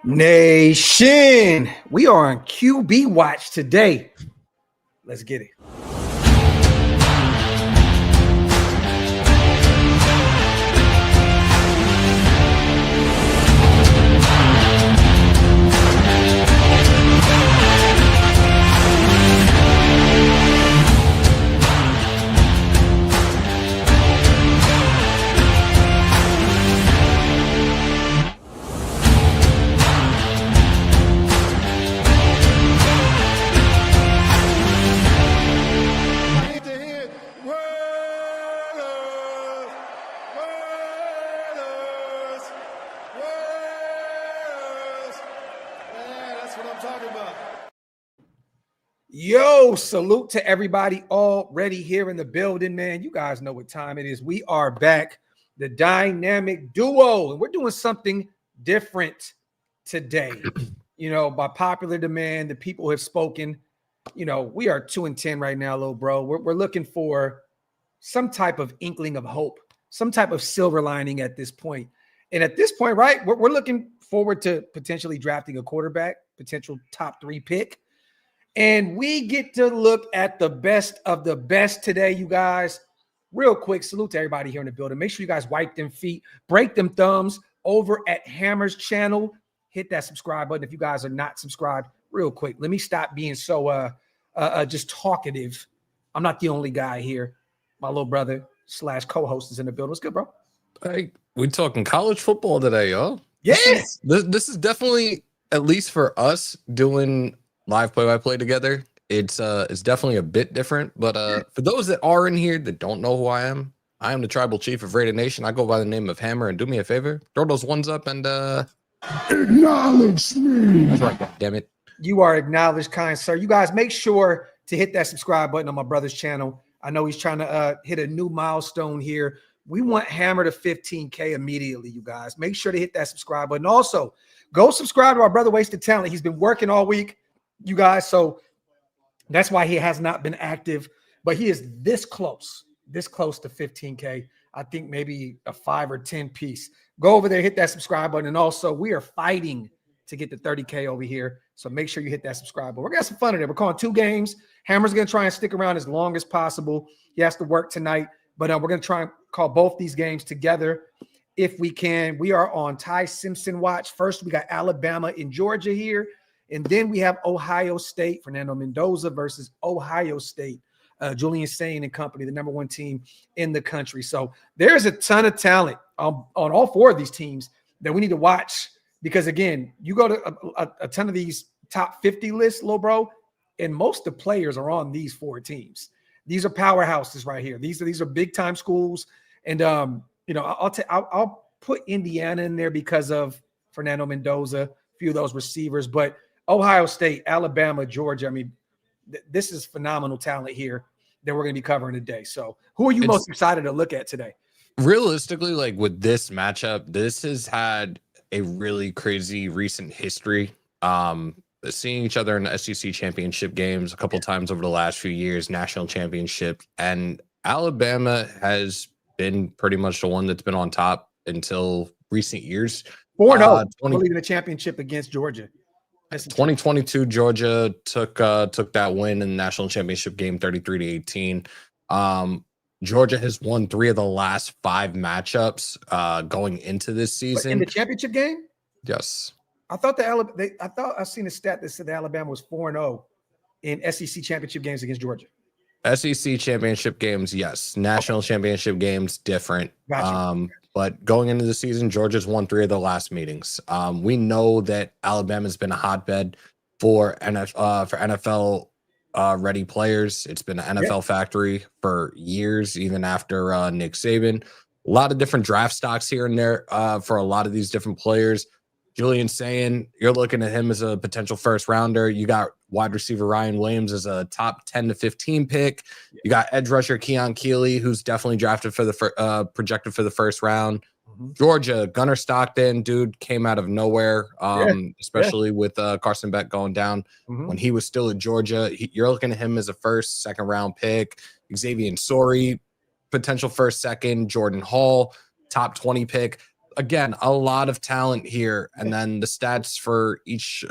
Nation, we are on QB watch today. Let's get it. Yo, salute to everybody already here in the building, man. You guys know what time it is. We are back, the dynamic duo, and we're doing something different today. You know, by popular demand, the people have spoken. You know, we are 2-10 right now, little bro. We're looking for some type of inkling of hope, some type of silver lining at this point. And at this point, right, we're looking forward to potentially drafting a quarterback, potential top 3 pick. And we get to look at the best of the best today, you guys. Real quick, salute to everybody here in the building. Make sure you guys wipe them feet, break them thumbs over at Hammer's channel. Hit that subscribe button if you guys are not subscribed. Real quick, let me stop being so just talkative. I'm not the only guy here. My little brother / co-host is in the building. What's good, bro? Hey, we talking college football today, yo. Yes. This is definitely, at least for us, doing live play-by-play together. It's definitely a bit different, but for those that are in here that don't know who I am the tribal chief of Raider Nation. I go by the name of Hammer, and do me a favor, throw those ones up and acknowledge me. That's right, God damn it. You are acknowledged, kind sir. You guys make sure to hit that subscribe button on my brother's channel. I know he's trying to hit a new milestone here. We want Hammer to 15K immediately, you guys. Make sure to hit that subscribe button. Also, go subscribe to our brother Wasted Talent. He's been working all week, you guys, so that's why he has not been active, but he is this close to 15K. I think maybe a 5 or 10 piece. Go over there, hit that subscribe button, and also we are fighting to get to 30K over here, so make sure you hit that subscribe button. We're gonna have some fun today. We're calling 2 games. Hammer's gonna try and stick around as long as possible. He has to work tonight, but we're gonna try and call both these games together if we can. We are on Ty Simpson watch. First, we got Alabama and Georgia here. And then we have Ohio State, Fernando Mendoza versus Ohio State, Julian Sain and company, the #1 team in the country. So there's a ton of talent on all 4 of these teams that we need to watch because, again, you go to a ton of these top 50 lists, little bro, and most of the players are on these 4 teams. These are powerhouses right here. These are big-time schools. And, you know, I'll put Indiana in there because of Fernando Mendoza, a few of those receivers, but Ohio State, Alabama, Georgia. I mean, this is phenomenal talent here that we're going to be covering today. So who are you most excited to look at today? Realistically, like with this matchup, this has had a really crazy recent history. Seeing each other in the SEC championship games a couple times over the last few years, national championship, and Alabama has been pretty much the one that's been on top until recent years. 4-0, leading the championship against Georgia. 2022 Georgia took that win in the national championship game 33-18. Georgia has won 3 of the last 5 matchups going into this season. But in the championship game? Yes. I thought I seen a stat that said that Alabama was 4-0 in SEC championship games against Georgia. SEC championship games, yes. National championship games, different. Gotcha. But going into the season, Georgia's won 3 of the last meetings. We know that Alabama's been a hotbed for NFL ready players. It's been an NFL factory for years, even after Nick Saban. A lot of different draft stocks here and there for a lot of these different players. Julian Sain, you're looking at him as a potential first rounder. You got wide receiver Ryan Williams as a top 10 to 15 pick. You got edge rusher Keon Keeley, who's definitely drafted for the projected for the first round. Georgia, Gunnar Stockton, dude, came out of nowhere, especially with Carson Beck going down when he was still at Georgia. You're looking at him as a first, second round pick. Xavier Sori, potential first, second. Jordan Hall, top 20 pick. again, a lot of talent here, and then the stats for each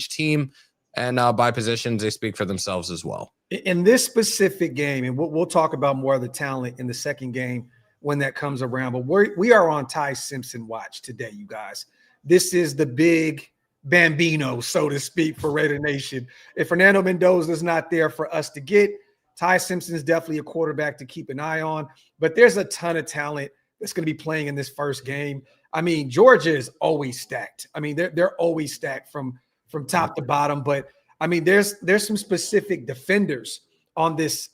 team and by positions, they speak for themselves as well. In this specific game, and we'll talk about more of the talent in the second game when that comes around, but we are on Ty Simpson watch today, you guys. This is the big Bambino, so to speak, for Raider Nation. If Fernando Mendoza is not there for us to get, Ty Simpson is definitely a quarterback to keep an eye on, but there's a ton of talent that's going to be playing in this first game. I mean, Georgia is always stacked. I mean, they're always stacked from top to bottom, but I mean, there's some specific defenders on this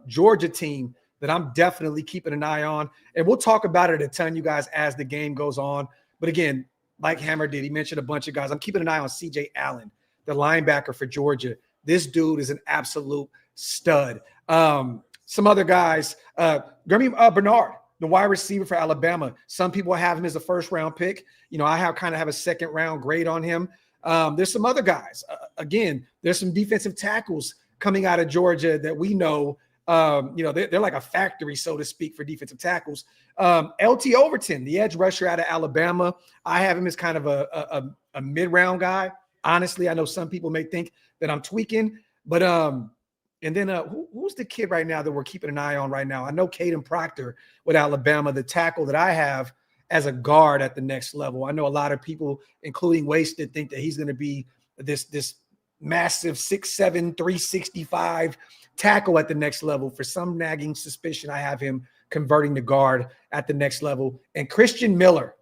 Georgia team that I'm definitely keeping an eye on, and we'll talk about it a ton, you guys, as the game goes on. But again, like Hammer did, he mentioned a bunch of guys. I'm keeping an eye on CJ Allen, the linebacker for Georgia. This dude is an absolute stud. Some other guys, Grammy Bernard, the wide receiver for Alabama. Some people have him as a first-round pick. You know, I kind of have a second-round grade on him. There's some other guys. Again, there's some defensive tackles coming out of Georgia that we know, they're like a factory, so to speak, for defensive tackles. LT Overton, the edge rusher out of Alabama. I have him as kind of a mid-round guy. Honestly, I know some people may think that I'm tweaking, but and then who's the kid right now that we're keeping an eye on right now? I know Caden Proctor with Alabama, the tackle that I have as a guard at the next level. I know a lot of people, including Wasted, think that he's going to be this massive 6'7", 365 tackle at the next level. For some nagging suspicion, I have him converting to guard at the next level. And Christian Miller,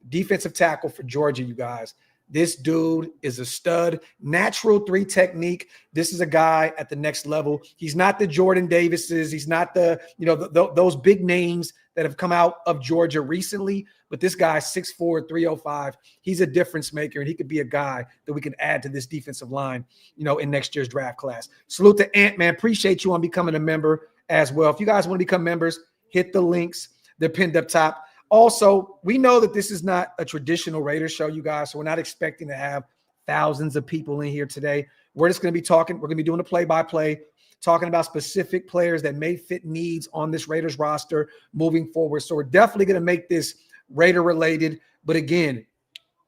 defensive tackle for Georgia, you guys. This dude is a stud, natural 3 technique. This is a guy at the next level. He's not the Jordan Davises. He's not those big names that have come out of Georgia recently, but this guy, 6'4", 305, he's a difference maker, and he could be a guy that we can add to this defensive line, in next year's draft class. Salute to Ant, man. Appreciate you on becoming a member as well. If you guys want to become members, hit the links. They're pinned up top. Also, we know that this is not a traditional Raiders show, you guys, so we're not expecting to have thousands of people in here today. We're just going to be talking. We're going to be doing a play-by-play, talking about specific players that may fit needs on this Raiders roster moving forward. So we're definitely going to make this Raider-related. But again,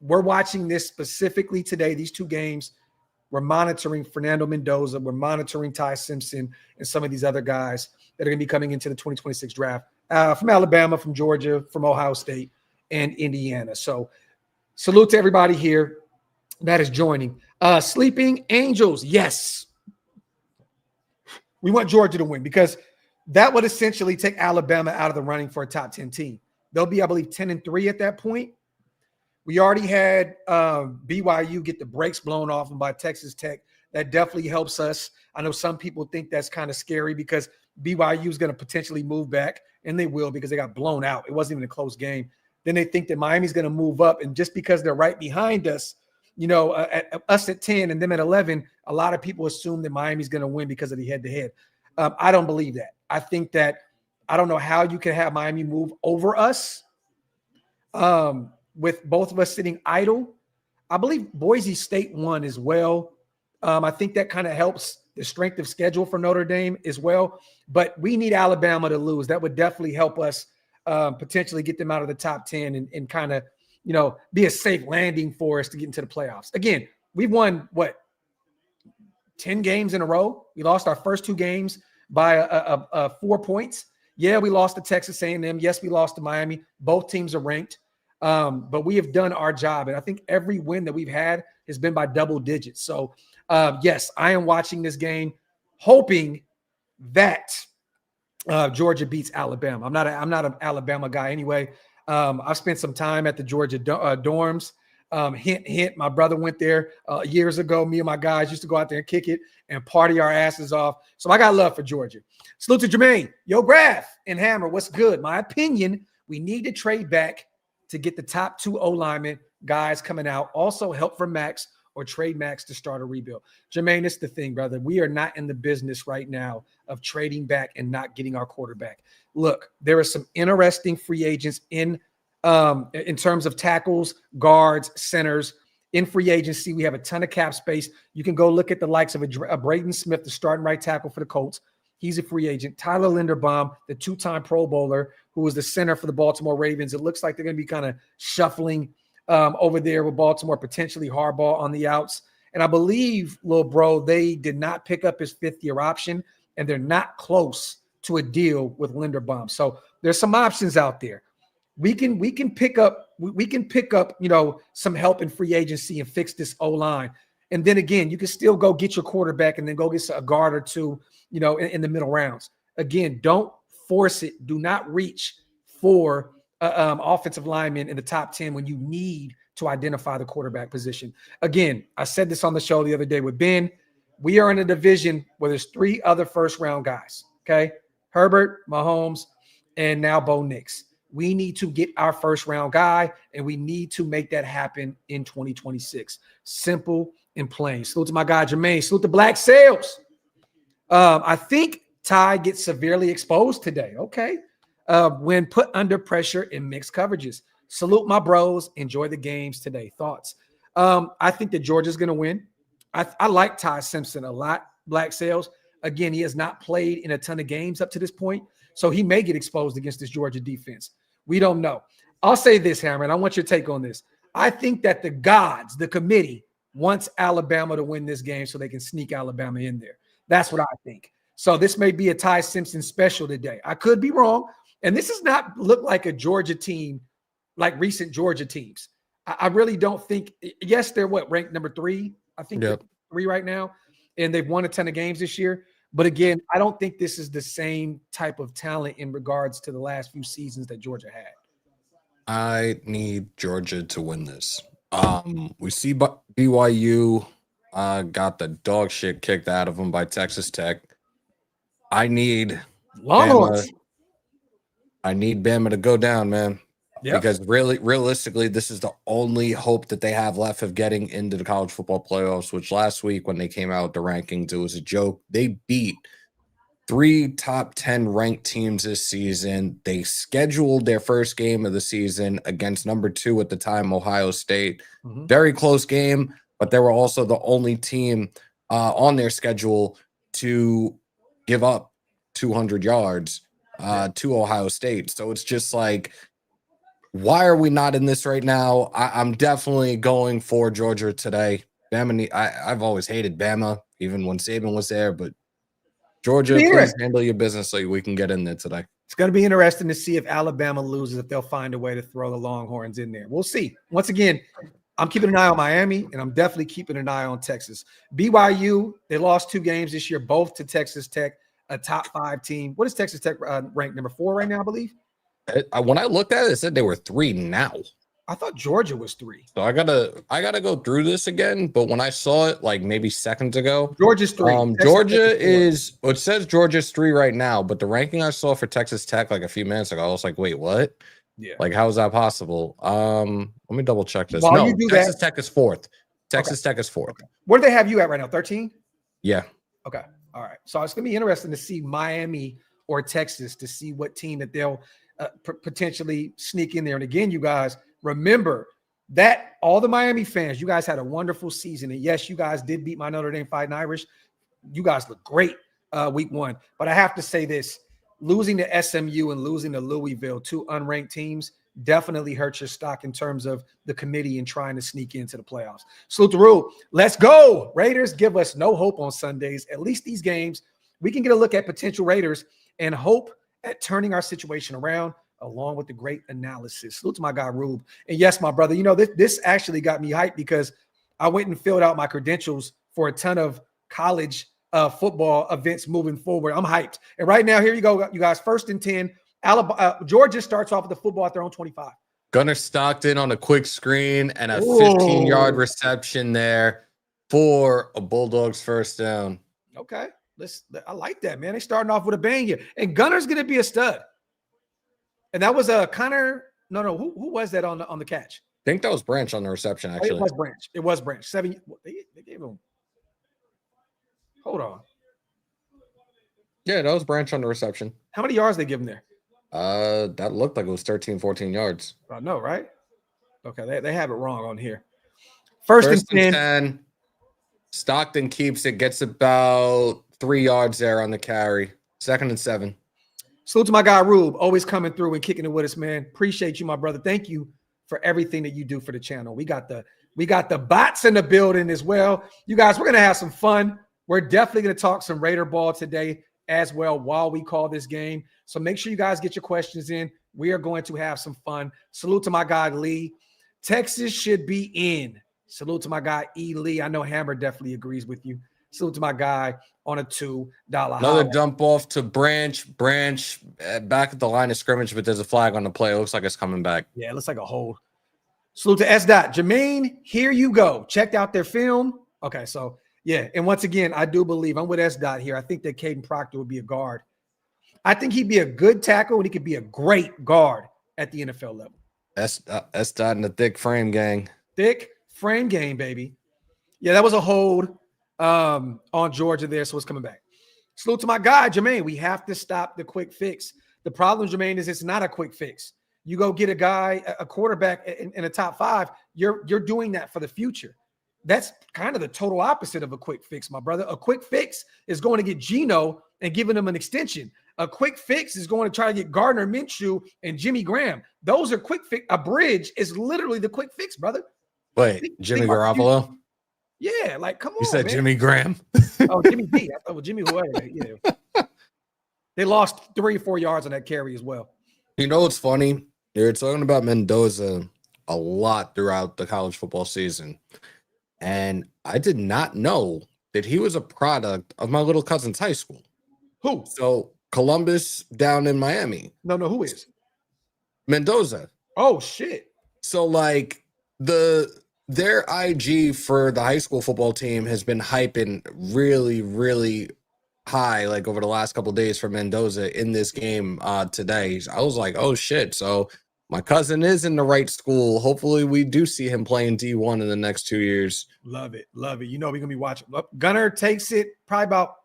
we're watching this specifically today, these 2 games. We're monitoring Fernando Mendoza. We're monitoring Ty Simpson and some of these other guys that are going to be coming into the 2026 draft. From Alabama, from Georgia, from Ohio State, and Indiana. So salute to everybody here that is joining. Sleeping Angels, yes. We want Georgia to win because that would essentially take Alabama out of the running for a top 10 team. They'll be, I believe, 10-3 at that point. We already had BYU get the brakes blown off them by Texas Tech. That definitely helps us. I know some people think that's kind of scary because BYU is going to potentially move back, and they will because they got blown out. It wasn't even a close game. Then they think that Miami's going to move up, and just because they're right behind us, us at 10 and them at 11, a lot of people assume that Miami's going to win because of the head-to-head. I don't believe that. I think that I don't know how you can have Miami move over us with both of us sitting idle. I believe Boise State won as well. I think that kind of helps the strength of schedule for Notre Dame as well. But we need Alabama to lose. That would definitely help us potentially get them out of the top 10 and kind of, be a safe landing for us to get into the playoffs. Again, we've won, 10 games in a row? We lost our first 2 games by 4 points. Yeah, we lost to Texas A&M. Yes, we lost to Miami. Both teams are ranked. But we have done our job. And I think every win that we've had has been by double digits. So, yes, I am watching this game, hoping that Georgia beats Alabama. I'm not an Alabama guy anyway. I've spent some time at the Georgia dorms. Hint, hint. My brother went there years ago. Me and my guys used to go out there and kick it and party our asses off. So I got love for Georgia. Salute to Jermaine. Yo, Graphk and Hammer, what's good? My opinion, we need to trade back to get the top 2 O-linemen guys coming out. Also help from Max or trade Max to start a rebuild. Jermaine, it's the thing, brother. We are not in the business right now of trading back and not getting our quarterback. Look, there are some interesting free agents in terms of tackles, guards, centers. In free agency, we have a ton of cap space. You can go look at the likes of a Braden Smith, the starting right tackle for the Colts. He's a free agent. Tyler Linderbaum, the two-time Pro Bowler, who was the center for the Baltimore Ravens. It looks like they're going to be kind of shuffling over there with Baltimore, potentially Harbaugh on the outs. And I believe, little bro, they did not pick up his fifth-year option, and they're not close to a deal with Linderbaum. So there's some options out there. We can pick up, some help in free agency and fix this O-line. And then again, you can still go get your quarterback and then go get a guard or two, in the middle rounds. Again, don't force it. Do not reach for offensive linemen in the top 10 when you need to identify the quarterback position. Again, I said this on the show the other day with Ben. We are in a division where there's 3 other first-round guys, okay? Herbert, Mahomes, and now Bo Nix. We need to get our first-round guy, and we need to make that happen in 2026. Simple and plain. Salute to my guy, Jermaine. Salute to Black Sales. I think Ty gets severely exposed today, okay, when put under pressure in mixed coverages. Salute my bros. Enjoy the games today. Thoughts? I think that Georgia's going to win. I like Ty Simpson a lot, Black Sales. Again, he has not played in a ton of games up to this point, so he may get exposed against this Georgia defense. We don't know. I'll say this, Hammer, and I want your take on this. I think that the committee, wants Alabama to win this game so they can sneak Alabama in there. That's what I think. So this may be a Ty Simpson special today. I could be wrong, and this does not look like a Georgia team like recent Georgia teams. I really don't think – yes, they're ranked number 3? I think they're 3 right now, and they've won a ton of games this year. But again, I don't think this is the same type of talent in regards to the last few seasons that Georgia had. I need Georgia to win this. We see BYU got the dog shit kicked out of them by Texas Tech. I need Bama to go down, man. Yep. Because realistically, this is the only hope that they have left of getting into the college football playoffs, which last week when they came out with the rankings, it was a joke. They beat 3 top 10 ranked teams this season. They scheduled their first game of the season against number 2 at the time, Ohio State. Mm-hmm. Very close game, but they were also the only team on their schedule to give up 200 yards to Ohio State. So it's just like, why are we not in this right now? I'm definitely going for Georgia today. Bama, I've always hated Bama, even when Saban was there, but Georgia, please handle your business so we can get in there today. It's going to be interesting to see if Alabama loses, if they'll find a way to throw the Longhorns in there. We'll see. Once again, I'm keeping an eye on Miami, and I'm definitely keeping an eye on Texas. BYU, they lost 2 games this year, both to Texas Tech, a top 5 team. What is Texas Tech ranked? Number 4 right now, I believe? When I looked at it, it said they were 3 now. I thought Georgia was 3. So I gotta go through this again. But when I saw it like maybe seconds ago, Georgia's 3. Georgia is. It says Georgia's 3 right now, but the ranking I saw for Texas Tech like a few minutes ago, I was like, wait, what? Yeah. Like, how is that possible? Let me double check this. While no, Texas Tech is 4th. Texas Tech is 4th. Okay. Where do they have you at right now? 13? Yeah. Okay. All right. So it's gonna be interesting to see Miami or Texas to see what team that they'll potentially sneak in there. And again, you guys remember that all the Miami fans, you guys had a wonderful season. And yes, you guys did beat my Notre Dame Fighting Irish. You guys look great week 1. But I have to say this, losing to SMU and losing to Louisville, 2 unranked teams, definitely hurt your stock in terms of the committee and trying to sneak into the playoffs. Salute the rule. Let's go. Raiders give us no hope on Sundays. At least these games, we can get a look at potential Raiders and hope at turning our situation around, along with the great analysis. Salute to my guy, Rube. And yes, my brother, this actually got me hyped because I went and filled out my credentials for a ton of college football events moving forward. I'm hyped. And right now, here you go, you guys, 1st and 10. Georgia starts off with the football at their own 25. Gunnar Stockton on a quick screen and a 15-yard reception there for a Bulldogs first down. Okay. I like that, man. They starting off with a bang here. And Gunner's going to be a stud. And that was Connor. No. Who was that on the catch? I think that was Branch on the reception, actually. It was Branch. 7. They gave him. Hold on. Yeah, that was Branch on the reception. How many yards they give him there? That looked like it was 13, 14 yards. I know, right? Okay, they have it wrong on here. First and 10. Stockton keeps it, gets about 3 yards there on the carry. 2nd and 7. Salute to my guy Rube, always coming through and kicking it with us, man. Appreciate you, my brother. Thank you for everything that you do for the channel. We got the bots in the building as well. You guys, we're gonna have some fun. We're definitely gonna talk some Raider ball today as well while we call this game. So make sure you guys get your questions in. We are going to have some fun. Salute to my guy Lee. Texas should be in. Salute to my guy E. Lee. I know Hammer definitely agrees with you. Salute to my guy on a $2. Another dump off to Branch. Branch back at the line of scrimmage, but there's a flag on the play. It looks like it's coming back. Yeah, it looks like a hold. Salute to S. Jermaine, here you go. Checked out their film. Okay, so yeah. And once again, I do believe I'm with S. here. I think that Caden Proctor would be a guard. I think he'd be a good tackle and he could be a great guard at the NFL level. S. in the thick frame gang. Thick frame game, baby. Yeah, that was a hold on Georgia there, so it's coming back. Salute to my guy, Jermaine. We have to stop the quick fix. The problem, Jermaine, is it's not a quick fix. You go get a guy, a quarterback in a top 5, you're doing that for the future. That's kind of the total opposite of a quick fix, my brother. A quick fix is going to get Geno and giving him an extension. A quick fix is going to try to get Gardner Minshew and Jimmy Graham. Those are quick fix. A bridge is literally the quick fix, brother. Wait, Jimmy Garoppolo? Yeah, like, come on, You said man. Jimmy Graham? Oh, Jimmy B. I thought, well, Jimmy whoever. Yeah. They lost 3 or 4 yards on that carry as well. You know what's funny? You're talking about Mendoza a lot throughout the college football season. And I did not know that he was a product of my little cousin's high school. Who? So Columbus down in Miami. No, who is? Mendoza. Oh, shit. So like their IG for the high school football team has been hyping really, really high like over the last couple of days for Mendoza in this game today. I was like, oh shit. So my cousin is in the right school. Hopefully we do see him playing D1 in the next 2 years. Love it. Love it. You know we're going to be watching. Gunner takes it probably about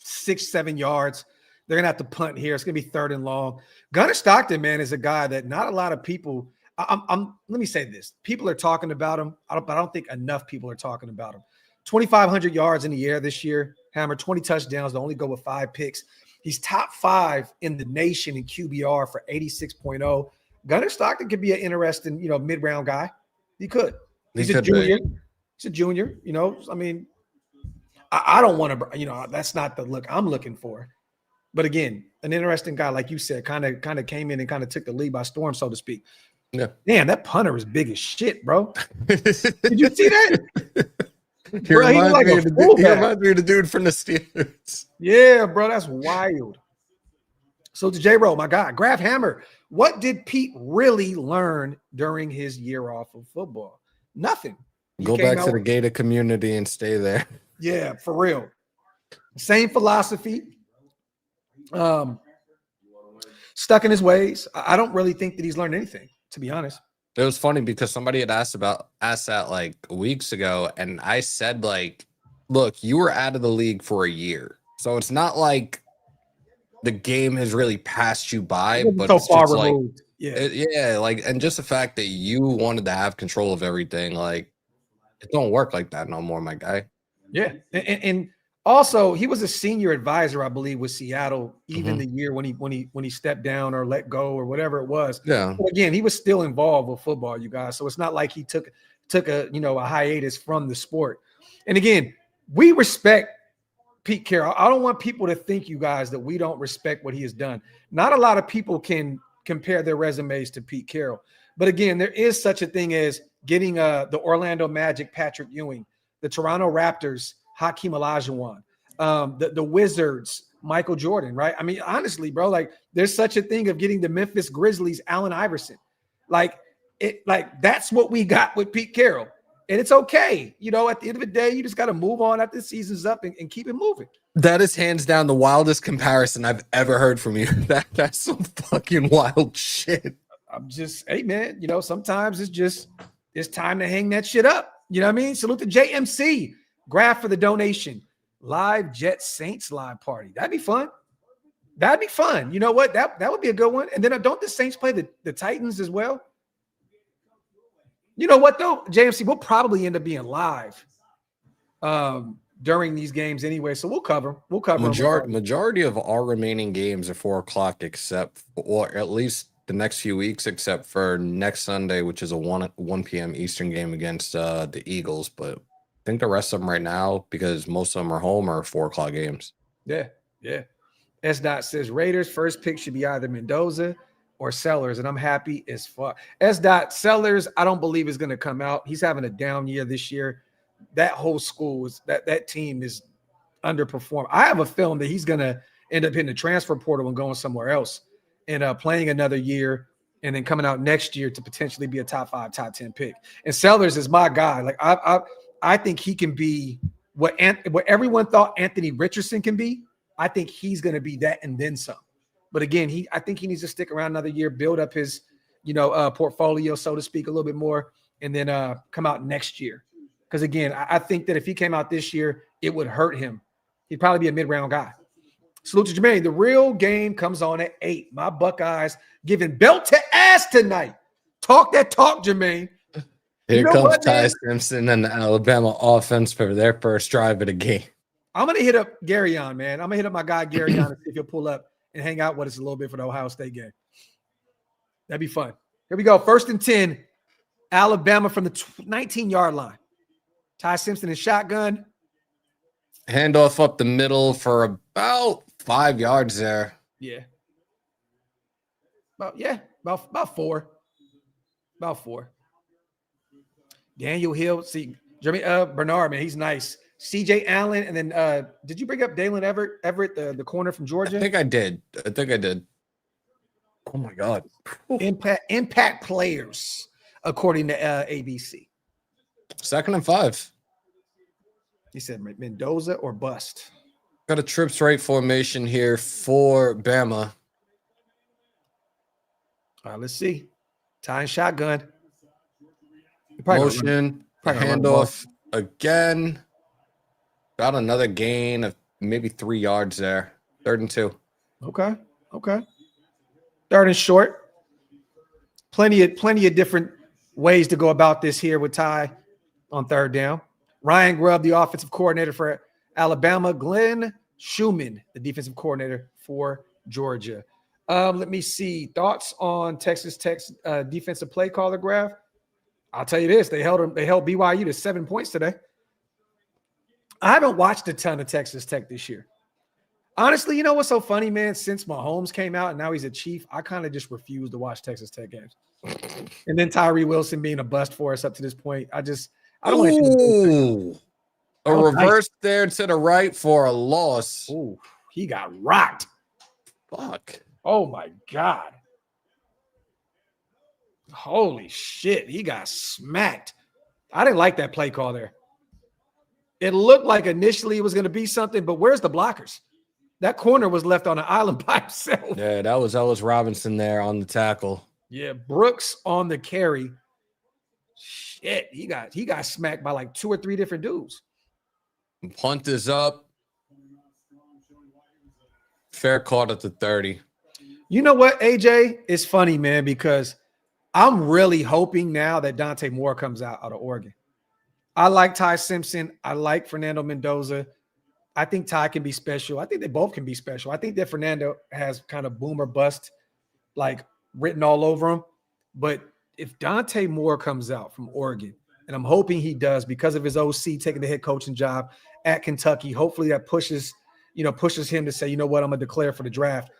6-7 yards. They're going to have to punt here. It's going to be 3rd and long. Gunner Stockton, man, is a guy that not a lot of people let me say this. People are talking about him, but I don't think enough people are talking about him. 2,500 yards in the air this year. Hammer, 20 touchdowns. They only go with 5 picks. He's top 5 in the nation in QBR for 86.0. Gunner Stockton could be an interesting, mid-round guy. He could. He's a junior. He's a junior. I mean, I don't want to, that's not the look I'm looking for. But again, an interesting guy, like you said, kind of came in and kind of took the lead by storm, so to speak. Yeah. Damn, that punter is big as shit, bro. Did you see that? He reminds me of the dude from the Steelers. Yeah, bro, that's wild. So to J-Ro, my guy, Graphk Hammer, what did Pete really learn during his year off of football? Nothing. Go back to the gated community and stay there. Yeah, for real. Same philosophy. Stuck in his ways. I don't really think that he's learned anything, to be honest. It was funny because somebody had asked that like weeks ago, and I said, like, look, you were out of the league for a year. So it's not like the game has really passed you by, but so it's far just removed. Like, and just the fact that you wanted to have control of everything, like, it don't work like that no more, my guy. Yeah. And also, he was a senior advisor, I believe, with Seattle, even the year when he stepped down or let go or whatever it was. Yeah. But again, he was still involved with football, you guys. So it's not like he took a hiatus from the sport. And again, we respect Pete Carroll. I don't want people to think, you guys, that we don't respect what he has done. Not a lot of people can compare their resumes to Pete Carroll. But again, there is such a thing as getting the Orlando Magic, Patrick Ewing, the Toronto Raptors, Hakeem Olajuwon, the Wizards, Michael Jordan, right? I mean, honestly, bro, like there's such a thing of getting the Memphis Grizzlies, Allen Iverson. Like that's what we got with Pete Carroll. And it's okay. At the end of the day, you just got to move on after the season's up and keep it moving. That is hands down the wildest comparison I've ever heard from you. That's some fucking wild shit. I'm just, hey, man, sometimes it's time to hang that shit up. You know what I mean? Salute to JMC. Graphk for the donation. Live Jets Saints live party. That'd be fun. That'd be fun. You know what? That would be a good one. And then don't the Saints play the Titans as well? You know what, though? JMC, we'll probably end up being live during these games anyway. So we'll cover. We'll cover majority of our remaining games are 4 o'clock, except or at least the next few weeks, except for next Sunday, which is a 1 p.m. Eastern game against the Eagles. But I think the rest of them right now, because most of them are home, are 4 o'clock games. Yeah. S. Dot says Raiders first pick should be either Mendoza or Sellers, and I'm happy as fuck. S. Dot Sellers, I don't believe is going to come out. He's having a down year this year. That whole school is that team is underperformed. I have a feeling that he's going to end up hitting the transfer portal and going somewhere else and playing another year and then coming out next year to potentially be a top 5, top 10 pick. And Sellers is my guy. Like I think he can be what everyone thought Anthony Richardson can be. I think he's going to be that and then some. But again, I think he needs to stick around another year, build up his, portfolio, so to speak, a little bit more, and then come out next year. Because again, I think that if he came out this year, it would hurt him. He'd probably be a mid-round guy. Salute to Jermaine. The real game comes on at 8. My Buckeyes giving belt to ass tonight. Talk that talk, Jermaine. Here comes Ty Simpson and the Alabama offense for their first drive of the game. I'm going to hit up Gary on, man. I'm going to hit up my guy Gary on and see if he'll pull up and hang out with us a little bit for the Ohio State game. That'd be fun. Here we go. 1st and 10. Alabama from the 19-yard line. Ty Simpson in shotgun. Handoff up the middle for about 5 yards there. Yeah. About 4. About 4. Daniel Hill. See, Jeremy Bernard, man, he's nice. CJ Allen, and then did you bring up Dalen Everett, the corner from Georgia? I think I did. Oh my God. Impact players, according to ABC. 2nd and 5. He said Mendoza or bust. Got a trips right formation here for Bama. All right, let's see. Tying shotgun. Motion, handoff again. Got another gain of maybe 3 yards there. 3rd and 2. Okay. 3rd and short. Plenty of different ways to go about this here with Ty on 3rd down. Ryan Grubb, the offensive coordinator for Alabama. Glenn Schumann, the defensive coordinator for Georgia. Let me see. Thoughts on Texas Tech's defensive play caller, Graphk? I'll tell you this. They held BYU to 7 points today. I haven't watched a ton of Texas Tech this year. Honestly, you know what's so funny, man? Since Mahomes came out and now he's a Chief, I kind of just refuse to watch Texas Tech games. And then Tyree Wilson being a bust for us up to this point. I don't want to. A reverse there to the right for a loss. Ooh, he got rocked. Fuck. Oh, my God. Holy shit. He got smacked. I didn't like that play call there. It looked like initially it was going to be something, but where's the blockers? That corner was left on an island by himself. Yeah, that was Robinson there on the tackle. Yeah, Brooks on the carry. Shit, he got smacked by like 2 or 3 different dudes. Punt is up. Fair caught at the 30. You know what, AJ? It's funny, man, because I'm really hoping now that Dante Moore comes out of Oregon. I like Ty Simpson. I like Fernando Mendoza. I think Ty can be special. I think they both can be special. I think that Fernando has kind of boom or bust, like written all over him. But if Dante Moore comes out from Oregon, and I'm hoping he does because of his OC taking the head coaching job at Kentucky, hopefully that pushes him to say, you know what, I'm going to declare for the draft.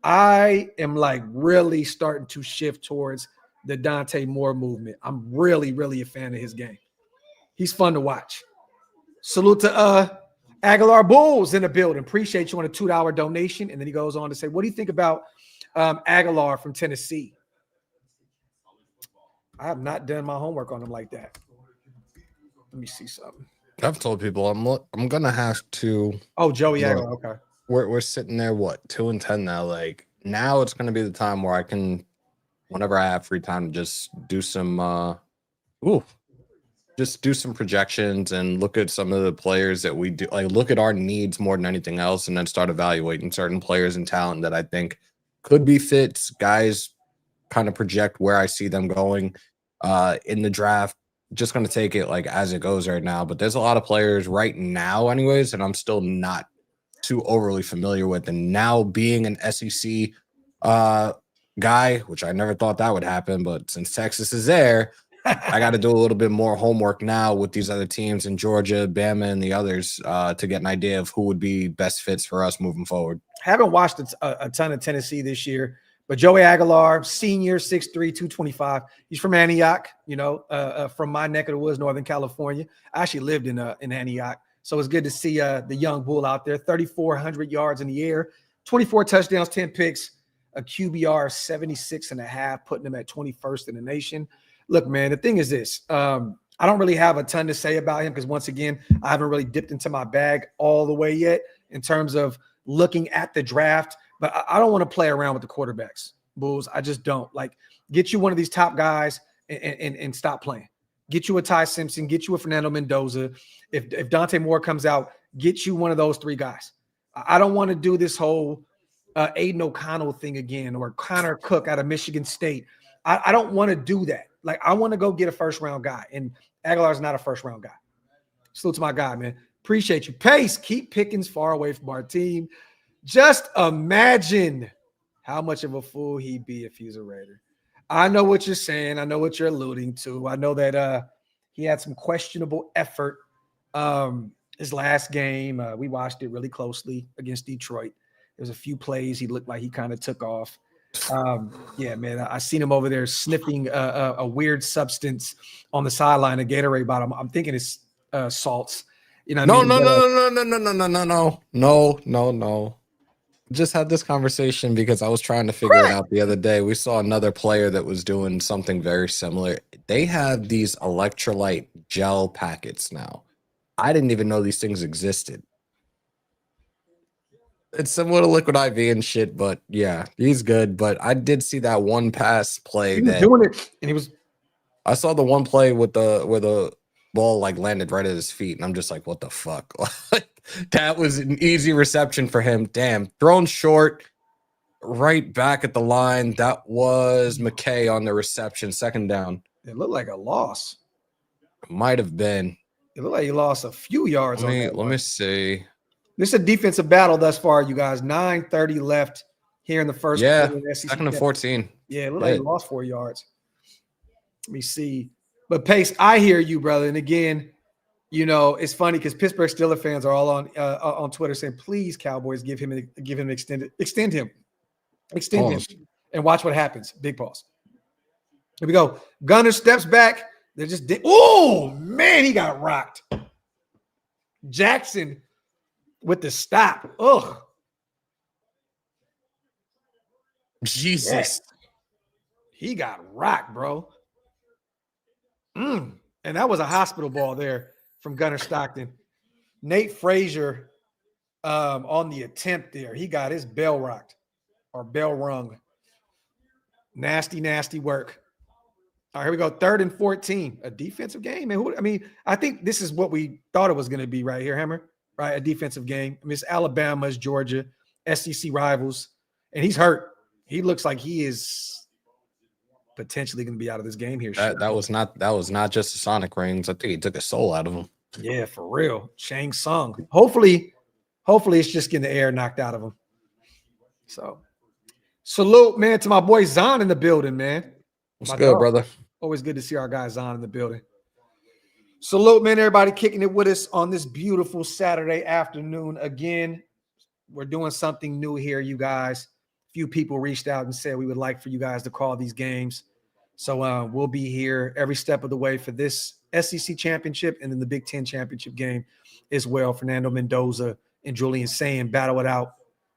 I am like really starting to shift towards the Dante Moore movement. I'm really, really a fan of his game. He's fun to watch. Salute to Aguilar Bulls in the building. Appreciate you on a $2 donation. And then he goes on to say, what do you think about Aguilar from Tennessee? I have not done my homework on him like that. Let me see something. I've told people I'm gonna have to. Oh, Joey Aguilar. Okay. We're sitting there, what, 2-10 now? Like now it's gonna be the time where I can, whenever I have free time, just do some just do some projections and look at some of the players that we do, like look at our needs more than anything else, and then start evaluating certain players and talent that I think could be fits. Guys kind of project where I see them going in the draft just going to take it like as it goes right now. But there's a lot of players right now anyways, and I'm still not too overly familiar with. And now being an SEC guy, which I never thought that would happen, but since Texas is there, I got to do a little bit more homework now with these other teams in Georgia, Bama, and the others to get an idea of who would be best fits for us moving forward. Haven't watched a ton of Tennessee this year, but Joey Aguilar, senior, 6'3", 225. He's from Antioch, you know, from my neck of the woods, Northern California. I actually lived in Antioch, so it's good to see the young bull out there. 3,400 yards in the air, 24 touchdowns, 10 picks, a QBR 76.5, putting him at 21st in the nation. Look, man, the thing is this. I don't really have a ton to say about him because, once again, I haven't really dipped into my bag all the way yet in terms of looking at the draft. But I don't want to play around with the quarterbacks, Bulls. I just don't. Like, get you one of these top guys and stop playing. Get you a Ty Simpson. Get you a Fernando Mendoza. If Dante Moore comes out, get you one of those three guys. I don't want to do this whole Aiden O'Connell thing again, or Connor Cook out of Michigan State. I don't want to do that. Like, I want to go get a first-round guy, and Aguilar's not a first-round guy. Salute to my guy, man. Appreciate you. Pace, keep Pickens far away from our team. Just imagine how much of a fool he'd be if he's a Raider. I know what you're saying. I know what you're alluding to. I know that he had some questionable effort his last game. We watched it really closely against Detroit. There's a few plays he looked like he kind of took off. Yeah, man, I seen him over there sniffing a weird substance on the sideline, a Gatorade bottle. I'm thinking it's salts. You know, No. Just had this conversation because I was trying to figure it out the other day. We saw another player that was doing something very similar. They have these electrolyte gel packets now. I didn't even know these things existed. It's similar to liquid IV and shit, but yeah, he's good. But I did see that one pass play he was doing it, and he was. I saw the one play with where the ball like landed right at his feet, and I'm just like, what the fuck? That was an easy reception for him. Damn, thrown short, right back at the line. That was McKay on the reception, second down. It looked like a loss. Might have been. It looked like he lost a few yards. Let me see. This is a defensive battle thus far, you guys. 9:30 left here in the first quarter. Second and 14. Yeah, it looked like he lost 4 yards. Let me see. But Pace, I hear you, brother. And again, you know, it's funny because Pittsburgh Steelers fans are all on Twitter saying, "Please, Cowboys, extend him, and watch what happens." Big pause. Here we go. Gunner steps back. They're just oh man, he got rocked. Jackson with the stop. Ugh. Jesus. Yes. He got rocked, bro. And that was a hospital ball there from Gunner Stockton. Nate Frazier on the attempt there. He got his bell rocked or bell rung. Nasty, nasty work. All right, here we go. 3rd and 14. A defensive game. I think this is what we thought it was going to be right here, Hammer. Right? A defensive game. I mean, it's Alabama, it's Georgia, SEC rivals, and he's hurt. He looks like he is potentially going to be out of this game here. That was not just the sonic rings. I think he took a soul out of him. Yeah, for real. Shang Tsung. Hopefully it's just getting the air knocked out of him. So salute, man, to my boy Zahn in the building, man. What's good, brother? Always good to see our guy Zahn in the building. Salute, man, everybody kicking it with us on this beautiful Saturday afternoon. Again, we're doing something new here, you guys. A few people reached out and said we would like for you guys to call these games. So we'll be here every step of the way for this SEC championship and then the Big Ten championship game as well. Fernando Mendoza and Julian Sayin battle it out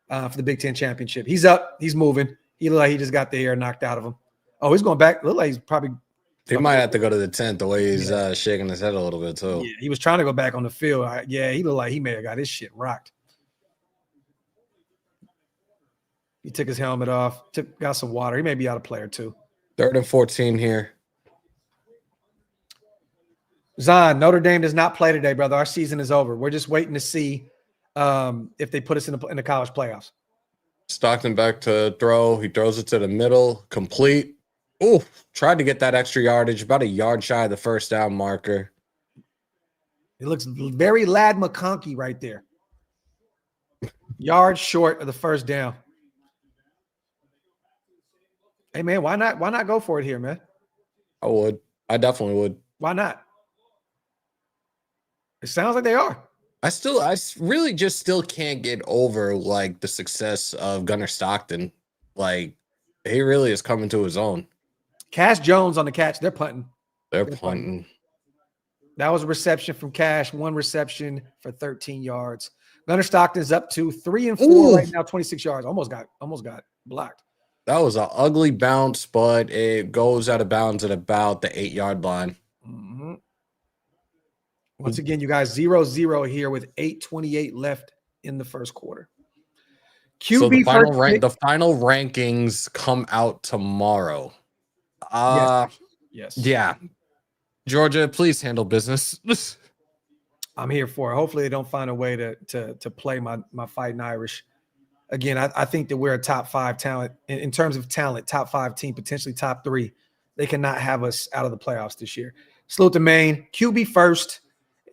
for the Big Ten championship. He's up. He's moving. He looked like he just got the air knocked out of him. Oh, he's going back. Look like he's probably – he might have to go to the tent the way he's shaking his head a little bit too. Yeah, he was trying to go back on the field. He looked like he may have got his shit rocked. He took his helmet off, got some water. He may be out of play or two. 3rd and 14 here. Zahn, Notre Dame does not play today, brother. Our season is over. We're just waiting to see if they put us in the college playoffs. Stockton back to throw. He throws it to the middle, complete. Oh, tried to get that extra yardage, about a yard shy of the first down marker. It looks very Lad McConkey right there. Yard short of the first down. Hey, man, why not? Why not go for it here, man? I would. I definitely would. Why not? It sounds like they are. I really just still can't get over like the success of Gunnar Stockton. Like he really is coming to his own. Cash Jones on the catch. They're punting. They're punting. That was a reception from Cash. 1 reception for 13 yards. Gunnar Stockton's up to 3 and 4 right now, 26 yards. Almost got blocked. That was an ugly bounce, but it goes out of bounds at about the 8-yard line. Mm-hmm. Once again, you guys 0-0 here with 8:28 left in the first quarter. QB so the final rankings come out tomorrow. Yes. Yeah. Georgia, please handle business. I'm here for it. Hopefully they don't find a way to play my Fighting Irish. Again, I think that we're a top 5 talent in terms of talent, top 5 team, potentially top 3. They cannot have us out of the playoffs this year. Salute to Maine, QB first,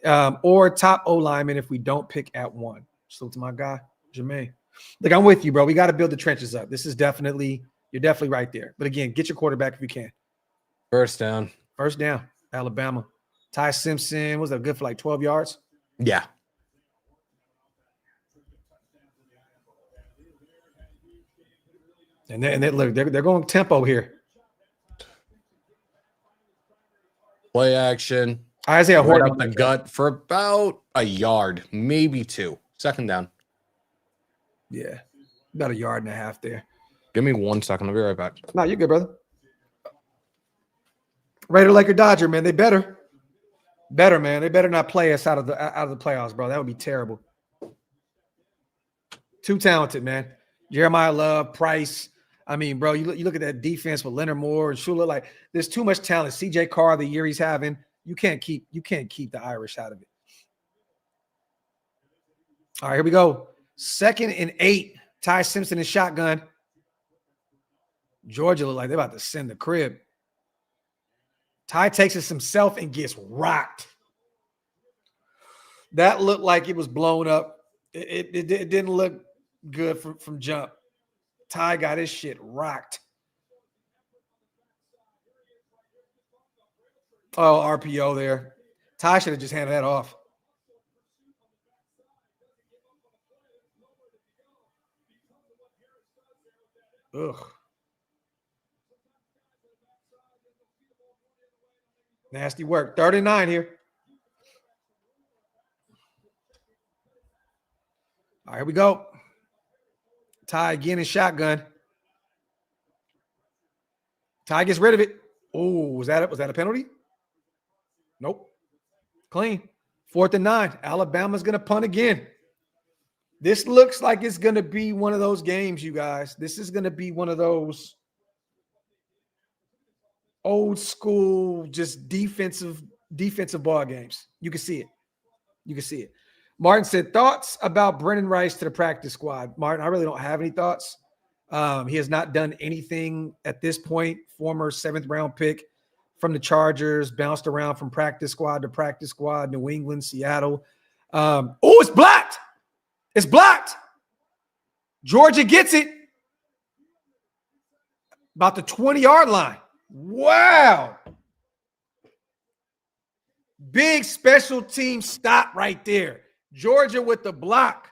or top O lineman if we don't pick at 1. Salute to my guy, Jermaine. Look, I'm with you, bro. We got to build the trenches up. This is definitely, you're definitely right there. But again, get your quarterback if you can. First down, Alabama. Ty Simpson, was that good for like 12 yards? Yeah. And look, they're going tempo here. Play action. Isaiah Right Horton up the gut for about a yard, maybe 2. Second down. Yeah, about a yard and a half there. Give me 1 second. I'll be right back. No, you're good, brother. Raider, Laker, Dodger, man. They better, man. They better not play us out of the playoffs, bro. That would be terrible. Too talented, man. Jeremiah Love, Price. I mean, bro, you look at that defense with Leonard Moore and Shula. Like, there's too much talent. CJ Carr, the year he's having, you can't keep the Irish out of it. All right, here we go. 2nd and 8. Ty Simpson in shotgun. Georgia look like they're about to send the crib. Ty takes it himself and gets rocked. That looked like it was blown up. It didn't look good from jump. Ty got his shit rocked. Oh, RPO there. Ty should have just handed that off. Ugh. Nasty work. 39 here. All right, here we go. Ty again in shotgun. Ty gets rid of it. Oh, was that a penalty? Nope. Clean. 4th and 9. Alabama's going to punt again. This looks like it's going to be one of those games, you guys. This is going to be one of those old school, just defensive ball games. You can see it. Martin said, thoughts about Brennan Rice to the practice squad? Martin, I really don't have any thoughts. He has not done anything at this point. Former 7th round pick from the Chargers, bounced around from practice squad to practice squad, New England, Seattle. Oh, it's blocked. It's blocked. Georgia gets it. About the 20-yard line. Wow. Big special team stop right there. Georgia with the block.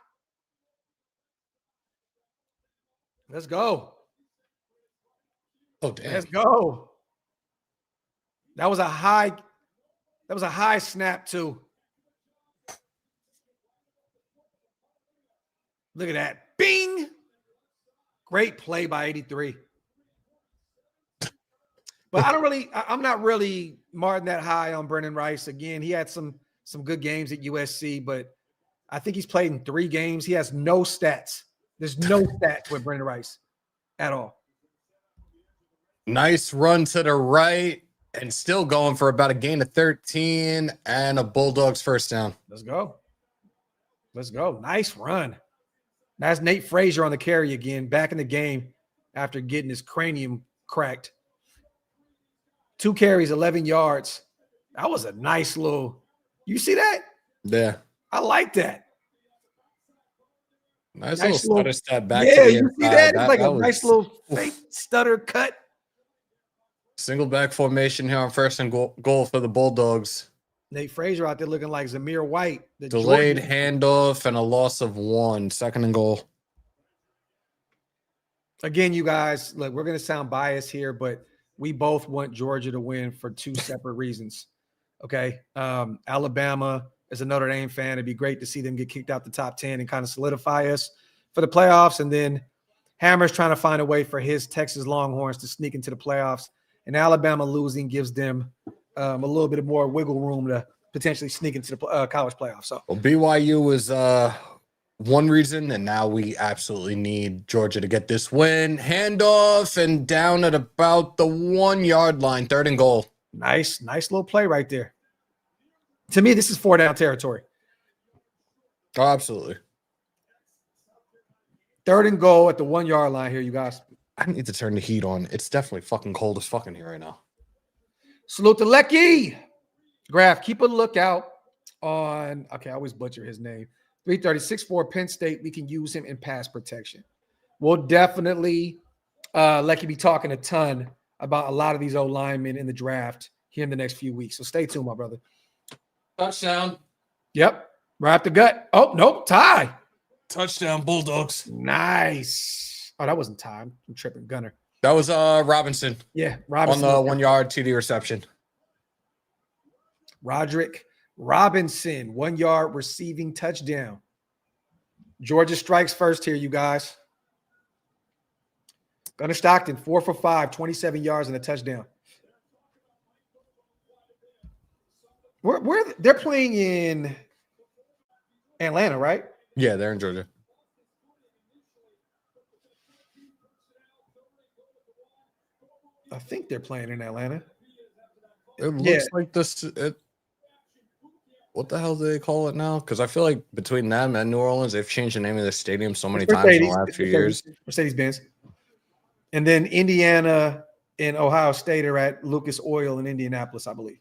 Let's go. Oh, damn. Let's go. That was a high snap too. Look at that. Bing. Great play by 83. But I'm not really Martin that high on Brennan Rice. Again, he had some good games at USC, but I think he's played in 3 games. He has no stats. There's no stats with Brennan Rice at all. Nice run to the right and still going for about a gain of 13 and a Bulldogs first down. Let's go. Nice run. That's Nate Frazier on the carry again, back in the game after getting his cranium cracked. 2 carries, 11 yards. That was a nice little. You see that? Yeah. I like that. Nice little stutter step back yeah, to the you inside. see that? It's like that a nice little fake stutter cut. Single back formation here on 1st and goal for the Bulldogs. Nate Frazier out there looking like Zamir White. Delayed handoff and a loss of 1. 2nd and goal. Again, you guys, look, we're going to sound biased here, but we both want Georgia to win for 2 separate reasons. Okay. Alabama, as a Notre Dame fan, it'd be great to see them get kicked out the top 10 and kind of solidify us for the playoffs. And then Hammer's trying to find a way for his Texas Longhorns to sneak into the playoffs. And Alabama losing gives them a little bit more wiggle room to potentially sneak into the college playoffs. So, well, BYU was one reason, and now we absolutely need Georgia to get this win. Handoff and down at about the 1 yard line. 3rd and goal. Nice little play right there. To me, this is 4 down territory. Oh, absolutely. 3rd and goal at the 1 yard line here, you guys. I need to turn the heat on. It's definitely fucking cold as fucking here right now. Salute to Lecky. Graphk, keep a lookout on, okay, I always butcher his name. 336 for Penn State. We can use him in pass protection. We'll definitely Lecky be talking a ton about a lot of these old linemen in the draft here in the next few weeks. So stay tuned, my brother. Touchdown. Yep. Right up the gut. Oh, nope. Tie. Touchdown, Bulldogs. Nice. Oh, that wasn't time. I'm tripping. Gunner. That was Robinson. Yeah, Robinson. On the 1 yard TD reception. Roderick Robinson, 1 yard receiving touchdown. Georgia strikes first here, you guys. Gunner Stockton, 4 for 5, 27 yards and a touchdown. They're playing in Atlanta, right? Yeah, they're in Georgia. I think they're playing in Atlanta. It looks like this. What the hell do they call it now? Because I feel like between them and New Orleans, they've changed the name of the stadium so many times in the last few years. Mercedes-Benz. And then Indiana and Ohio State are at Lucas Oil in Indianapolis, I believe.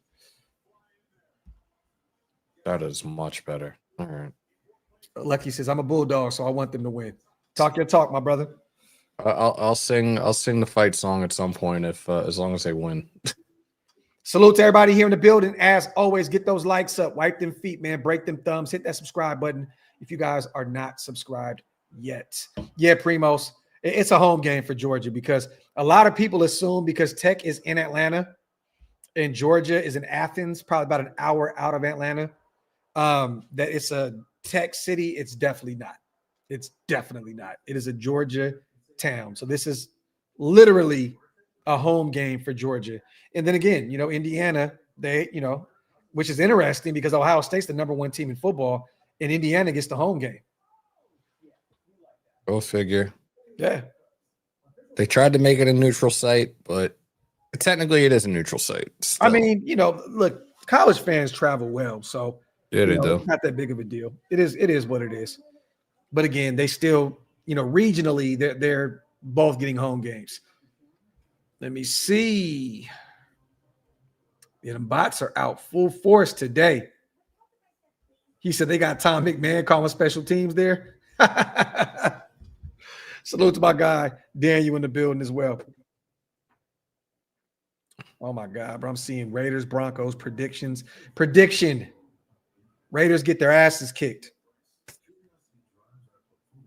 That is much better. All right. Lucky says, I'm a Bulldog, so I want them to win. Talk your talk, my brother. I'll sing the fight song at some point if as long as they win. Salute to everybody here in the building. As always, get those likes up, wipe them feet, man, break them thumbs, hit that subscribe button if you guys are not subscribed yet. Yeah, Primos, it's a home game for Georgia because a lot of people assume because Tech is in Atlanta and Georgia is in Athens, probably about an hour out of Atlanta, that it's a Tech city. It's definitely not. It's definitely not. It is a Georgia town. So this is literally a home game for Georgia. And then again, Indiana, which is interesting because Ohio State's the #1 team in football and Indiana gets the home game. Go figure. Yeah. They tried to make it a neutral site, but technically it is a neutral site. Still. I mean, look, college fans travel well. So yeah, they do. It's not that big of a deal. It is what it is. But again, they still, regionally, they're both getting home games. Let me see. Yeah, them bots are out full force today. He said they got Tom McMahon calling special teams there. Salute to my guy, Daniel, in the building as well. Oh, my God, bro. I'm seeing Raiders, Broncos predictions. Prediction. Raiders get their asses kicked.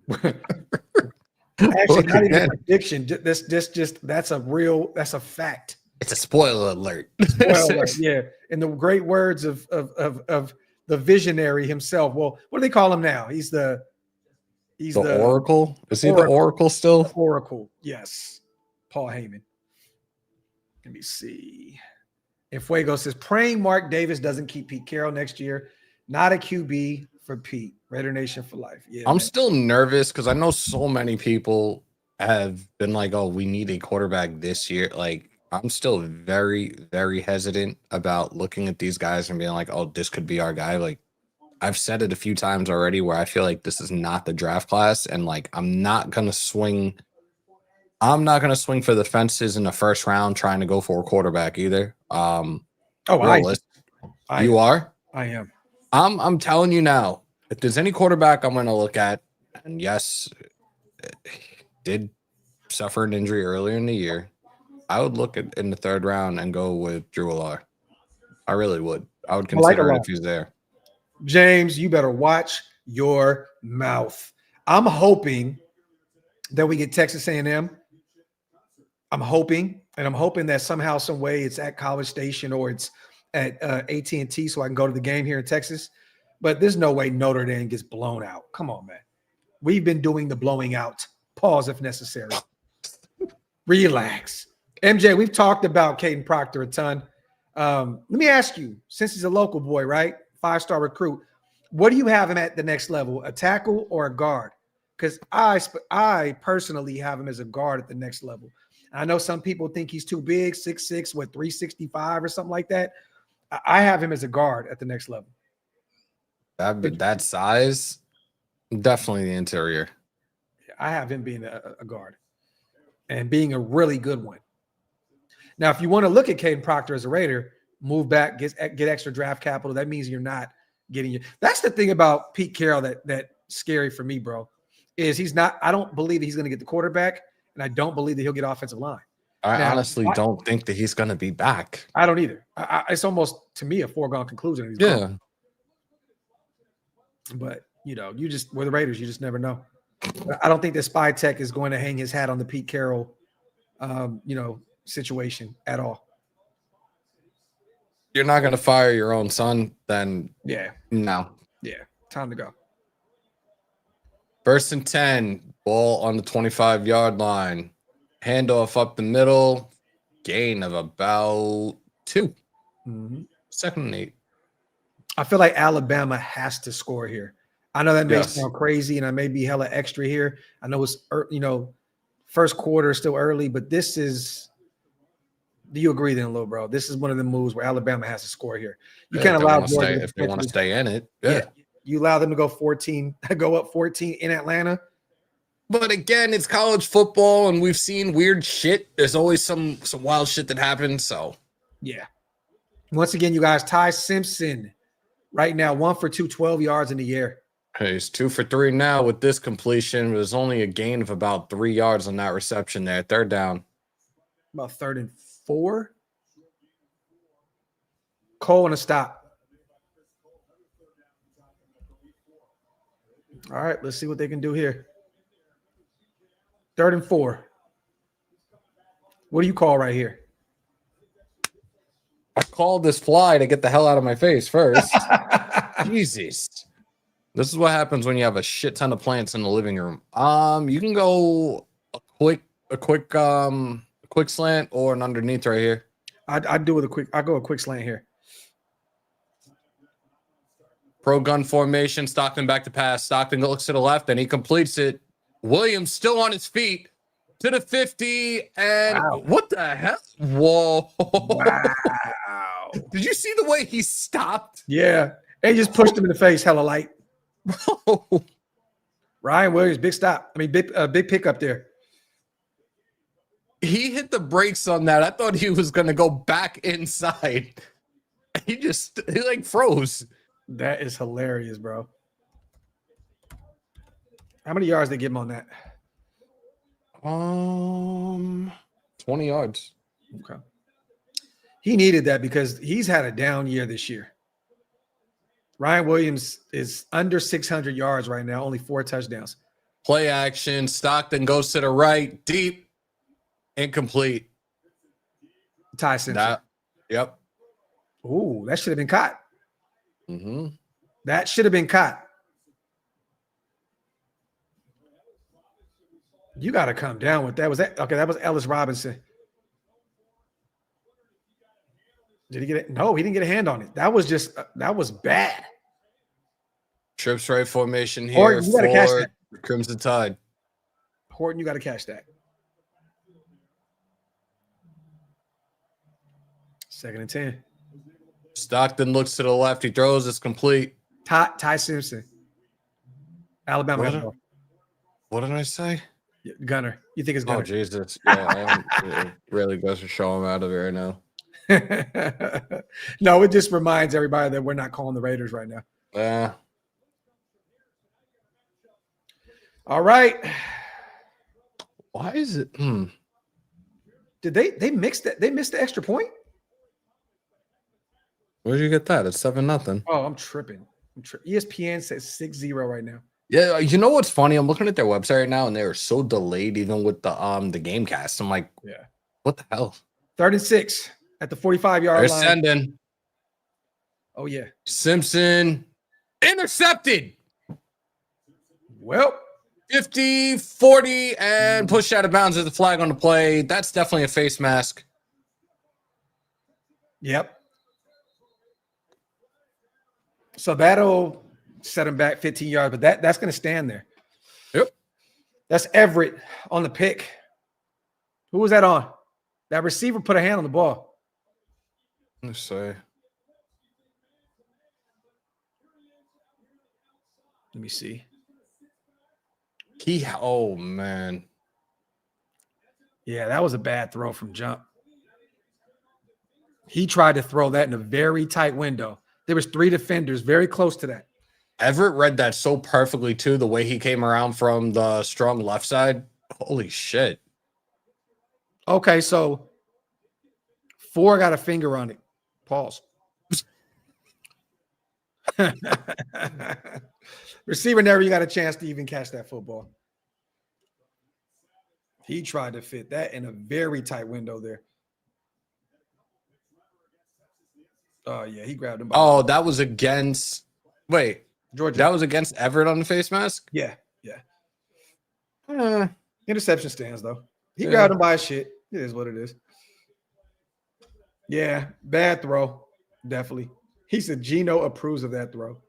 Actually, not even a prediction. That's a fact. It's a spoiler alert. Spoiler alert. Yeah. In the great words of the visionary himself. Well, what do they call him now? He's the Oracle. Is he the Oracle still? The Oracle. Yes. Paul Heyman. Let me see. And Fuego says, praying Mark Davis doesn't keep Pete Carroll next year. Not a QB for Pete. Raider Nation for life. Yeah, I'm still nervous because I know so many people have been like, oh, we need a quarterback this year. Like, I'm still very, very hesitant about looking at these guys and being like, oh, this could be our guy. Like, I've said it a few times already where I feel like this is not the draft class. And like, I'm not going to swing I'm not going to swing for the fences in the first round trying to go for a quarterback either. I You are? I am. I'm telling you now, if there's any quarterback I'm going to look at, and yes, did suffer an injury earlier in the year, I would look at in the third round and go with Drew Allar. I really would. I would consider it if he's there. James, you better watch your mouth. I'm hoping that we get Texas A&M. I'm hoping that somehow, some way, it's at College Station or it's at AT&T, so I can go to the game here in Texas. But there's no way Notre Dame gets blown out. Come on, man. We've been doing the blowing out. Pause if necessary. Relax. MJ, we've talked about Caden Proctor a ton. Let me ask you, since he's a local boy, right? 5-star recruit. What do you have him at the next level, a tackle or a guard? Because I personally have him as a guard at the next level. I know some people think he's too big, 6'6", 365 or something like that. I have him as a guard at the next level. That size, definitely the interior. I have him being a guard and being a really good one. Now, if you want to look at Caden Proctor as a Raider, move back, get extra draft capital. That means you're not getting you. That's the thing about Pete Carroll that's scary for me, bro, is he's not. I don't believe he's going to get the quarterback, and I don't believe that he'll get offensive line. I honestly don't think that he's going to be back. I don't either. It's almost, to me, a foregone conclusion. Yeah. Gone. But, we're the Raiders. You just never know. I don't think that Spy Tech is going to hang his hat on the Pete Carroll, situation at all. You're not going to fire your own son, then no. Yeah, time to go. 1st and 10, ball on the 25-yard line. Handoff up the middle, gain of about 2. 2nd and 8. I feel like Alabama has to score here. I know that may sound crazy, and I may be hella extra here. I know it's, first quarter, still early, but this is – do you agree then, little bro? This is one of the moves where Alabama has to score here. You can't allow Georgia if they want to stay in it. Yeah. You allow them to go up 14 in Atlanta. But again, it's college football, and we've seen weird shit. There's always some wild shit that happens. So, yeah. Once again, you guys, Ty Simpson right now 1 for 2, 12 yards in the air. Hey, he's 2 for 3 now with this completion. There's only a gain of about 3 yards on that reception there. 3rd down. About 3rd and 4. Cole and a stop. All right, let's see what they can do here. 3rd and 4. What do you call right here? I called this fly to get the hell out of my face first. Jesus. This is what happens when you have a shit ton of plants in the living room. You can go a quick slant or an underneath right here. I'll go a quick slant here. Pro gun formation, Stockton back to pass. Stockton looks to the left and he completes it. Williams still on his feet to the 50. And What the hell? Whoa. Wow. Did you see the way he stopped? Yeah. And just pushed him in the face, hella light. Ryan Williams, big stop. Big pickup there. He hit the brakes on that. I thought he was going to go back inside. He froze. That is hilarious, bro. How many yards they give him on that? 20 yards. Okay. He needed that because he's had a down year this year. Ryan Williams is under 600 yards right now, only 4 touchdowns. Play action. Stockton goes to the right, deep, incomplete. Ty Simpson. Yep. Ooh, that should have been caught. Mm-hmm. That should have been caught. You got to come down with that. That was Ellis Robinson. Did he get it? No, he didn't get a hand on it. That was bad. Trips right formation here you got to catch that. Crimson Tide. Horton, you got to catch that. 2nd and 10. Stockton looks to the left. He throws. It's complete. Ty Simpson. Alabama. What did I say? Gunner. You think it's Gunner? Oh, Jesus. Yeah, it really goes to show him out of it right now. No, it just reminds everybody that we're not calling the Raiders right now. Yeah. All right. Why is it? Did they mix that? They missed the extra point? Where did you get that? It's 7-0. Oh, I'm tripping. ESPN says 6-0 right now. Yeah, you know what's funny? I'm looking at their website right now, and they are so delayed, even with the game cast. I'm like, yeah, what the hell? 3rd and 6 at the 45-yard They're line. sending. Oh yeah, Simpson intercepted. Well, 50, 40, and pushed out of bounds with the flag on the play. That's definitely a face mask. Yep. So that'll set him back 15 yards, but that's going to stand there. Yep. That's Everett on the pick. Who was that on? That receiver put a hand on the ball. Let's see. Let me see. Oh, man. Yeah, that was a bad throw from jump. He tried to throw that in a very tight window. There was 3 defenders very close to that. Everett read that so perfectly, too, the way he came around from the strong left side. Holy shit. Okay, so 4 got a finger on it. Pause. Receiver never got a chance to even catch that football. He tried to fit that in a very tight window there. Oh, yeah, he grabbed him. Oh, that was against – wait. Georgia. That was against Everett on the face mask? Yeah. Interception stands, though. He Yeah. grabbed him by his shit. It is what it is. Yeah, bad throw. Definitely. He said Gino approves of that throw.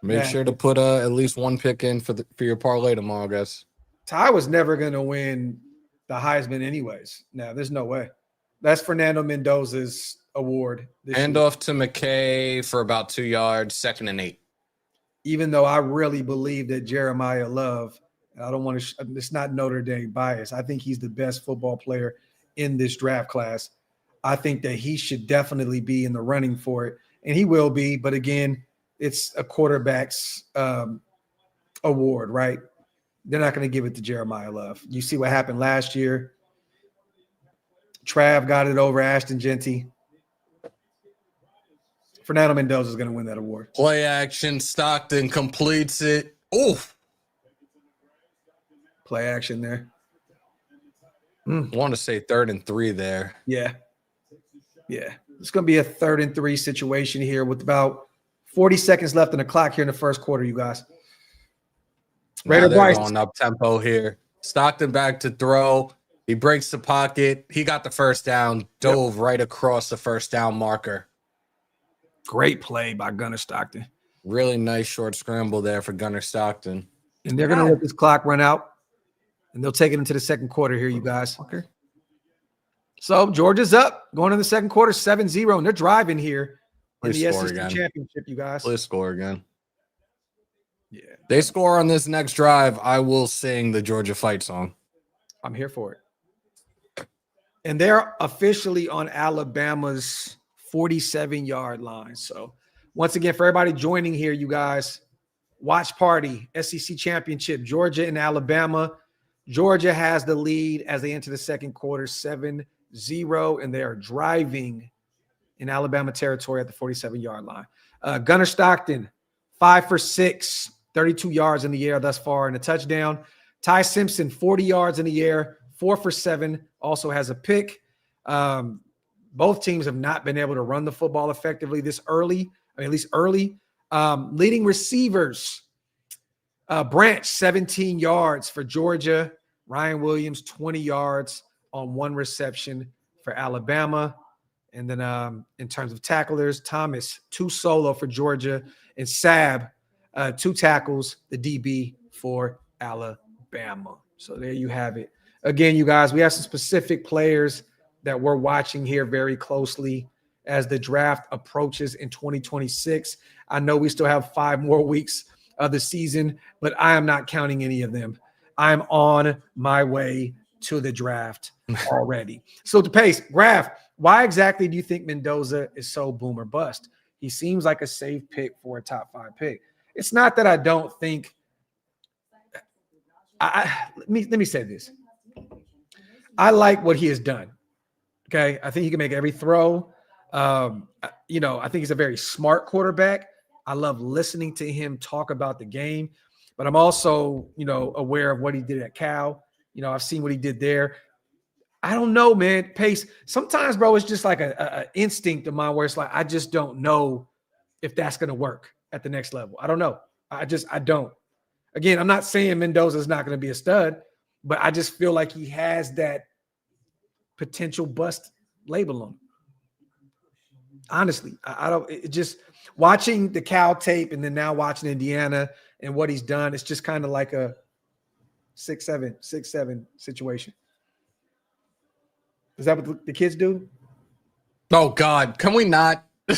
Make sure to put at least one pick in for your parlay tomorrow, guys. Ty was never going to win the Heisman anyways. No, there's no way. That's Fernando Mendoza's award. Handoff to McKay for about 2 yards, 2nd and 8. Even though I really believe that Jeremiah Love, I don't want to, it's not Notre Dame bias. I think he's the best football player in this draft class. I think that he should definitely be in the running for it, and he will be. But again, it's a quarterback's award, right? They're not going to give it to Jeremiah Love. You see what happened last year. Trav got it over Ashton Genty. Fernando Mendoza is going to win that award. Play action. Stockton completes it. Oof. Play action there. I want to say 3rd and 3 there. Yeah. It's going to be a 3rd and 3 situation here with about 40 seconds left on the clock here in the first quarter, you guys. Raider going up tempo here. Stockton back to throw. He breaks the pocket. He got the first down, dove right across the first down marker. Great play by Gunner Stockton. Really nice short scramble there for Gunner Stockton. And they're going to let this clock run out, and they'll take it into the second quarter here, you guys. Okay. So Georgia's up, going in the second quarter, 7-0, and they're driving here in the SEC championship, you guys. Please score again. Yeah. They score on this next drive, I will sing the Georgia fight song. I'm here for it. And they're officially on Alabama's 47-yard line. So once again, for everybody joining here, you guys, watch party, SEC championship, Georgia and Alabama. Georgia has the lead as they enter the second quarter, 7-0, and they are driving in Alabama territory at the 47-yard line. Gunner Stockton, 5 for 6, 32 yards in the air thus far, and a touchdown. Ty Simpson, 40 yards in the air, 4 for 7, also has a pick. Both teams have not been able to run the football effectively this early, at least early. Leading receivers, Branch, 17 yards for Georgia. Ryan Williams, 20 yards on 1 reception for Alabama. And then in terms of tacklers, Thomas, 2 solo for Georgia, and Sabb, 2 tackles, the DB for Alabama. So there you have it. Again, you guys, we have some specific players that we're watching here very closely as the draft approaches in 2026. I know we still have 5 more weeks of the season, but I am not counting any of them. I'm on my way to the draft already. So to pace, Graphk, why exactly do you think Mendoza is so boom or bust? He seems like a safe pick for a top 5 pick. It's not that I don't think. Let me say this. I like what he has done. Okay, I think he can make every throw. I think he's a very smart quarterback. I love listening to him talk about the game, but I'm also, aware of what he did at Cal. I've seen what he did there. I don't know, man. Pace. Sometimes, bro, it's just like a instinct of mine where it's like I just don't know if that's going to work at the next level. I don't know. I don't. Again, I'm not saying Mendoza is not going to be a stud, but I just feel like he has that potential bust label on him. Honestly, I don't. It just watching the Cal tape and then now watching Indiana and what he's done. It's just kind of like a 6'7" situation. Is that what the kids do? Oh God, can we not? I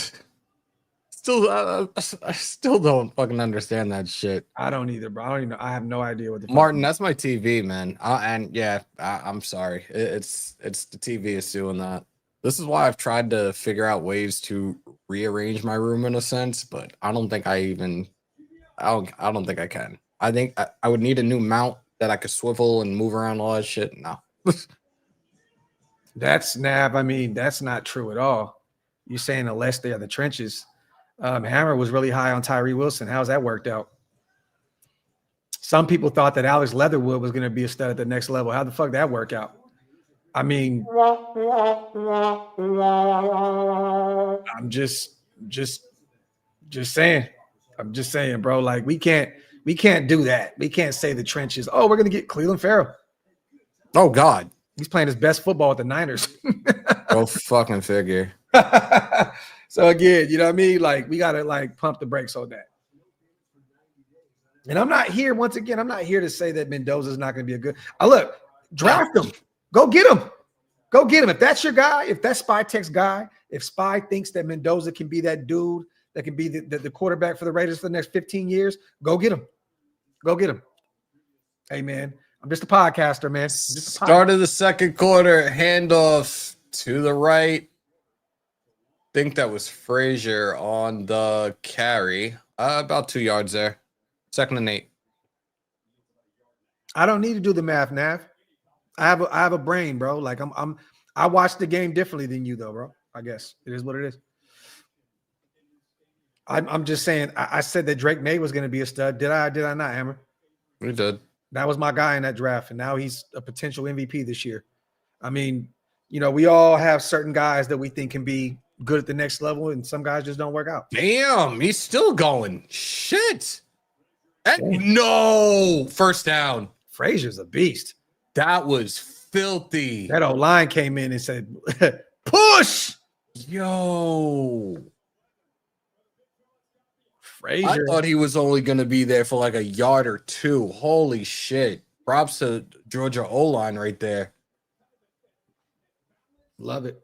still don't fucking understand that shit. I don't either, bro. I don't even know. I have no idea what the Martin, that's my TV, man. I'm sorry. It's the TV is doing that. This is why I've tried to figure out ways to rearrange my room in a sense, but I don't think I don't think I can. I think I would need a new mount that I could swivel and move around all that shit. No. That's Nav. I mean, that's not true at all. You're saying unless they are the trenches. Hammer was really high on Tyree Wilson. How's that worked out? Some people thought that Alex Leatherwood was going to be a stud at the next level. How the fuck that work out? I mean, I'm just saying. I'm just saying, bro. Like we can't do that. We can't say the trenches. Oh, we're gonna get Cleveland Farrell. Oh God, he's playing his best football with the Niners. Go fucking figure. So again, you know what I mean? Like we gotta like pump the brakes on that. And I'm not here once again. I'm not here to say that Mendoza is not going to be a good. Look, draft him. Go get him. Go get him. If that's your guy, if that's Spy Tech's guy, if Spy thinks that Mendoza can be that dude that can be the quarterback for the Raiders for the next 15 years, go get him. Go get him. Hey, man, I'm just a podcaster, man. Start of the second quarter, handoff to the right. Think that was Frazier on the carry. About 2 yards there. 2nd and 8. I don't need to do the math, Nav. I have a brain, bro. Like I watch the game differently than you, though, bro. I guess it is what it is. I'm just saying. I said that Drake May was going to be a stud. Did I not, Hammer? We did. That was my guy in that draft, and now he's a potential MVP this year. I mean, we all have certain guys that we think can be good at the next level, and some guys just don't work out. Damn, he's still going. Shit. No, first down. Frazier's a beast. That was filthy. That old line came in and said, push. Yo. Frazier. I thought he was only going to be there for like a yard or two. Holy shit. Props to Georgia O-line right there. Love it.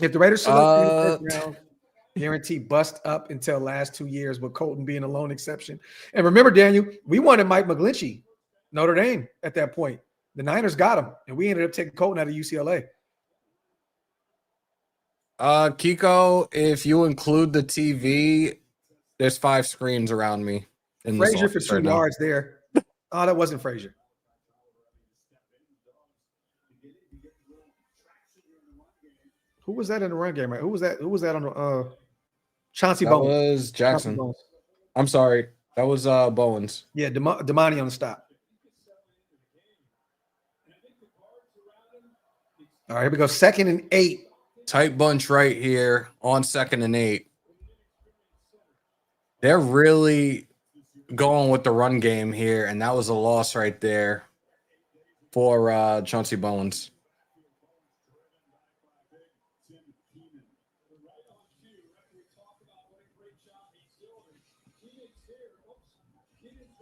If the Raiders select in the first round, guarantee bust up until last 2 years with Colton being a lone exception. And remember, Daniel, we wanted Mike McGlinchey, Notre Dame at that point. The Niners got him, and we ended up taking Colton out of UCLA. Kiko, if you include the TV, there's 5 screens around me. Frazier for 2 yards there. Oh, that wasn't Frazier. Who was that in the run game, right? Who was that on the Chauncey Bowens? That was Jackson. I'm sorry. That was Bowens. Yeah, Damani on the stop. All right, here we go. 2nd and 8. Tight bunch right here on 2nd and 8. They're really going with the run game here, and that was a loss right there for Chauncey Bowens.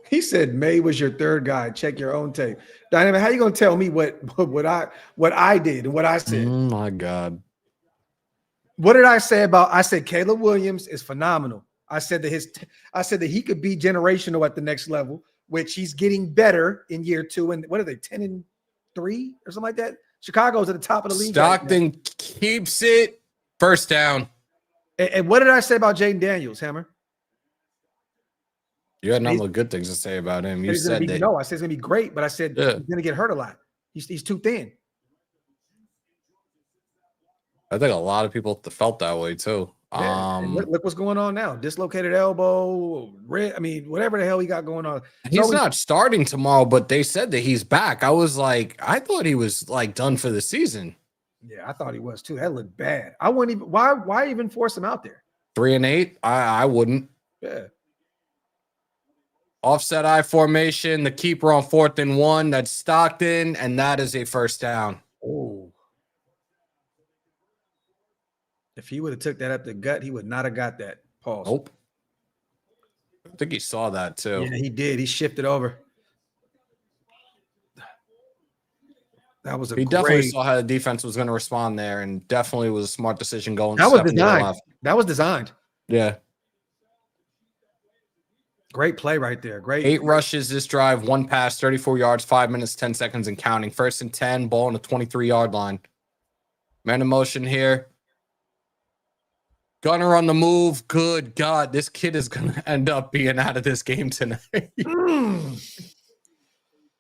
He said May was your 3rd guy. Check your own tape. Dynamic, how you gonna tell me what I did and what I said? Oh my God. What did I say about? I said Caleb Williams is phenomenal. I said that he could be generational at the next level. which he's getting better in year 2. And what are they, 10-3 or something like that? Chicago's at the top of the league. Stockton keeps it. First down. And what did I say about Jaden Daniels, Hammer? You had nothing but good things to say about him. You said that. No, I said it's going to be great, but I said he's going to get hurt a lot. He's too thin. I think a lot of people felt that way too. Yeah. Look what's going on now. Dislocated elbow, whatever the hell he got going on. He's not starting tomorrow, but they said that he's back. I was like, I thought he was like done for the season. Yeah, I thought he was too. That looked bad. I wouldn't even. Why even force him out there? 3-8. I wouldn't. Yeah. Offset I formation. The keeper on 4th and 1. That's Stockton, and that is a first down. Oh. If he would have took that up the gut, he would not have got that. Pause. Nope. I think he saw that too. Yeah, he did. He shifted over. That was He definitely saw how the defense was going to respond there, and definitely was a smart decision going. That was designed. That was designed. Yeah. Great play right there. Great. 8 rushes this drive, 1 pass, 34 yards, 5 minutes, 10 seconds, and counting. 1st and 10, ball on the 23-yard line. Man in motion here. Gunner on the move. Good God, this kid is going to end up being out of this game tonight.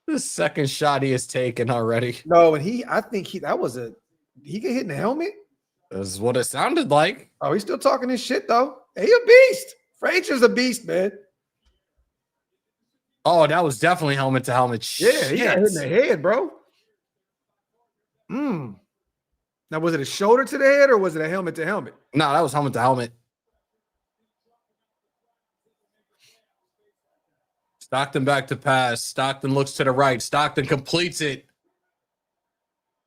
The second shot he has taken already. No, and I think he get hit in the helmet. That's what it sounded like. Oh, he's still talking his shit though. Hey, a beast. Frazier's a beast, man. Oh, that was definitely helmet to helmet. Yeah, he got hit in the head, bro. Now, was it a shoulder to the head or was it a helmet to helmet? No, that was helmet to helmet. Stockton back to pass. Stockton looks to the right. Stockton completes it.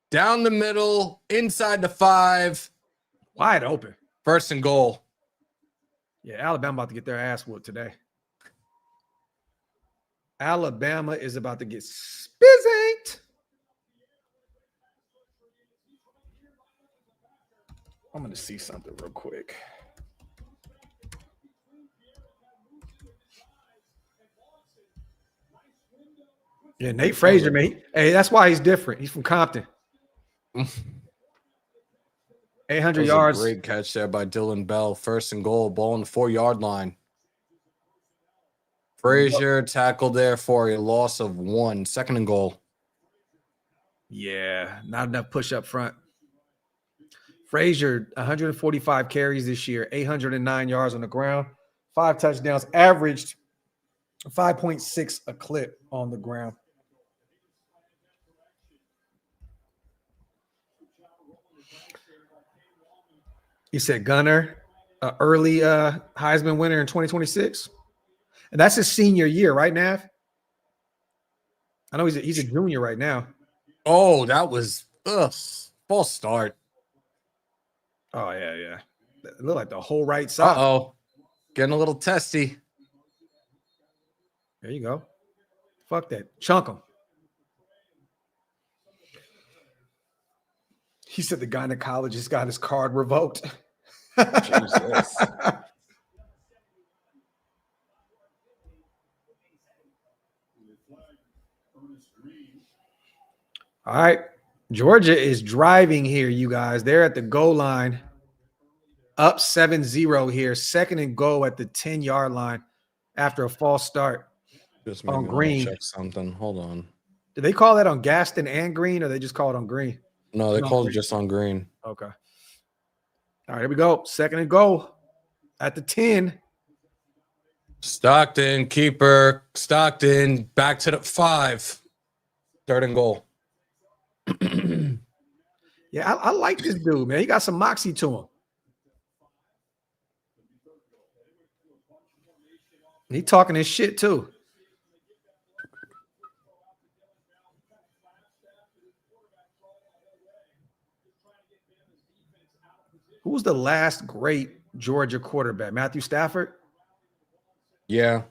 Down the middle, inside the 5. Wide open. 1st and goal. Yeah, Alabama about to get their ass whooped today. Alabama is about to get spizzed. I'm going to see something real quick. Yeah, Nate Frazier, man. Hey, that's why he's different. He's from Compton. 800 yards. Great catch there by Dylan Bell. 1st and goal. Ball on the 4-yard line. Frazier tackled there for a loss of 1. 2nd and goal. Yeah, not enough push up front. Frazier, 145 carries this year, 809 yards on the ground, 5 touchdowns, averaged 5.6 a clip on the ground. You said Gunner, early Heisman winner in 2026. And that's his senior year, right, Nav? I know he's a junior right now. Oh, that was false start. Oh, yeah. It looked like the whole right side. Uh-oh. Getting a little testy. There you go. Fuck that. Chunk him. He said the gynecologist got his card revoked. Jesus. All right. Georgia is driving here, you guys. They're at the goal line. Up 7-0 here. 2nd and goal at the 10-yard line after a false start. Just on green. Check something. Hold on. Did they call that on Gaston and green, or they just call it on green? No, they called it just on green. Okay. All right, here we go. 2nd and goal at the 10. Stockton, keeper. Stockton, back to the 5. 3rd and goal. Yeah, I like this dude, man. He got some moxie to him. He talking his shit too. Who was the last great Georgia quarterback? Matthew Stafford? Yeah.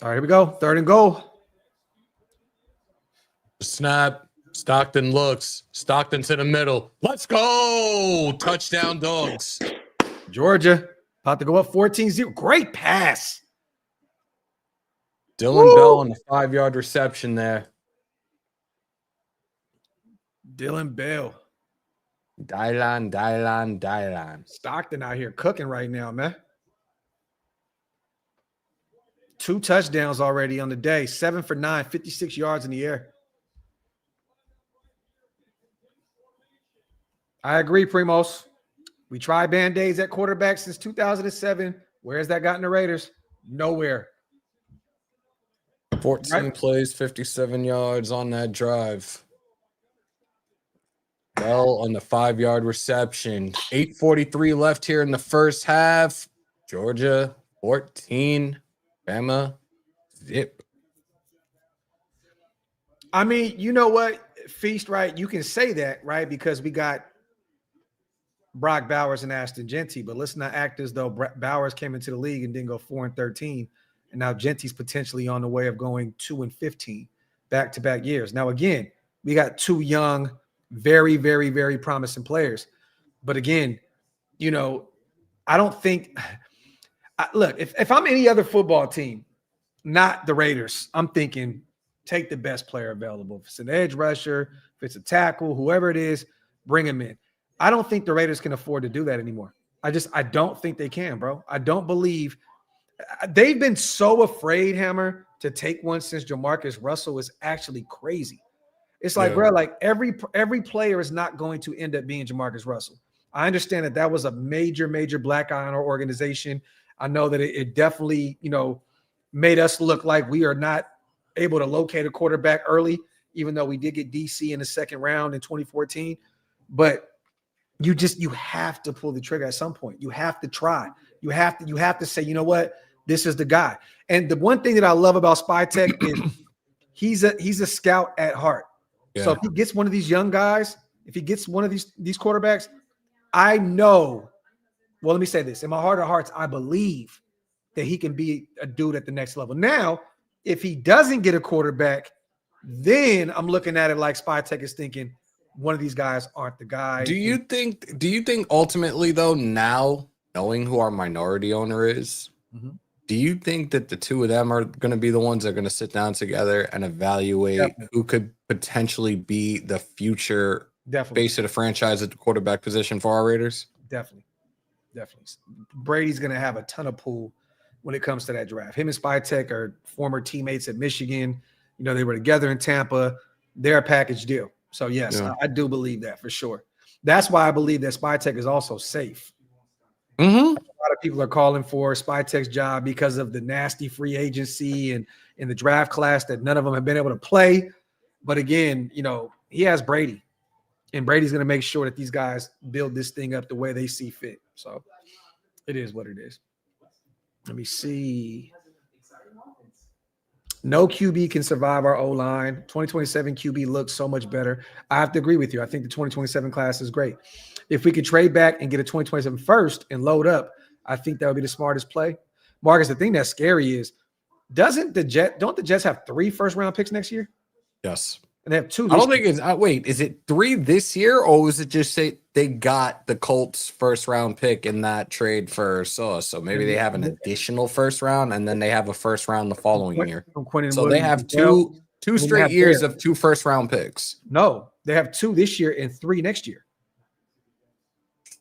All right, here we go. 3rd and goal. Snap. Stockton looks. Stockton to the middle. Let's go. Touchdown, dogs. Georgia. About to go up 14-0. Great pass. Dylan Bell on the 5-yard reception there. Dylan Bell. Dylan. Stockton out here cooking right now, man. 2 touchdowns already on the day. 7 for 9, 56 yards in the air. I agree, Primos. We tried Band-Aids at quarterback since 2007. Where has that gotten the Raiders? Nowhere. 14 plays, 57 yards on that drive. Bell on the 5-yard reception. 8:43 left here in the first half. Georgia 14. Bama zip. I mean, you know what, Feast, right? You can say that, right? Because we got Brock Bowers and Ashton Genty, but let's not act as though Bowers came into the league and didn't go 4-13, and now Genty's potentially on the way of going 2-15 back-to-back years. Now, again, we got 2 young, very, very, very promising players. But again, you know, I don't think look, if I'm any other football team, not the Raiders, I'm thinking take the best player available. If it's an edge rusher, if it's a tackle, whoever it is, bring him in. I don't think the Raiders can afford to do that anymore. I don't think they can, bro. I don't believe they've been so afraid, Hammer, to take one since Jamarcus Russell is actually crazy. It's like, bro, like every player is not going to end up being Jamarcus Russell. I understand that was a major, major black eye on our organization. I know that it definitely, you know, made us look like we are not able to locate a quarterback early, even though we did get DC in the second round in 2014. But you have to pull the trigger at some point. You have to try. You have to say, you know what, this is the guy. And the one thing that I love about Spy Tech is he's a scout at heart. Yeah. So if he gets one of these young guys, if he gets one of these quarterbacks, I know. Well, let me say this. In my heart of hearts, I believe that he can be a dude at the next level. Now, if he doesn't get a quarterback, then I'm looking at it like Spy Tech is thinking one of these guys aren't the guy. Do you think ultimately, though, now knowing who our minority owner is, do you think that the 2 of them are going to be the ones that are going to sit down together and evaluate who could potentially be the future face of the franchise at the quarterback position for our Raiders? Definitely. Brady's going to have a ton of pull when it comes to that draft. Him and Spy Tech are former teammates at Michigan. You know, they were together in Tampa. They're a package deal. So, yes, I do believe that for sure. That's why I believe that Spy Tech is also safe. A lot of people are calling for Spy Tech's job because of the nasty free agency and in the draft class that none of them have been able to play. But again, you know, he has Brady, and Brady's going to make sure that these guys build this thing up the way they see fit. So it is what it is. Let me see. No QB can survive our O-line. 2027 QB looks so much better. I have to agree with you. I think the 2027 class is great. If we could trade back and get a 2027 first and load up, I think that would be the smartest play. Marcus, the thing that's scary is, don't the Jets have 3 first-round picks next year? Yes. And they have 2 this I don't year. think it's wait, is it 3 this year, or was it just say they got the Colts first-round pick in that trade for Sauce? So maybe they have an additional first round, and then they have a first round the following year. So they have two straight years of 2 first-round picks. No, they have 2 this year and 3 next year.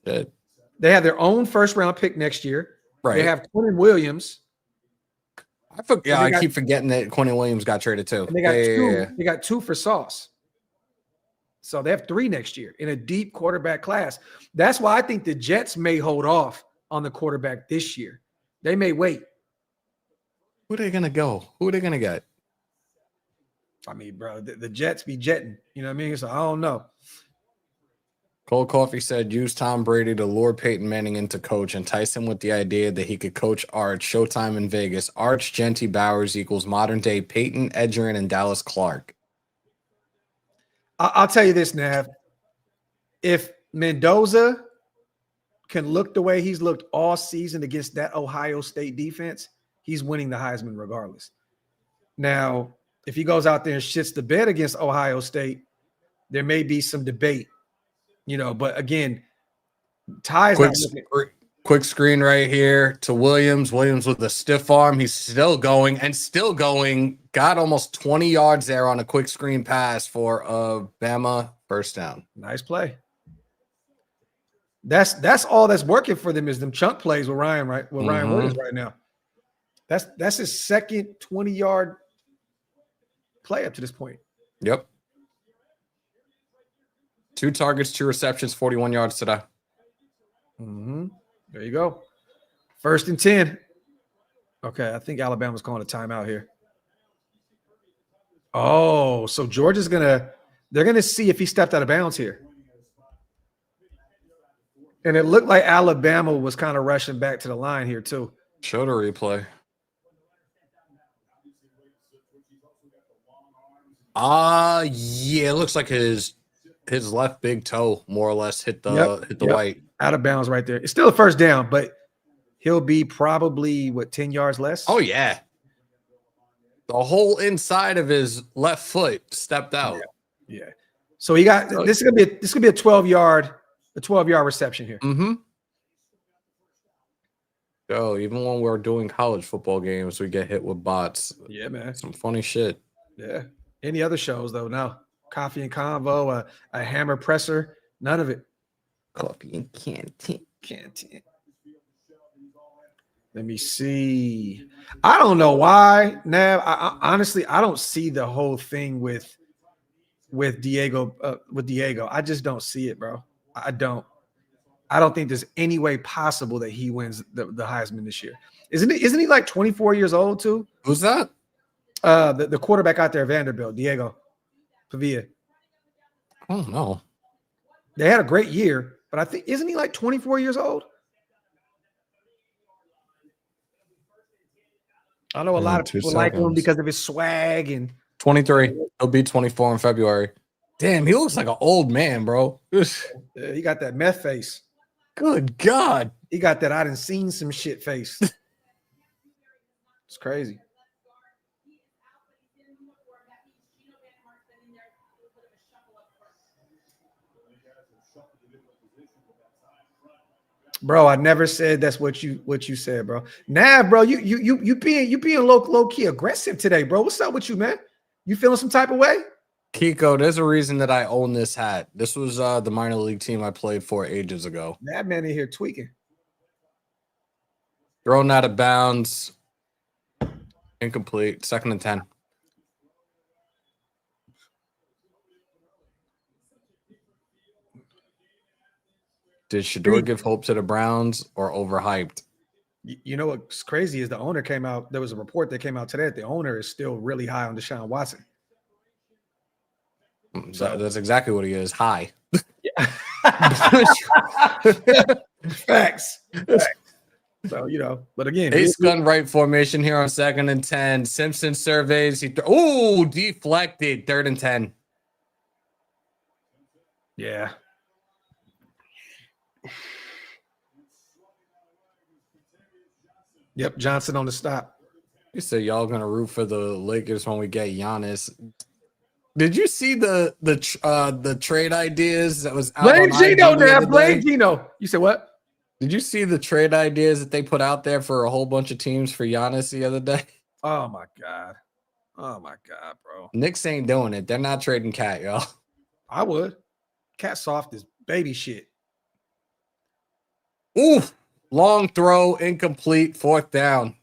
Shit. They have their own first-round pick next year. Right. They have Quentin Williams. I keep forgetting that Quentin Williams got traded too. And they got 2. They got 2 for Sauce. So they have 3 next year in a deep quarterback class. That's why I think the Jets may hold off on the quarterback this year. They may wait. Who are they gonna go? Who are they gonna get? I mean, bro, the Jets be jetting. You know what I mean? So I don't know. Cold Coffee said, use Tom Brady to lure Peyton Manning into coach, entice him with the idea that he could coach Arch, Showtime in Vegas. Arch, Genty, Bowers equals modern-day Peyton, Edgerrin, and Dallas Clark. I'll tell you this, Nav. If Mendoza can look the way he's looked all season against that Ohio State defense, he's winning the Heisman regardless. Now, if he goes out there and shits the bed against Ohio State, there may be some debate. You know, but again, Ty's not looking. Quick screen right here to Williams. Williams with a stiff arm. He's still going and still going. Got almost 20 yards there on a quick screen pass for Bama first down. Nice play. That's all that's working for them is them chunk plays with Ryan, right? With Ryan Williams right now. That's his second 20-yard play up to this point. Yep. 2 targets, 2 receptions, 41 yards today. There you go. 1st and 10. Okay, I think Alabama's calling a timeout here. Oh, so Georgia's they're gonna see if he stepped out of bounds here. And it looked like Alabama was kind of rushing back to the line here too. Show the replay. Yeah, it looks like his left big toe more or less hit the white. Out of bounds right there. It's still a first down, but he'll be probably 10 yards less. Oh yeah. The whole inside of his left foot stepped out. Yeah. So he got this is gonna be a 12-yard reception here. Yo, even when we're doing college football games, we get hit with bots. Yeah, man. Some funny shit. Yeah. Any other shows though? No. Coffee and Convo, a hammer presser, none of it. Coffee and canteen. Let me see. I don't know why, Nav. I honestly, I don't see the whole thing with Diego. I just don't see it, bro. I don't think there's any way possible that he wins the Heisman this year. Isn't he like 24 years old too? Who's that? The quarterback out there, Vanderbilt, Diego Pavia. I don't know. They had a great year, but I think isn't he like 24 years old? I know a lot of people like him because of his swag and 23. He'll be 24 in February. Damn, he looks like an old man, bro. He got that meth face. Good God. He got that I done seen some shit face. It's crazy. Bro, I never said that's what you said, bro. Nah, bro, you being low key aggressive today, bro. What's up with you, man? You feeling some type of way? Kiko, there's a reason that I own this hat. This was the minor league team I played for ages ago. That man in here tweaking. Thrown out of bounds. Incomplete. 2nd and 10. Did Shador give hope to the Browns or overhyped? You know what's crazy is the owner came out. There was a report that came out today that the owner is still really high on Deshaun Watson. So that's exactly what he is. High. Facts. So, but again, ace gun right formation here on 2nd and 10. Simpson surveys. Deflected. 3rd and 10. Yeah. Yep, Johnson on the stop. You said y'all gonna root for the Lakers when we get Giannis. Did you see the trade ideas that was out? Blame Gino now. Blame Gino. You said what? Did you see the trade ideas that they put out there for a whole bunch of teams for Giannis the other day? Oh my god, bro. Knicks ain't doing it. They're not trading Cat, y'all. I would. Cat soft is baby shit. Oof. Long throw, incomplete, 4th down.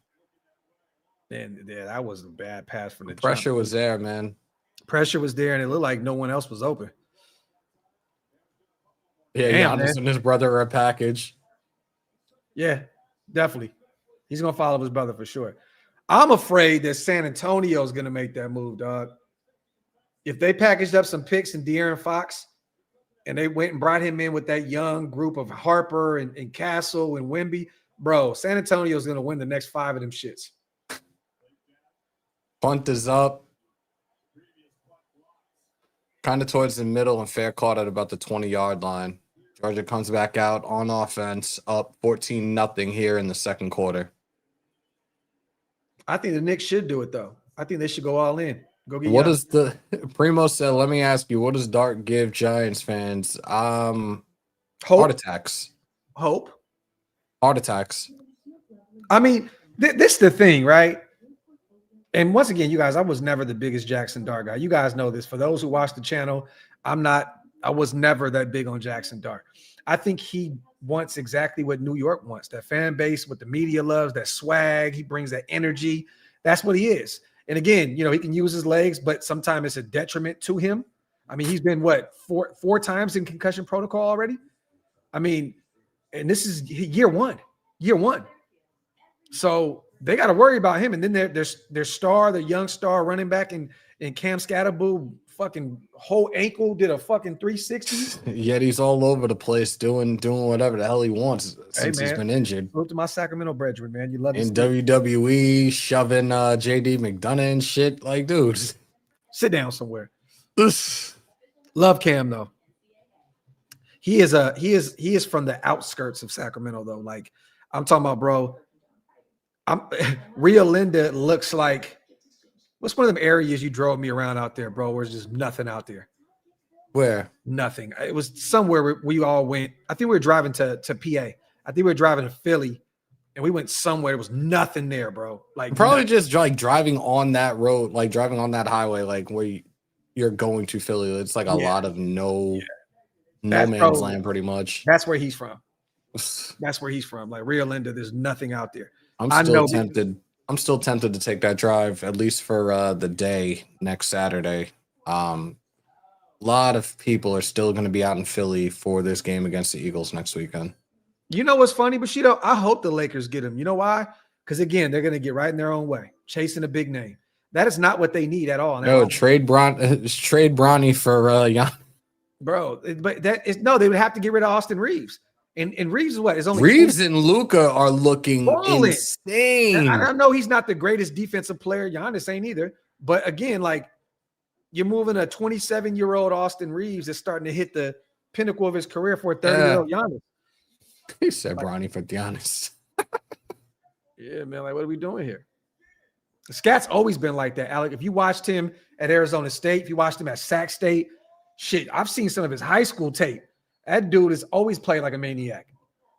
And yeah, that was a bad pass from the pressure jump. was there, man. Pressure was there, and it looked like no one else was open. Yeah, Giannis and his brother are a package. Yeah, definitely. He's gonna follow his brother for sure. I'm afraid that San Antonio is gonna make that move, dog. If they packaged up some picks and De'Aaron Fox, and they went and brought him in with that young group of Harper and Castle and Wemby, bro, San Antonio is gonna win the next 5 of them shits. Punt is up. Kind of towards the middle, and fair caught at about the 20-yard line. Georgia comes back out on offense, up 14-0 here in the 2nd quarter. I think the Knicks should do it, though. I think they should go all in. Go get what does the Primo said? Let me ask you, what does Dart give Giants fans? Hope. Heart attacks. Hope. Heart attacks. I mean, this is the thing, right? And once again, you guys, I was never the biggest Jackson Dart guy. You guys know this. For those who watch the channel, I was never that big on Jackson Dart. I think he wants exactly what New York wants. That fan base, what the media loves, that swag. He brings that energy. That's what he is. And again, he can use his legs, but sometimes it's a detriment to him. I mean, he's been four times in concussion protocol already. I mean, and this is year one. So they got to worry about him. And then their star, the young star running back in Cam Scatterboo, fucking whole ankle, did a fucking 360. Yet he's all over the place doing whatever the hell he wants since he's been injured. Look to my Sacramento brethren, man. You love it. In WWE, shoving JD McDonough and shit. Like, dude. Sit down somewhere. Love Cam, though. He is from the outskirts of Sacramento, though. Like, I'm talking about, bro. Rio Linda looks like, what's one of them areas you drove me around out there, bro, where there's just nothing out there? Where? Nothing. It was somewhere where we all went. I think we were driving to PA. I think we were driving to Philly, and we went somewhere. There was nothing there, bro. Like, probably just like driving on that road, like driving on that highway, like where you're going to Philly. It's like a lot of no man's land, pretty much. That's where he's from. That's where he's from. Like Rio Linda, there's nothing out there. I'm still tempted to take that drive, at least for the day next Saturday. A lot of people are still going to be out in Philly for this game against the Eagles next weekend. You know what's funny, Bushido? I hope the Lakers get him. You know why? Because, again, they're going to get right in their own way, chasing a big name. That is not what they need at all. No, trade Bronny for Jan. Bro, but they would have to get rid of Austin Reeves. And Reeves is what? Is only Reeves and Luka are looking insane. I know he's not the greatest defensive player. Giannis ain't either. But again, like, you're moving a 27-year-old Austin Reeves that's starting to hit the pinnacle of his career for a 30-year-old Giannis. He said Bronny for Giannis. Yeah, man. Like, what are we doing here? Scat's always been like that, Alec. If you watched him at Arizona State, if you watched him at Sac State, shit, I've seen some of his high school tape. That dude is always playing like a maniac.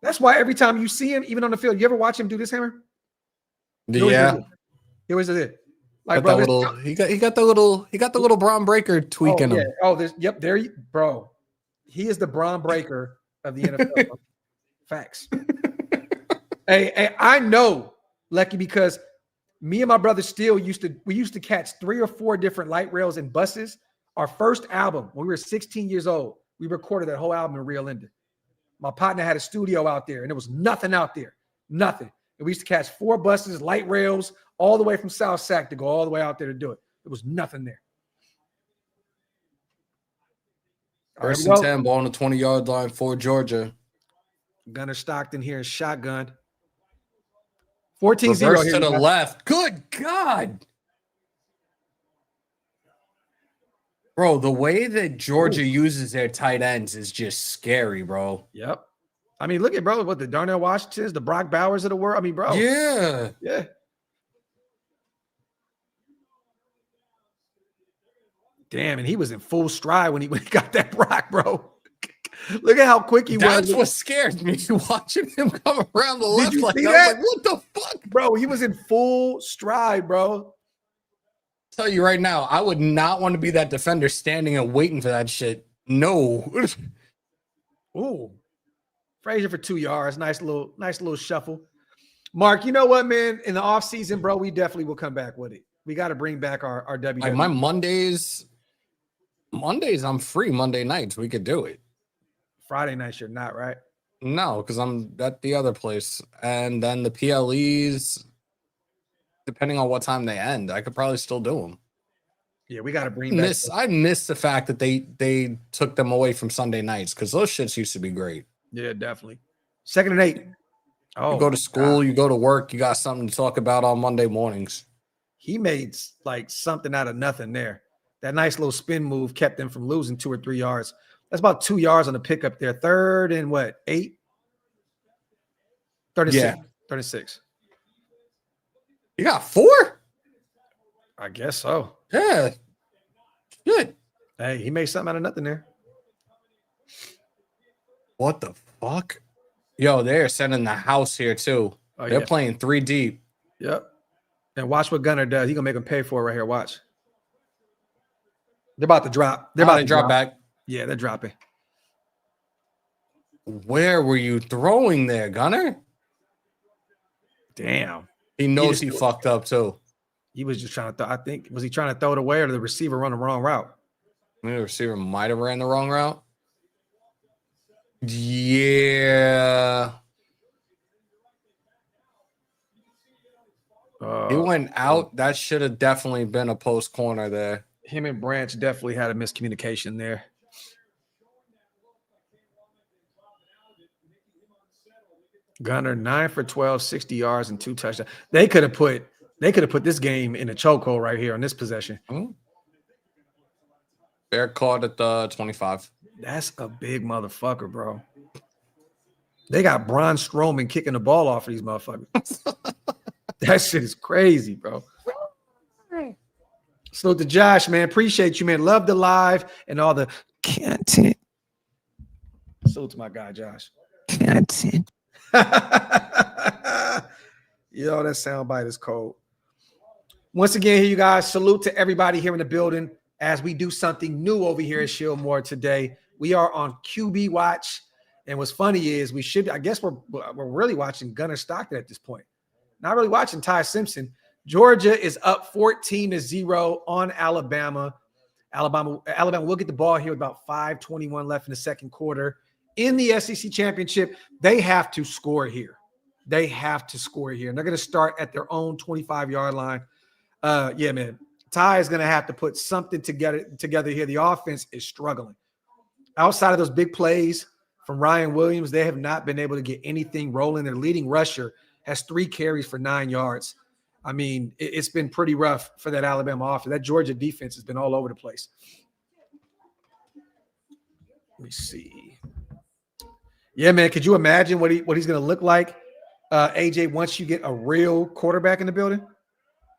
That's why every time you see him, even on the field, you ever watch him do this, Hammer? Yeah. He always did it. Like, got bro, he got the little Braun Breaker tweak in him. There you, bro. He is the Braun Breaker of the NFL. Facts. hey, I know, Lecky, because me and my brother Steele used to catch 3 or 4 different light rails in buses. Our first album, when we were 16 years old, we recorded that whole album in Rio Linda. My partner had a studio out there, and there was nothing out there. Nothing. And we used to catch 4 buses, light rails, all the way from South Sac to go all the way out there to do it. There was nothing there. First and 10, ball on the 20-yard line for Georgia. Gunnar Stockton here in shotgun. 14-0 reverse to the left. Good God. Bro, the way that Georgia uses their tight ends is just scary, bro. Yep. I mean, look at, bro, what the Darnell Washingtons, the Brock Bowers of the world. I mean, bro. Yeah. Yeah. Damn, and he was in full stride when he got that Brock, bro. Look at how quick he was. That's what scared me, watching him come around the left. Did you see that? that? Like, what the fuck? Bro, he was in full stride, bro. Tell you right now, I would not want to be that defender standing and waiting for that shit. No. Ooh. Frazier for 2 yards. Nice little shuffle. Mark, you know what, man? In the offseason, bro, we definitely will come back with it. We got to bring back our WWE. Like my Mondays, I'm free Monday nights. We could do it. Friday nights, you're not, right? No, because I'm at the other place. And then the PLEs, depending on what time they end, I could probably still do them. Yeah, we got to bring back. I miss the fact that they took them away from Sunday nights because those shits used to be great. Yeah, definitely. 2nd and 8. Oh, you go to school, you go to work, you got something to talk about on Monday mornings. He made like something out of nothing there. That nice little spin move kept them from losing 2 or 3 yards. That's about 2 yards on the pickup there. 3rd and what? 8? 36. Yeah. 36. You got 4? I guess so. Yeah. Good. Hey, he made something out of nothing there. What the fuck? Yo, they're sending the house here too. Oh, They're yeah. playing 3 deep. Yep. And watch what Gunner does. He's gonna make him pay for it right here. Watch. They're about to drop. They're about to drop back. Yeah, they're dropping. Where were you throwing there, Gunner? Damn. He knows he fucked up too. He was just trying to throw. I think, was he trying to throw it away or did the receiver run the wrong route? Maybe the receiver might have ran the wrong route. Yeah. He went out. That should have definitely been a post corner there. Him and Branch definitely had a miscommunication there. Gunner 9 for 12, 60 yards and 2 touchdowns. They could have put this game in a chokehold right here on this possession. They're caught at the 25. That's a big motherfucker, bro. They got Braun Strowman kicking the ball off of these motherfuckers. That shit is crazy, bro. Salute to Josh, man. Appreciate you, man. Love the live and all the content. Salute to my guy, Josh. Content. Yo, that soundbite is cold. Once again, here you guys, salute to everybody here in the building as we do something new over here at Shieldmore today. We are on QB watch, and what's funny is I guess we're really watching Gunner Stockton at this point. Not really watching Ty Simpson. Georgia is up 14-0 on Alabama. Alabama will get the ball here with about 5:21 left in the second quarter. In the SEC championship, they have to score here. They have to score here. And they're going to start at their own 25-yard line. Yeah, man. Ty is going to have to put something together here. The offense is struggling. Outside of those big plays from Ryan Williams, they have not been able to get anything rolling. Their leading rusher has 3 carries for 9 yards. I mean, it's been pretty rough for that Alabama offense. That Georgia defense has been all over the place. Let me see. Yeah, man. Could you imagine what he's going to look like, AJ, once you get a real quarterback in the building?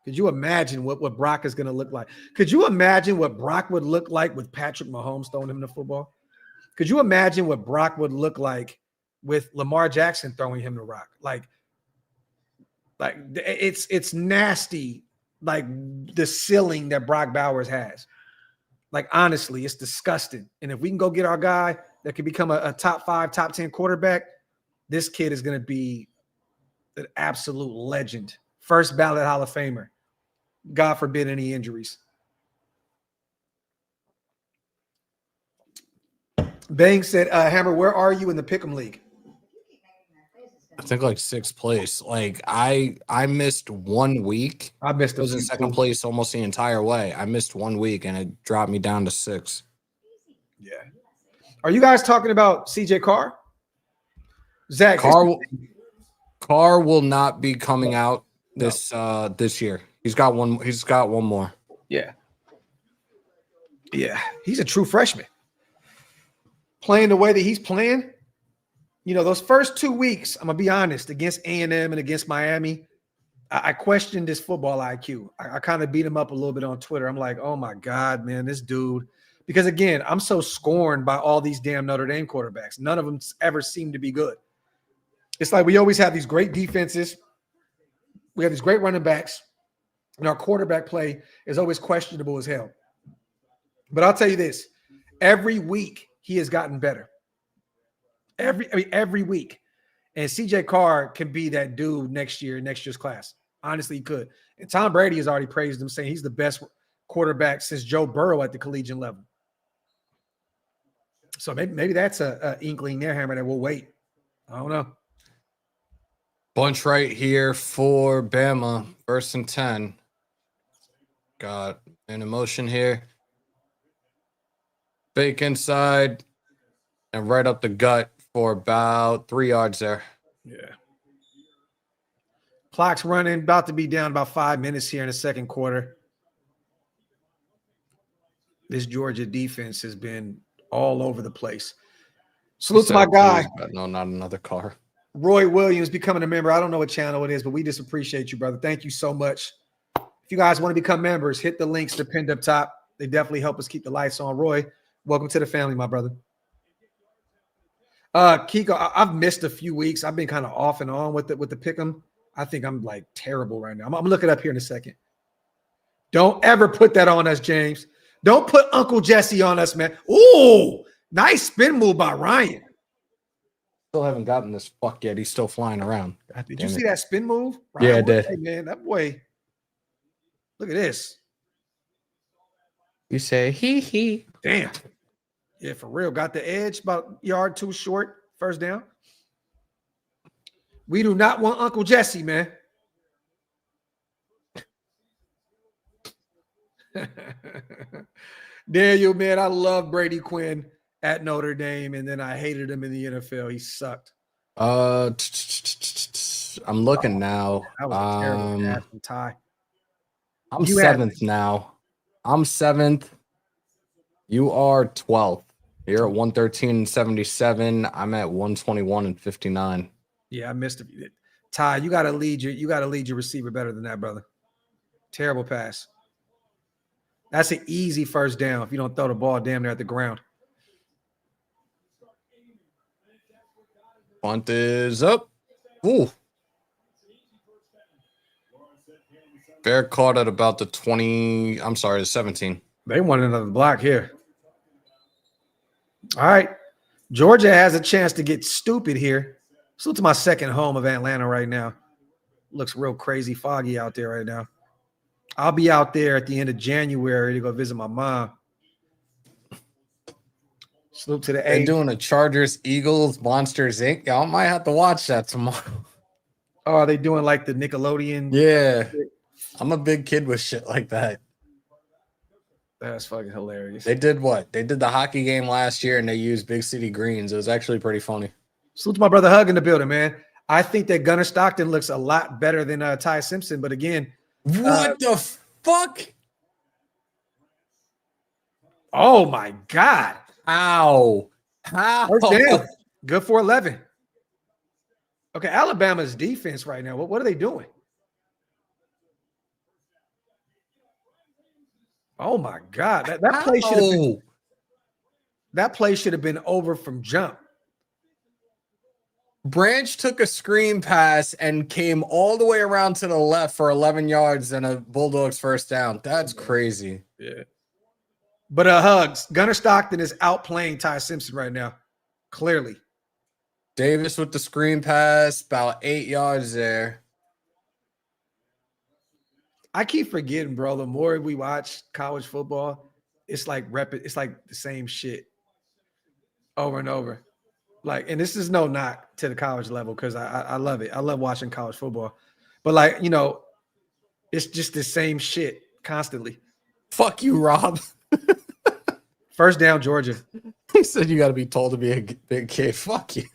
Could you imagine what Brock is going to look like? Could you imagine what Brock would look like with Patrick Mahomes throwing him the football? Could you imagine what Brock would look like with Lamar Jackson throwing him the rock? Like it's nasty, like the ceiling that Brock Bowers has. Like, honestly, it's disgusting. And if we can go get our guy that could become a top 5, top 10 quarterback, this kid is going to be an absolute legend. First ballot Hall of Famer. God forbid any injuries. Bang said, Hammer, where are you in the Pick'em League? I think like 6th place. Like I missed 1 week. I missed. I was in 2nd place almost the entire way. I missed 1 week and it dropped me down to 6. Yeah. Are you guys talking about CJ Carr? Zach, Carr will not be coming out this year. He's got one more. Yeah. Yeah. He's a true freshman. Playing the way that he's playing. You know, those first 2 weeks, I'm going to be honest, against A&M and against Miami, I questioned his football IQ. I kind of beat him up a little bit on Twitter. I'm like, oh, my God, man, this dude. Because, again, I'm so scorned by all these damn Notre Dame quarterbacks. None of them ever seem to be good. It's like we always have these great defenses. We have these great running backs. And our quarterback play is always questionable as hell. But I'll tell you this. Every week, he has gotten better. Every week. And CJ Carr can be that dude next year's class. Honestly, he could. And Tom Brady has already praised him, saying he's the best quarterback since Joe Burrow at the collegiate level. So maybe that's a inkling there, Hammer, that we'll wait. I don't know. Bunch right here for Bama. 1st and 10. Got an emotion here. Fake inside. And right up the gut for about 3 yards there. Yeah. Clock's running, about to be down about 5 minutes here in the second quarter. This Georgia defense has been all over the place. Salute to my guy. No, not another car. Roy Williams becoming a member. I don't know what channel it is, but we just appreciate you, brother. Thank you so much. If you guys want to become members, hit the links that are pinned up top. They definitely help us keep the lights on. Roy, welcome to the family, my brother. Kiko, I've missed a few weeks. I've been kind of off and on with the pick'em. I think I'm like terrible right now. I'm gonna look it up here in a second. Don't ever put that on us, James. Don't put Uncle Jesse on us, man. Ooh, nice spin move by Ryan. Still haven't gotten this fuck yet. He's still flying around. Did you see that spin move? Ryan, yeah, I did. Hey, man, that boy. Look at this. You say he. Damn. Yeah, for real. Got the edge, about yard too short. First down. We do not want Uncle Jesse, man. Daniel, man, I love Brady Quinn at Notre Dame, and then I hated him in the NFL. He sucked. I'm looking now. That was a terrible tie. I'm seventh now. I'm seventh. You are 12th. You're at 113.77. I'm at 121.59. Yeah, I missed it. Ty, you gotta lead your receiver better than that, brother. Terrible pass. That's an easy first down if you don't throw the ball damn near at the ground. Punt is up. Ooh. Bear caught at about the 20. I'm sorry, the 17. They want another block here. All right. Georgia has a chance to get stupid here. Salute to my second home of Atlanta right now. Looks real crazy foggy out there right now. I'll be out there at the end of January to go visit my mom. Salute to the A. They're doing a Chargers, Eagles, Monsters, Inc. Y'all might have to watch that tomorrow. Oh, are they doing like the Nickelodeon? Yeah. I'm a big kid with shit like that. That's fucking hilarious. They did what? They did the hockey game last year and they used Big City Greens. It was actually pretty funny. Salute to my brother Hug in the building, man. I think that Gunnar Stockton looks a lot better than Ty Simpson, but again, what the fuck? Oh my God. Ow. How? First down. Good for 11. Okay, Alabama's defense right now. What are they doing? Oh my God. That play should have been over from jump. Branch took a screen pass and came all the way around to the left for 11 yards and a Bulldogs first down. That's crazy. Yeah. But Hugs, Gunnar Stockton is outplaying Ty Simpson right now. Clearly. Davis with the screen pass, about 8 yards there. I keep forgetting, bro. The more we watch college football, it's like the same shit over and over. Like, and this is no knock to the college level because I love it. I love watching college football. But like, you know, it's just the same shit constantly. Fuck you, Rob. First down, Georgia. He said you got to be told to be a big kid. Fuck you.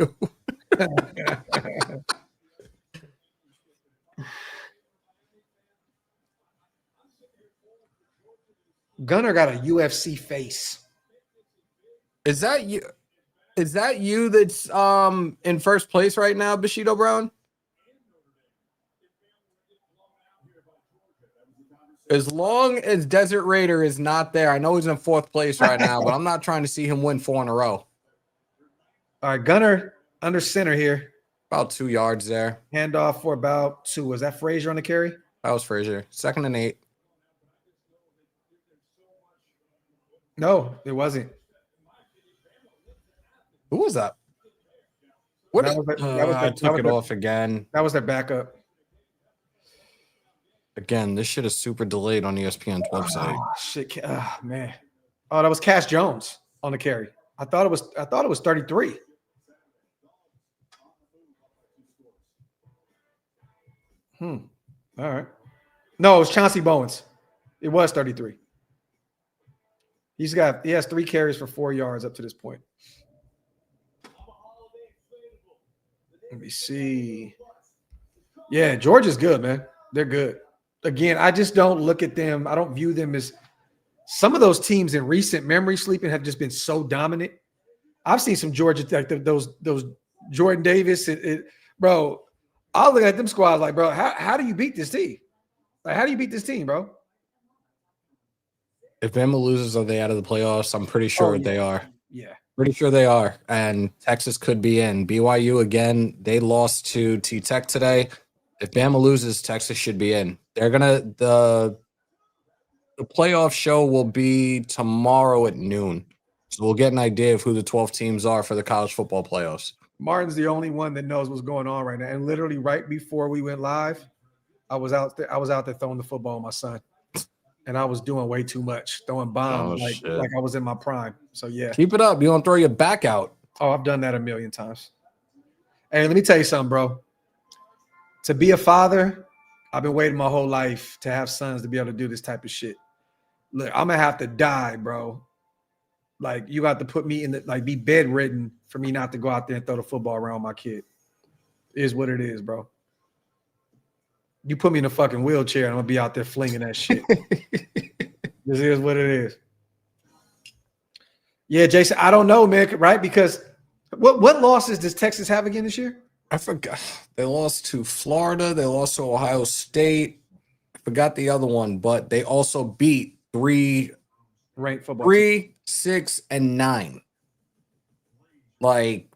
Gunnar got a UFC face. Is that you? Is that you that's in first place right now, Bushido Brown? As long as Desert Raider is not there, I know he's in fourth place right now, but I'm not trying to see him win 4 in a row. All right, Gunnar under center here. About 2 yards there. Handoff for about 2. Was that Frazier on the carry? That was Frazier. 2nd and 8. No, it wasn't. Who was that? What? I took it off again. That was their backup. Again, this shit is super delayed on ESPN's website. Oh, shit, man. Oh, that was Cash Jones on the carry. I thought it was 33. All right. No, it was Chauncey Bowens. It was 33. He has 3 carries for 4 yards up to this point. Let me see. Yeah, Georgia's good, man. They're good. Again, I just don't look at them. I don't view them as some of those teams in recent memory sleeping have just been so dominant. I've seen some Georgia, like those Jordan Davis, bro. I'll look at them squads like, bro, how do you beat this team? Like, how do you beat this team, bro? If Bama loses, are they out of the playoffs? I'm pretty sure they are. Yeah. Pretty sure they are. And Texas could be in. BYU, again, they lost to T-Tech today. If Bama loses, Texas should be in. They're going to – the playoff show will be tomorrow at noon. So we'll get an idea of who the 12 teams are for the college football playoffs. Martin's the only one that knows what's going on right now. And literally right before we went live, I was out there throwing the football with my son. And I was doing way too much, throwing bombs like I was in my prime. So, yeah. Keep it up. You don't throw your back out. Oh, I've done that a million times. Hey, let me tell you something, bro. To be a father, I've been waiting my whole life to have sons to be able to do this type of shit. Look, I'm going to have to die, bro. Like, you got to put me in be bedridden for me not to go out there and throw the football around my kid. It is what it is, bro. You put me in a fucking wheelchair and I'm going to be out there flinging that shit. This is what it is. Yeah, Jason, I don't know, man, right? Because what losses does Texas have again this year? I forgot. They lost to Florida. They lost to Ohio State. I forgot the other one, but they also beat three ranked football 3, 6, and 9. Like,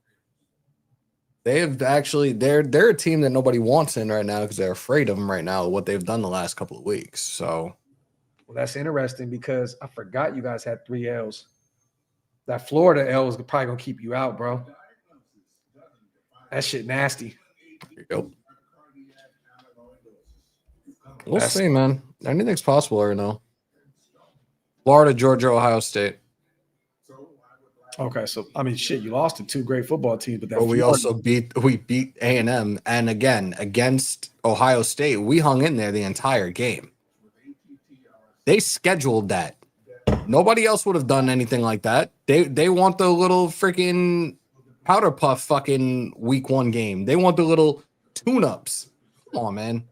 they have actually they're a team that nobody wants in right now because they're afraid of them right now, what they've done the last couple of weeks. So, well, that's interesting because I forgot you guys had 3 L's. That Florida L is probably gonna keep you out, bro. That shit nasty. There you go. We'll see, man. Anything's possible right now. Florida, Georgia, Ohio State. Okay, so I mean, shit, you lost to 2 great football teams, but we also beat A&M, and again against Ohio State, we hung in there the entire game. They scheduled that. Nobody else would have done anything like that. They want the little freaking powder puff fucking week 1 game. They want the little tune-ups. Come on, man.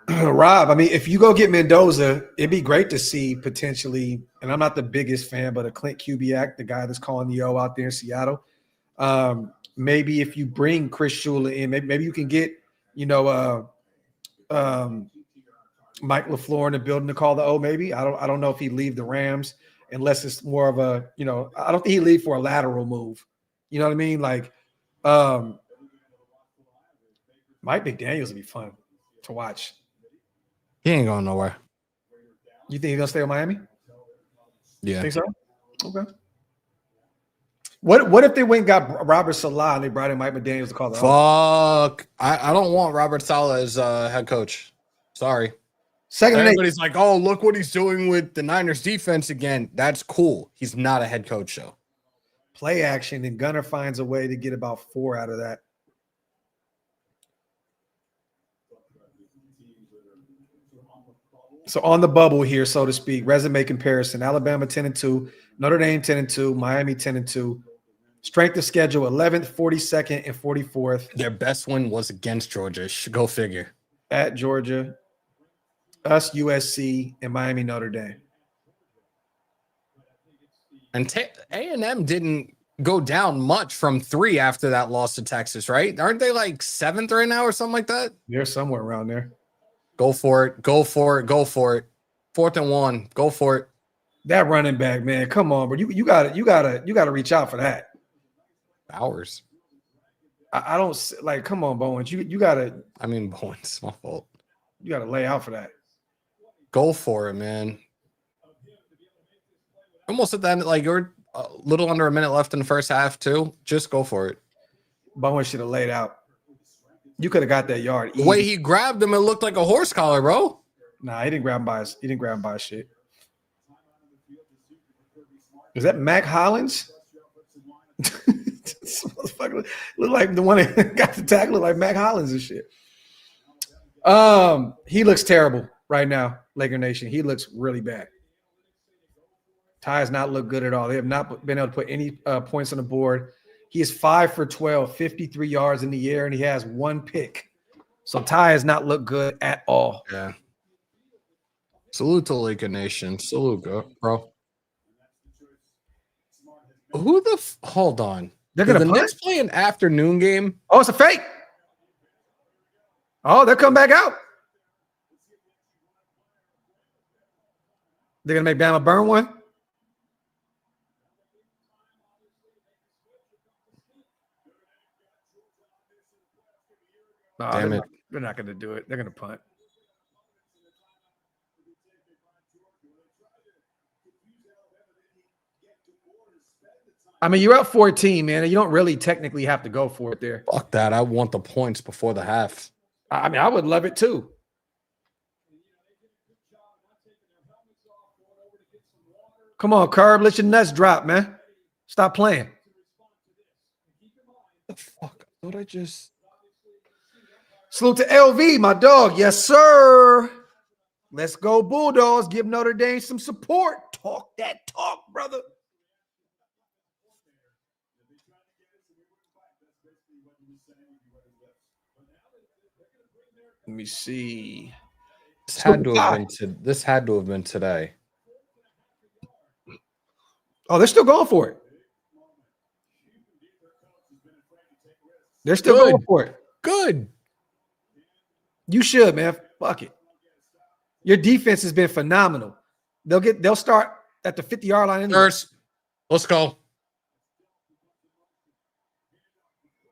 Rob, I mean, if you go get Mendoza, it'd be great to see potentially, and I'm not the biggest fan, but a Clint Kubiak, the guy that's calling the O out there in Seattle. Maybe if you bring Chris Shula in, maybe you can get, Mike LaFleur in the building to call the O. Maybe I don't know if he'd leave the Rams unless it's more of a, I don't think he'd leave for a lateral move. You know what I mean? Like, Mike McDaniels would be fun to watch. He ain't going nowhere. You think he's gonna stay in Miami? Yeah. Think so? Okay. What if they went and got Robert Saleh and they brought in Mike McDaniels to call the Fuck. I don't want Robert Saleh as head coach. Sorry. Everybody's like, oh, look what he's doing with the Niners defense again. That's cool. He's not a head coach, though. Play action, and Gunner finds a way to get about 4 out of that. So on the bubble here, so to speak, resume comparison: Alabama 10-2, Notre Dame 10-2, Miami 10-2. Strength of schedule: 11th, 42nd, and 44th. Their best win was against Georgia. Go figure. At Georgia, us, USC, and Miami, Notre Dame. And A&M didn't go down much from 3 after that loss to Texas, right? Aren't they like 7th right now or something like that? They're somewhere around there. Go for it. Go for it. Go for it. 4th and 1. Go for it. That running back, man. Come on, bro. You gotta reach out for that. Hours. I don't like. Come on, Bowens. You gotta. I mean, Bowens, my fault. You gotta lay out for that. Go for it, man. Almost at the end, like you're a little under a minute left in the first half, too. Just go for it. Bowens should have laid out. You could have got that yard. The way he grabbed him, it looked like a horse collar, bro. Nah, he didn't grab him by his. He didn't grab him by his shit. Is that Mac Hollins? Look like the one that got the tackle, like Mac Hollins and shit. He looks terrible right now, Laker Nation. He looks really bad. Ty has not looked good at all. They have not been able to put any points on the board. He is 5 for 12, 53 yards in the air, and he has 1 pick. So Ty has not looked good at all. Yeah. Salute to Laker Nation. Salute, bro. Who the hold on? They're gonna Knicks play an afternoon game. Oh, it's a fake. Oh, they'll come back out. They're gonna make Bama burn one. No, Damn it. they're not going to do it. They're going to punt. I mean, you're up 14, man. And you don't really technically have to go for it there. Fuck that. I want the points before the half. I mean, I would love it too. Come on, Curb. Let your nuts drop, man. Stop playing. The fuck? I thought I just... Salute to LV, my dog. Yes, sir. Let's go, Bulldogs. Give Notre Dame some support. Talk that talk, brother. Let me see. This had to have been today. Oh, they're still going for it. They're still going for it. Good. You should, man. Fuck it. Your defense has been phenomenal. They'll start at the 50-yard line. Anyway. First, let's go.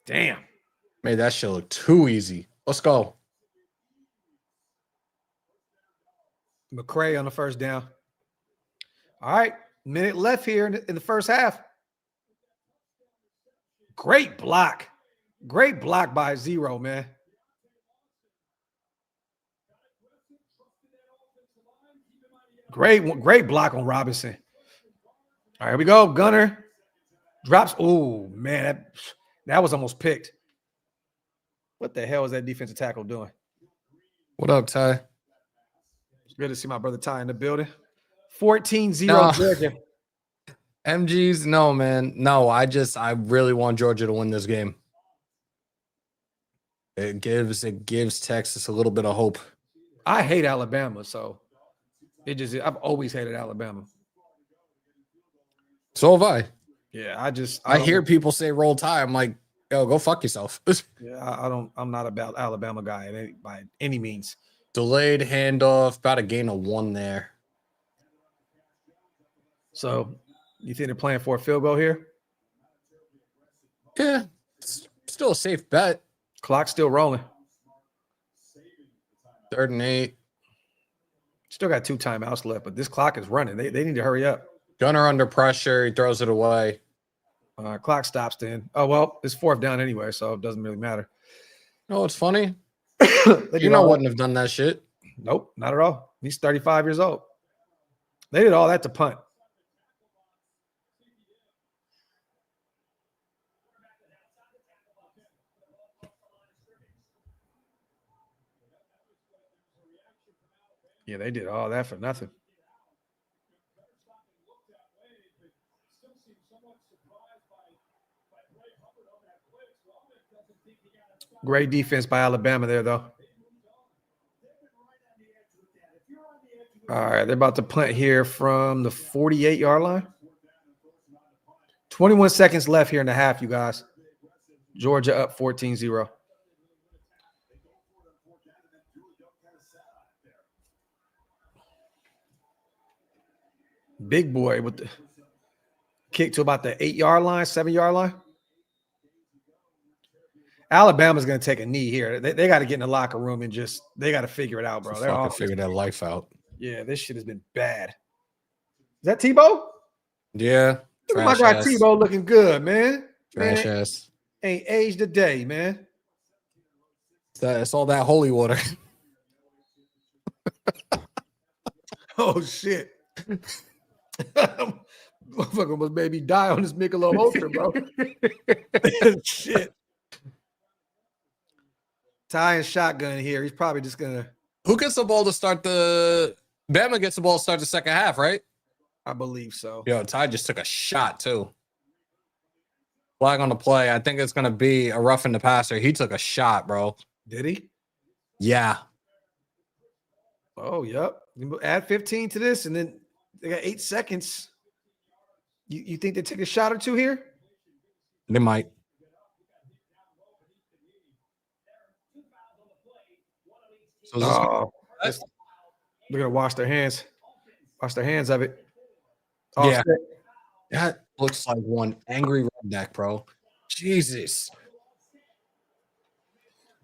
Damn. Made that shit look too easy. Let's go. McCray on the first down. All right. Minute left here in the first half. Great block. Great block by Zero, man. Great block on Robinson. All right, here we go. Gunner drops. Oh, man. That was almost picked. What the hell is that defensive tackle doing? What up, Ty? It's good to see my brother Ty in the building. 14-0 Georgia. MGs, no, man. No, I really want Georgia to win this game. It gives Texas a little bit of hope. I hate Alabama, so I've always hated Alabama. So have I. Yeah, I hear people say roll Tide. I'm like, yo, go fuck yourself. Yeah, I'm not about Alabama guy by any means. Delayed handoff, about a gain of 1 there. So, you think they're playing for a field goal here? Yeah, it's still a safe bet. Clock's still rolling. 3rd and 8. Still got 2 timeouts left, but this clock is running. They need to hurry up. Gunner under pressure. He throws it away. Clock stops then. Oh, well, it's 4th down anyway, so it doesn't really matter. No, it's funny. You wouldn't have done that shit. Nope, not at all. He's 35 years old. They did all that to punt. Yeah, they did all that for nothing. Great defense by Alabama there, though. All right, they're about to punt here from the 48-yard line. 21 seconds left here in the half, you guys. Georgia up 14-0. Big boy with the kick to about the 8-yard line, 7-yard line. Alabama's going to take a knee here. They got to get in the locker room and they got to figure it out, bro. They're all figure their life out. Yeah, this shit has been bad. Is that Tebow? Yeah. Look at my guy Tebow looking good, man. Trash ass. Ain't aged a day, man. It's all that holy water. Oh, shit. Motherfucker must maybe die on this Michelob Ultra, bro. Shit. Ty and shotgun here. He's probably just gonna. Who gets the ball to start Bama gets the ball to start the second half, right? I believe so. Yo, Ty just took a shot too. Flag on the play. I think it's gonna be a roughing the passer. He took a shot, bro. Did he? Yeah. Oh, yep. Add 15 to this, and then they got 8 seconds. You think they take a shot or two here? They might. So they're gonna wash their hands. Wash their hands of it. Offset. Yeah. That looks like one angry redneck, bro. Jesus.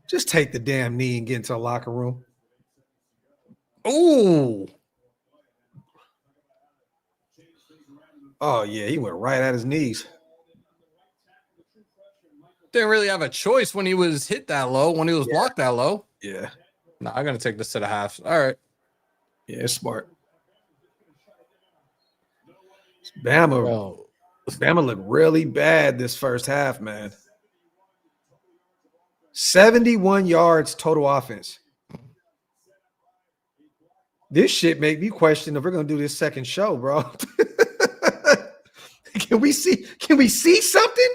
Just take the damn knee and get into the locker room. Ooh. Oh, yeah, he went right at his knees. Didn't really have a choice when he was hit that low, when he was blocked that low. Yeah. No, I'm going to take this to the half. All right. Yeah, it's smart. Bama looked really bad this first half, man. 71 yards total offense. This shit make me question if we're gonna do this second show, bro. Can we see something?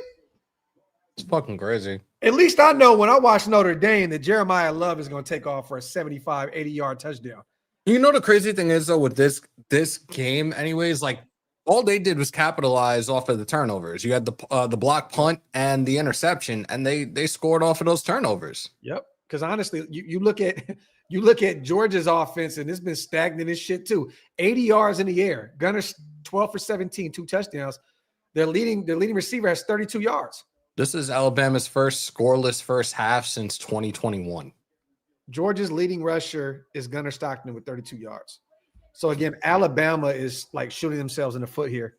It's fucking crazy. At least I know when I watch Notre Dame that Jeremiah Love is gonna take off for a 75, 80-yard touchdown. You know the crazy thing is though with this game, anyways, like all they did was capitalize off of the turnovers. You had the block punt and the interception, and they scored off of those turnovers. Yep. Because honestly, you look at Georgia's offense, and it's been stagnant as shit too. 80 yards in the air. Gunners 12 for 17, 2 touchdowns. Their leading receiver has 32 yards. This is Alabama's first scoreless first half since 2021. Georgia's leading rusher is Gunnar Stockton with 32 yards. So again, Alabama is like shooting themselves in the foot here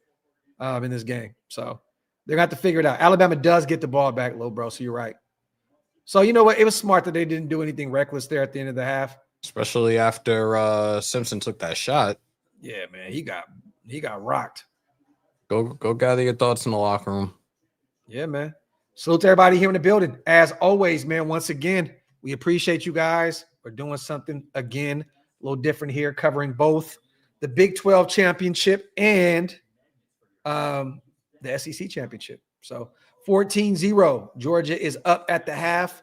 in this game. So they're going to have to figure it out. Alabama does get the ball back, low, bro. So you're right. So you know what? It was smart that they didn't do anything reckless there at the end of the half. Especially after Simpson took that shot. Yeah, man. He got rocked. Go gather your thoughts in the locker room. Yeah, man. Salute to everybody here in the building. As always, man, once again, we appreciate you guys. We're doing something again, a little different here, covering both the Big 12 championship and the SEC championship. So 14-0. Georgia is up at the half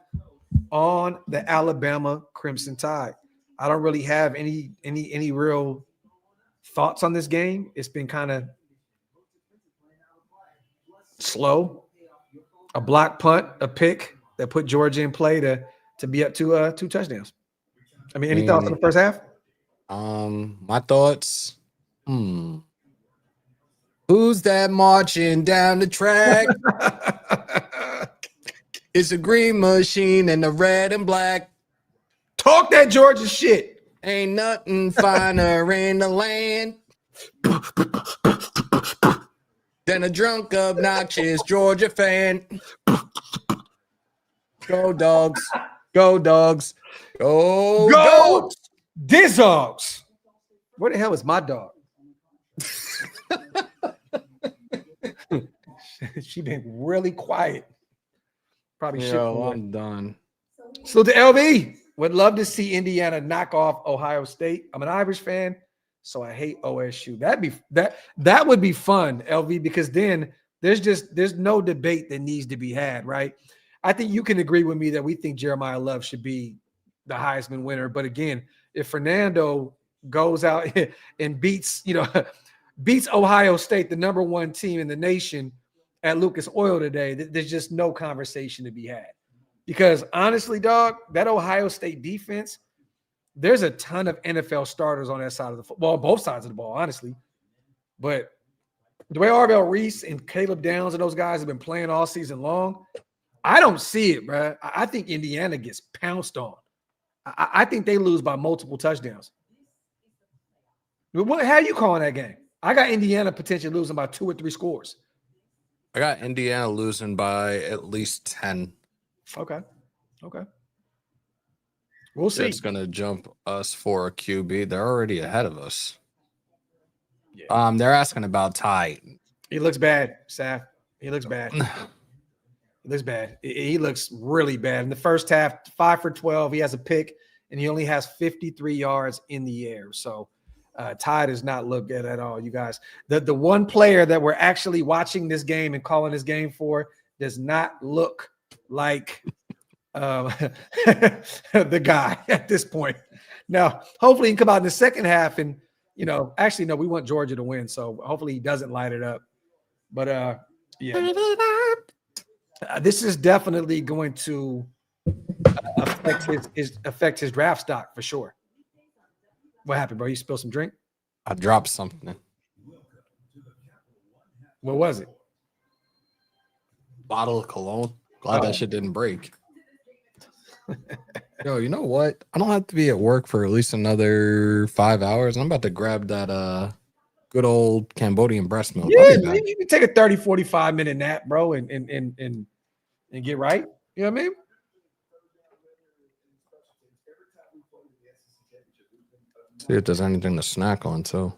on the Alabama Crimson Tide. I don't really have any real thoughts on this game. It's been kind of slow. A block punt, a pick that put Georgia in play to be up to 2 touchdowns. I mean, any thoughts on the first half? My thoughts. Who's that marching down the track? It's a green machine and the red and black. Talk that Georgia shit. Ain't nothing finer in the land than a drunk, obnoxious Georgia fan. Go dogs. Go dogs. Go dogs. Dizzogs. Where the hell is my dog? She been really quiet. Probably should. I'm done. So to LB, would love to see Indiana knock off Ohio State. I'm an Irish fan, so I hate OSU. That would be fun, LV, because then there's no debate that needs to be had, right? I think you can agree with me that we think Jeremiah Love should be the Heisman winner. But again, if Fernando goes out and beats Ohio State, the number 1 team in the nation, at Lucas Oil today, there's just no conversation to be had. Because honestly, dog, that Ohio State defense, there's a ton of NFL starters on that side of the football, both sides of the ball, honestly. But the way Arvell Reese and Caleb Downs and those guys have been playing all season long, I don't see it, bro. I think Indiana gets pounced on. I think they lose by multiple touchdowns. How are you calling that game? I got Indiana potentially losing by 2 or 3 scores. I got Indiana losing by at least 10. Okay. We'll see. It's going to jump us for a QB. They're already ahead of us. Yeah. They're asking about Ty. He looks bad, Saf. He looks bad. He looks really bad. In the first half, 5 for 12. He has a pick, and he only has 53 yards in the air. So Ty does not look good at all, you guys. The one player that we're actually watching this game and calling this game for does not look like the guy at this point. Now, hopefully he can come out in the second half and, actually, no, we want Georgia to win. So hopefully he doesn't light it up. But, yeah. This is definitely going to affect his draft stock for sure. What happened, bro? You spilled some drink? I dropped something. What was it? Bottle of cologne. Glad that shit didn't break. Yo, you know what? I don't have to be at work for at least another 5 hours. I'm about to grab that good old Cambodian breast milk. I'll Yeah, be man, back. you can take a 30, 45-minute nap, bro, and get right. You know what I mean? See if there's anything to snack on too.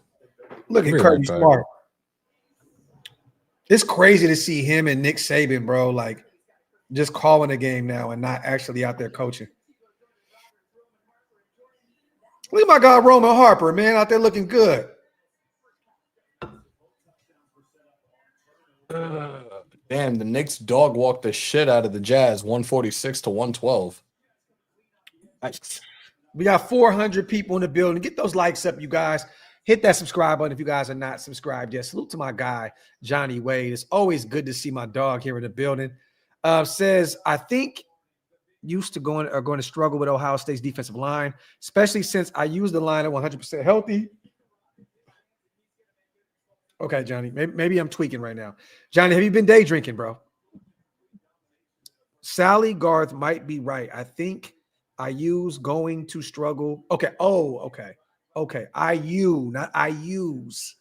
Look I'll at be Kirby right back. Smart. It's crazy to see him and Nick Saban, bro, like just calling a game now and not actually out there coaching. Look at my guy Roman Harper, man, out there looking good. Damn, the Knicks dog walked the shit out of the Jazz, 146 to 112. We got 400 people in the building. Get those likes up, you guys. Hit that subscribe button if you guys are not subscribed yet. Salute to my guy, Johnny Wade. It's always good to see my dog here in the building. Says, I think used to going to struggle with Ohio State's defensive line, especially since I use the line at 100% healthy. Okay, Johnny, maybe I'm tweaking right now. Johnny, have you been day drinking, bro? Sally Garth might be right. I think IU's going to struggle. Okay. Oh, okay. Okay. IU, not I use.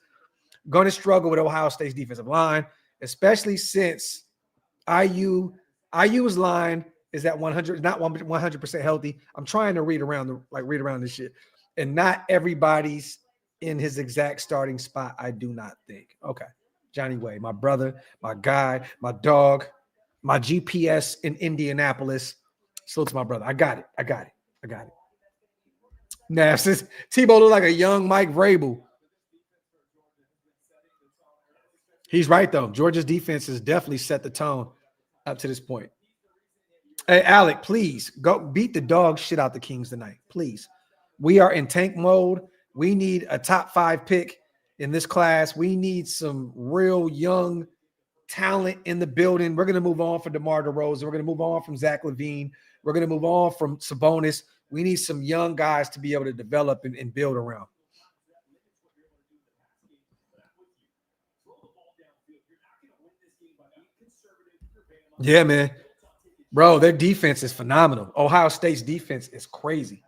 Going to struggle with Ohio State's defensive line, especially since IU's line is at 100, not 100% healthy. I'm trying to read around this shit. And not everybody's in his exact starting spot, I do not think. Okay. Johnny Way, my brother, my guy, my dog, my GPS in Indianapolis. Salute to my brother. I got it. Now, since Tebow looked like a young Mike Vrabel. He's right, though. Georgia's defense has definitely set the tone up to this point. Hey, Alec, please go beat the dog shit out the Kings tonight. Please. We are in tank mode. We need a top 5 pick in this class. We need some real young talent in the building. We're going to move on from DeMar DeRozan. We're going to move on from Zach LaVine. We're going to move on from Sabonis. We need some young guys to be able to develop and build around. Yeah, man. Bro, their defense is phenomenal. Ohio State's defense is crazy.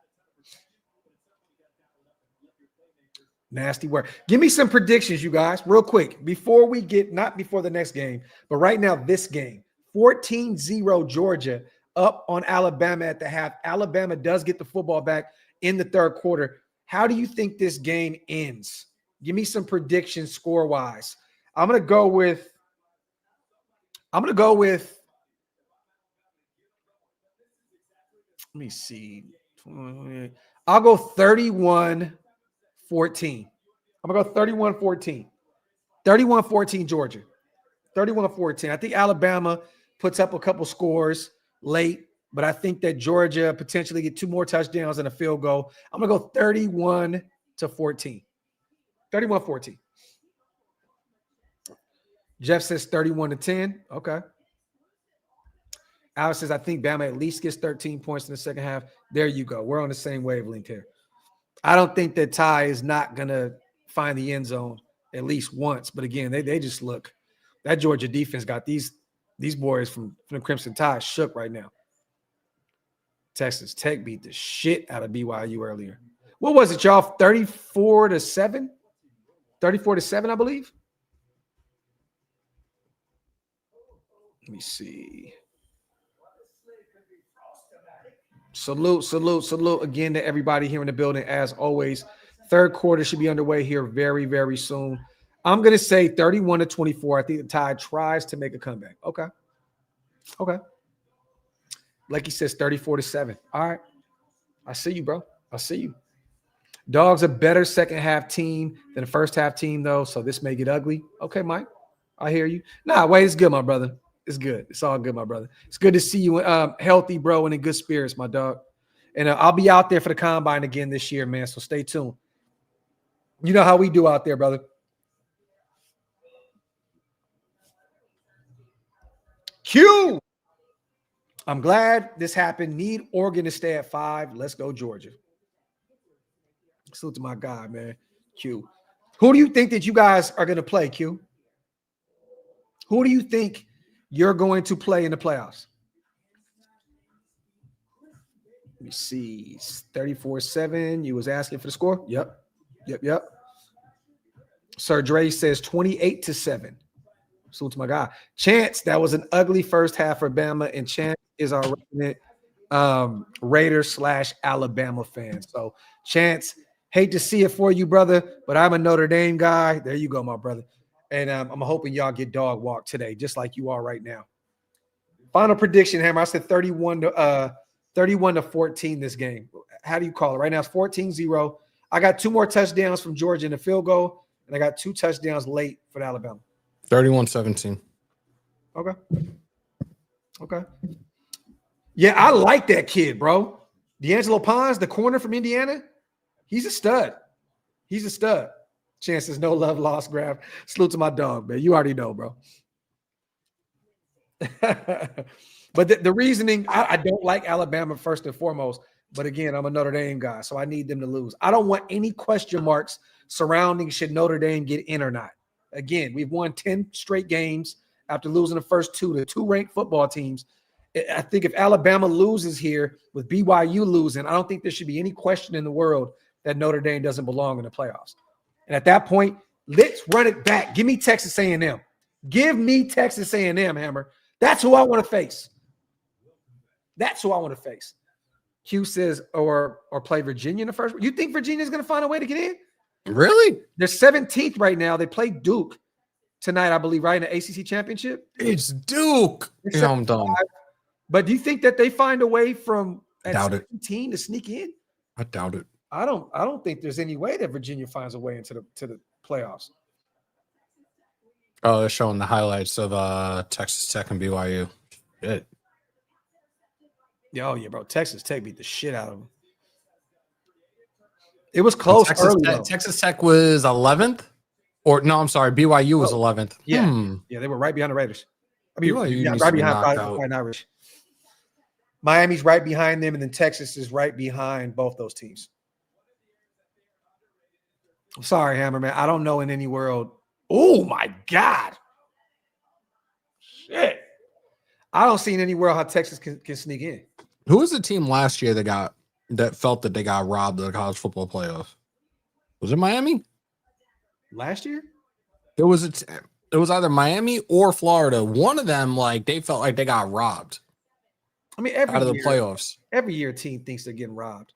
Nasty work. Give me some predictions, you guys, real quick. Before we get, not before the next game, but right now, this game. 14-0 Georgia up on Alabama at the half. Alabama does get the football back in the third quarter. How do you think this game ends? Give me some predictions score-wise. I'm going to go with let me see. I'll go 31-14. I'm going to go 31-14. 31-14 Georgia. 31-14. I think Alabama puts up a couple scores late, but I think that Georgia potentially get 2 more touchdowns and a field goal. I'm going to go 31-14. 31-14. Jeff says 31-10. Okay. Alex says, I think Bama at least gets 13 points in the second half. There you go. We're on the same wavelength here. I don't think that Ty is not going to find the end zone at least once. But again, they just look. That Georgia defense got these boys from the Crimson Tide shook right now. Texas Tech beat the shit out of BYU earlier. What was it, y'all? 34-7? 34-7, I believe. Let me see. Salute again to everybody here in the building. As always, third quarter should be underway here very, very soon. I'm going to say 31-24. I think the Tide tries to make a comeback. Okay. Like he says, 34-7. All right. I see you, bro. I see you. Dogs a better second half team than the first half team, though, so this may get ugly. Okay, Mike. I hear you. Nah, wait, it's good, my brother. It's good. It's all good, my brother. It's good to see you healthy, bro, and in good spirits, my dog. And I'll be out there for the combine again this year, man, so stay tuned. You know how we do out there, brother. Q. I'm glad this happened. Need Oregon to stay at 5. Let's go, Georgia. Salute to my guy, man. Q. Who do you think that you guys are going to play, Q? Who do you think you're going to play in the playoffs? me see. 34-7. You was asking for the score? Yep. Sir Dre says 28-7. Salute to my guy. Chance, that was an ugly first half for Bama, and Chance is our resident Raiders / Alabama fan. So, Chance, hate to see it for you, brother, but I'm a Notre Dame guy. There you go, my brother. And I'm hoping y'all get dog walk today, just like you are right now. Final prediction, Hammer. I said 31-14 this game. How do you call it? Right now it's 14-0. I got 2 more touchdowns from Georgia in the field goal, and I got 2 touchdowns late for Alabama. 31-17. Okay. Yeah, I like that kid, bro. D'Angelo Pons, the corner from Indiana, he's a stud. Chances, no love lost, Graphk. Salute to my dog, man. You already know, bro. But the reasoning, I don't like Alabama first and foremost. But again, I'm a Notre Dame guy, so I need them to lose. I don't want any question marks surrounding should Notre Dame get in or not. Again, we've won 10 straight games after losing the first 2 to 2 ranked football teams. I think if Alabama loses here with BYU losing, I don't think there should be any question in the world that Notre Dame doesn't belong in the playoffs. And at that point, let's run it back. Give me Texas A&M. Give me Texas A&M, Hammer. That's who I want to face. Q says, or play Virginia in the first. You think Virginia's going to find a way to get in? Really? They're 17th right now. They play Duke tonight, I believe, right, in the ACC championship. It's Duke. Yeah, I'm done. But do you think that they find a way from doubt 17 to sneak in? I doubt it. I don't think there's any way that Virginia finds a way into the playoffs. Oh, they're showing the highlights of Texas Tech and BYU. Shit. Oh, yeah, bro. Texas Tech beat the shit out of them. It was close early. Texas Tech was 11th? Or, no, I'm sorry. BYU was 11th. Yeah. Yeah, they were right behind the Raiders. I mean, BYU right behind Irish. Miami's right behind them, and then Texas is right behind both those teams. I'm sorry, Hammer, man. I don't know in any world. Oh, my God. Shit. I don't see in any world how Texas can sneak in. Who was the team last year that felt that they got robbed of the college football playoff? Was it Miami? Last year? It was either Miami or Florida. One of them, like, they felt like they got robbed. I mean, out of the playoffs. Every year, a team thinks they're getting robbed.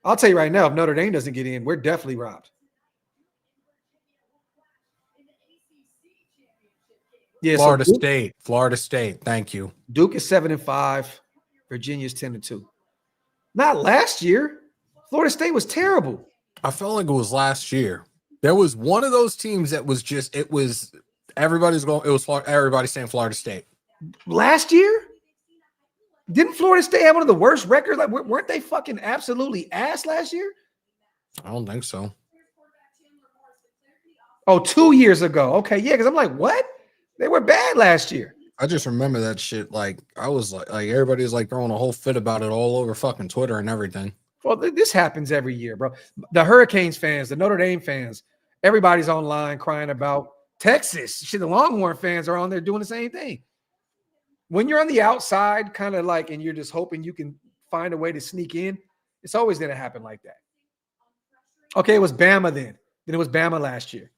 I'll tell you right now, if Notre Dame doesn't get in, we're definitely robbed. Yeah, Florida State. Thank you. Duke is 7-5. Virginia's 10-2. Not last year. Florida State was terrible. I felt like it was last year. There was one of those teams that was just, everybody saying Florida State. Last year? Didn't Florida State have one of the worst records? Like, weren't they fucking absolutely ass last year? I don't think so. Oh, 2 years ago. Okay, yeah, because I'm like, what? They were bad last year. I just remember that shit. Like, I was like everybody's like throwing a whole fit about it all over fucking Twitter and everything. Well, this happens every year, bro. The Hurricanes fans, the Notre Dame fans, everybody's online crying about Texas. Shit, the Longhorn fans are on there doing the same thing. When you're on the outside, kind of like, and you're just hoping you can find a way to sneak in, it's always going to happen like that. Okay, it was Bama then. Then it was Bama last year.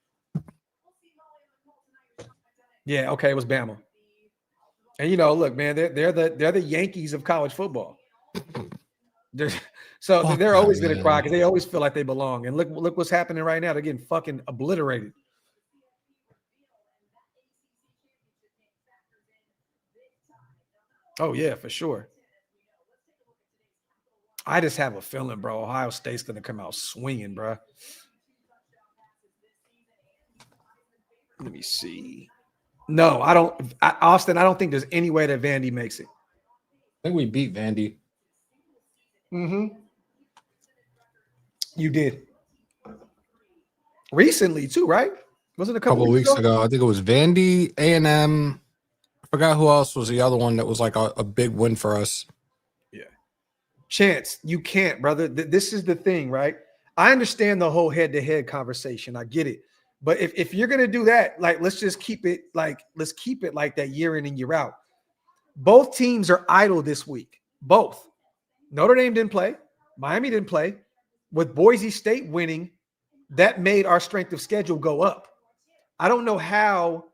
Yeah, okay, it was Bama. And look, man, they're the Yankees of college football. They're always going to cry because they always feel like they belong. And look what's happening right now. They're getting fucking obliterated. Oh yeah, for sure. I just have a feeling, bro. Ohio State's going to come out swinging, bro. Let me see. No, I don't. Austin, I don't think there's any way that Vandy makes it. I think we beat Vandy. Mm-hmm. You did. Recently, too, right? Wasn't it a couple weeks ago? I think it was Vandy, A&M. I forgot who else was the other one that was like a big win for us. Yeah. Chance, you can't, brother. This is the thing, right? I understand the whole head-to-head conversation. I get it. But if you're gonna do that, like let's keep it like that year in and year out. Both teams are idle this week. Both. Notre Dame didn't play. Miami didn't play. With Boise State winning, that made our strength of schedule go up. I don't know how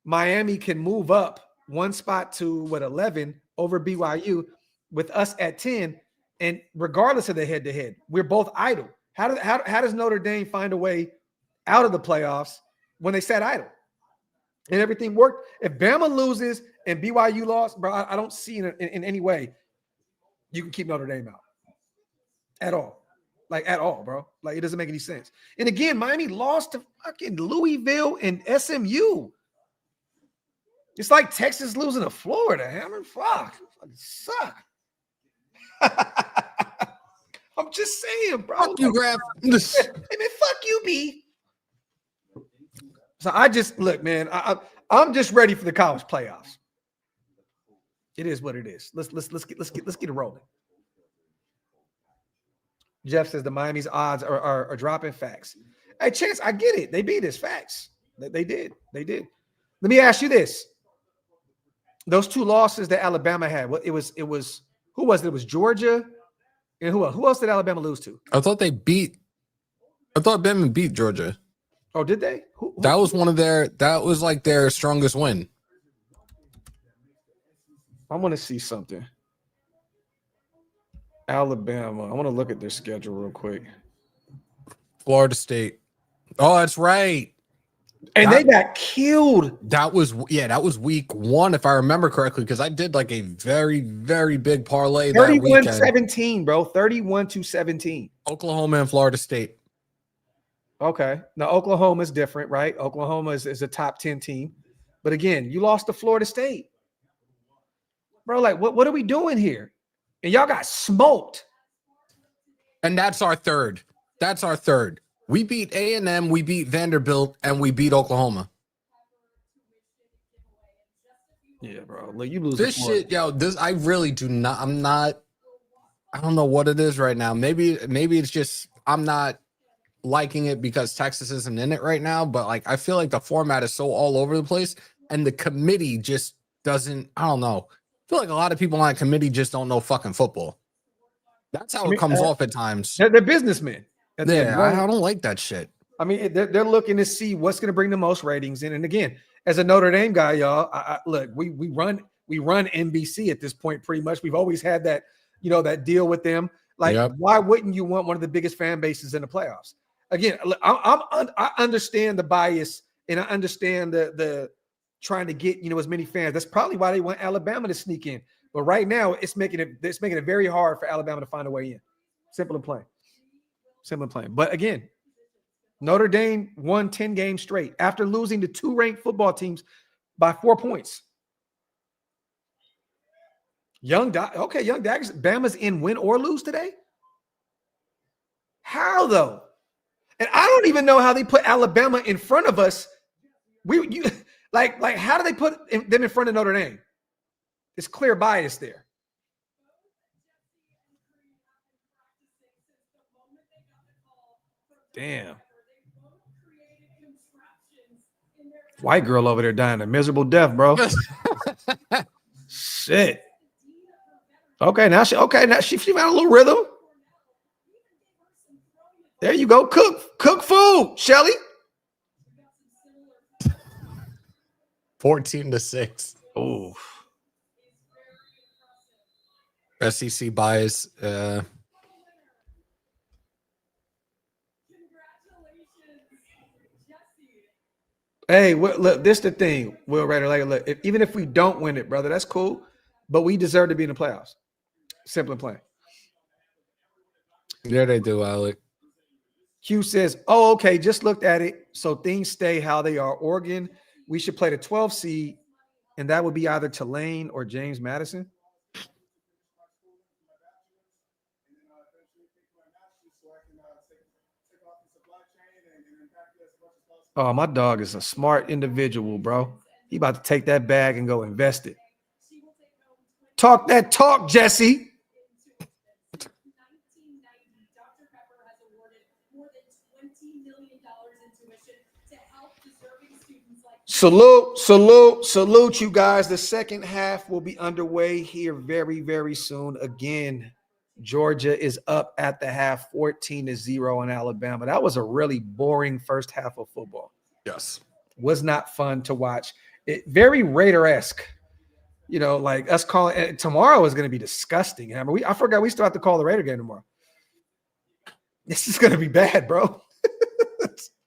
Miami can move up one spot to 11 over BYU with us at 10. And regardless of the head-to-head, we're both idle. How does Notre Dame find a way out of the playoffs when they sat idle? And everything worked. If Bama loses and BYU lost, bro, I don't see in any way you can keep Notre Dame out at all. Like, at all, bro. Like, it doesn't make any sense. And again, Miami lost to fucking Louisville and SMU. It's like Texas losing to Florida, Hammer. Fuck. Fucking suck. I'm just saying, bro. Fuck you, Graphk. Hey, man, fuck you, B. So I just look, man. I'm just ready for the college playoffs. It is what it is. Let's get it rolling. Jeff says the Miami's odds are dropping. Facts. Hey, Chance, I get it. They beat us. Facts. They did. Let me ask you this: those two losses that Alabama had. It was who was it? It was Georgia, and who else did Alabama lose to? I thought Bama beat Georgia. Oh, did they? Who? That was that was like their strongest win. I want to see something. Alabama. I want to look at their schedule real quick. Florida State. Oh, that's right. And they got killed. That was week 1, if I remember correctly, because I did like a very, very big parlay. 31-17, bro. 31-17. Oklahoma and Florida State. Okay. Now, Oklahoma is different, right? Oklahoma is a top 10 team. But again, you lost to Florida State. Bro, like, what are we doing here? And y'all got smoked. And that's our third. We beat A&M, we beat Vanderbilt, and we beat Oklahoma. Yeah, bro. Look, you lose this shit, yo. I really do not. I don't know what it is right now. Maybe it's just I'm not liking it because Texas isn't in it right now. But like, I feel like the format is so all over the place, and the committee just doesn't. I don't know. I feel like a lot of people on that committee just don't know fucking football. That's how it comes off at times. They're businessmen. I don't like that shit. I mean, they're looking to see what's going to bring the most ratings in. And again, as a Notre Dame guy, y'all, look, we run NBC at this point pretty much. We've always had that, that deal with them. Like, Why wouldn't you want one of the biggest fan bases in the playoffs? Again, look, I understand the bias and I understand the trying to get as many fans. That's probably why they want Alabama to sneak in. But right now, it's making it very hard for Alabama to find a way in. Simple and plain. But again, Notre Dame won 10 games straight after losing to 2 ranked football teams by 4 points. Young Daggers, Bama's in win or lose today? How though? And I don't even know how they put Alabama in front of us. How do they put them in front of Notre Dame? It's clear bias there. Damn. White girl over there dying a miserable death, bro. Shit. Okay, now she found a little rhythm. There you go. Cook food, Shelly. 14-6. Oh. SEC bias. Hey, look, this the thing, Will Raider. Look, even if we don't win it, brother, that's cool. But we deserve to be in the playoffs. Simple and plain. Yeah, they do, Alec. Hugh says, oh, okay, just looked at it. So things stay how they are. Oregon, we should play the 12 seed, and that would be either Tulane or James Madison. Oh, my dog is a smart individual, bro. He about to take that bag and go invest it. Talk that talk, Jesse. Salute you guys. The second half will be underway here very, very soon. Again, Georgia is up at the half 14-0 on Alabama. That was a really boring first half of football. Yes. Was not fun to watch. It very Raider-esque. You know, like us calling it, tomorrow is going to be disgusting. Hammer. I forgot we still have to call the Raider game tomorrow. This is going to be bad, bro.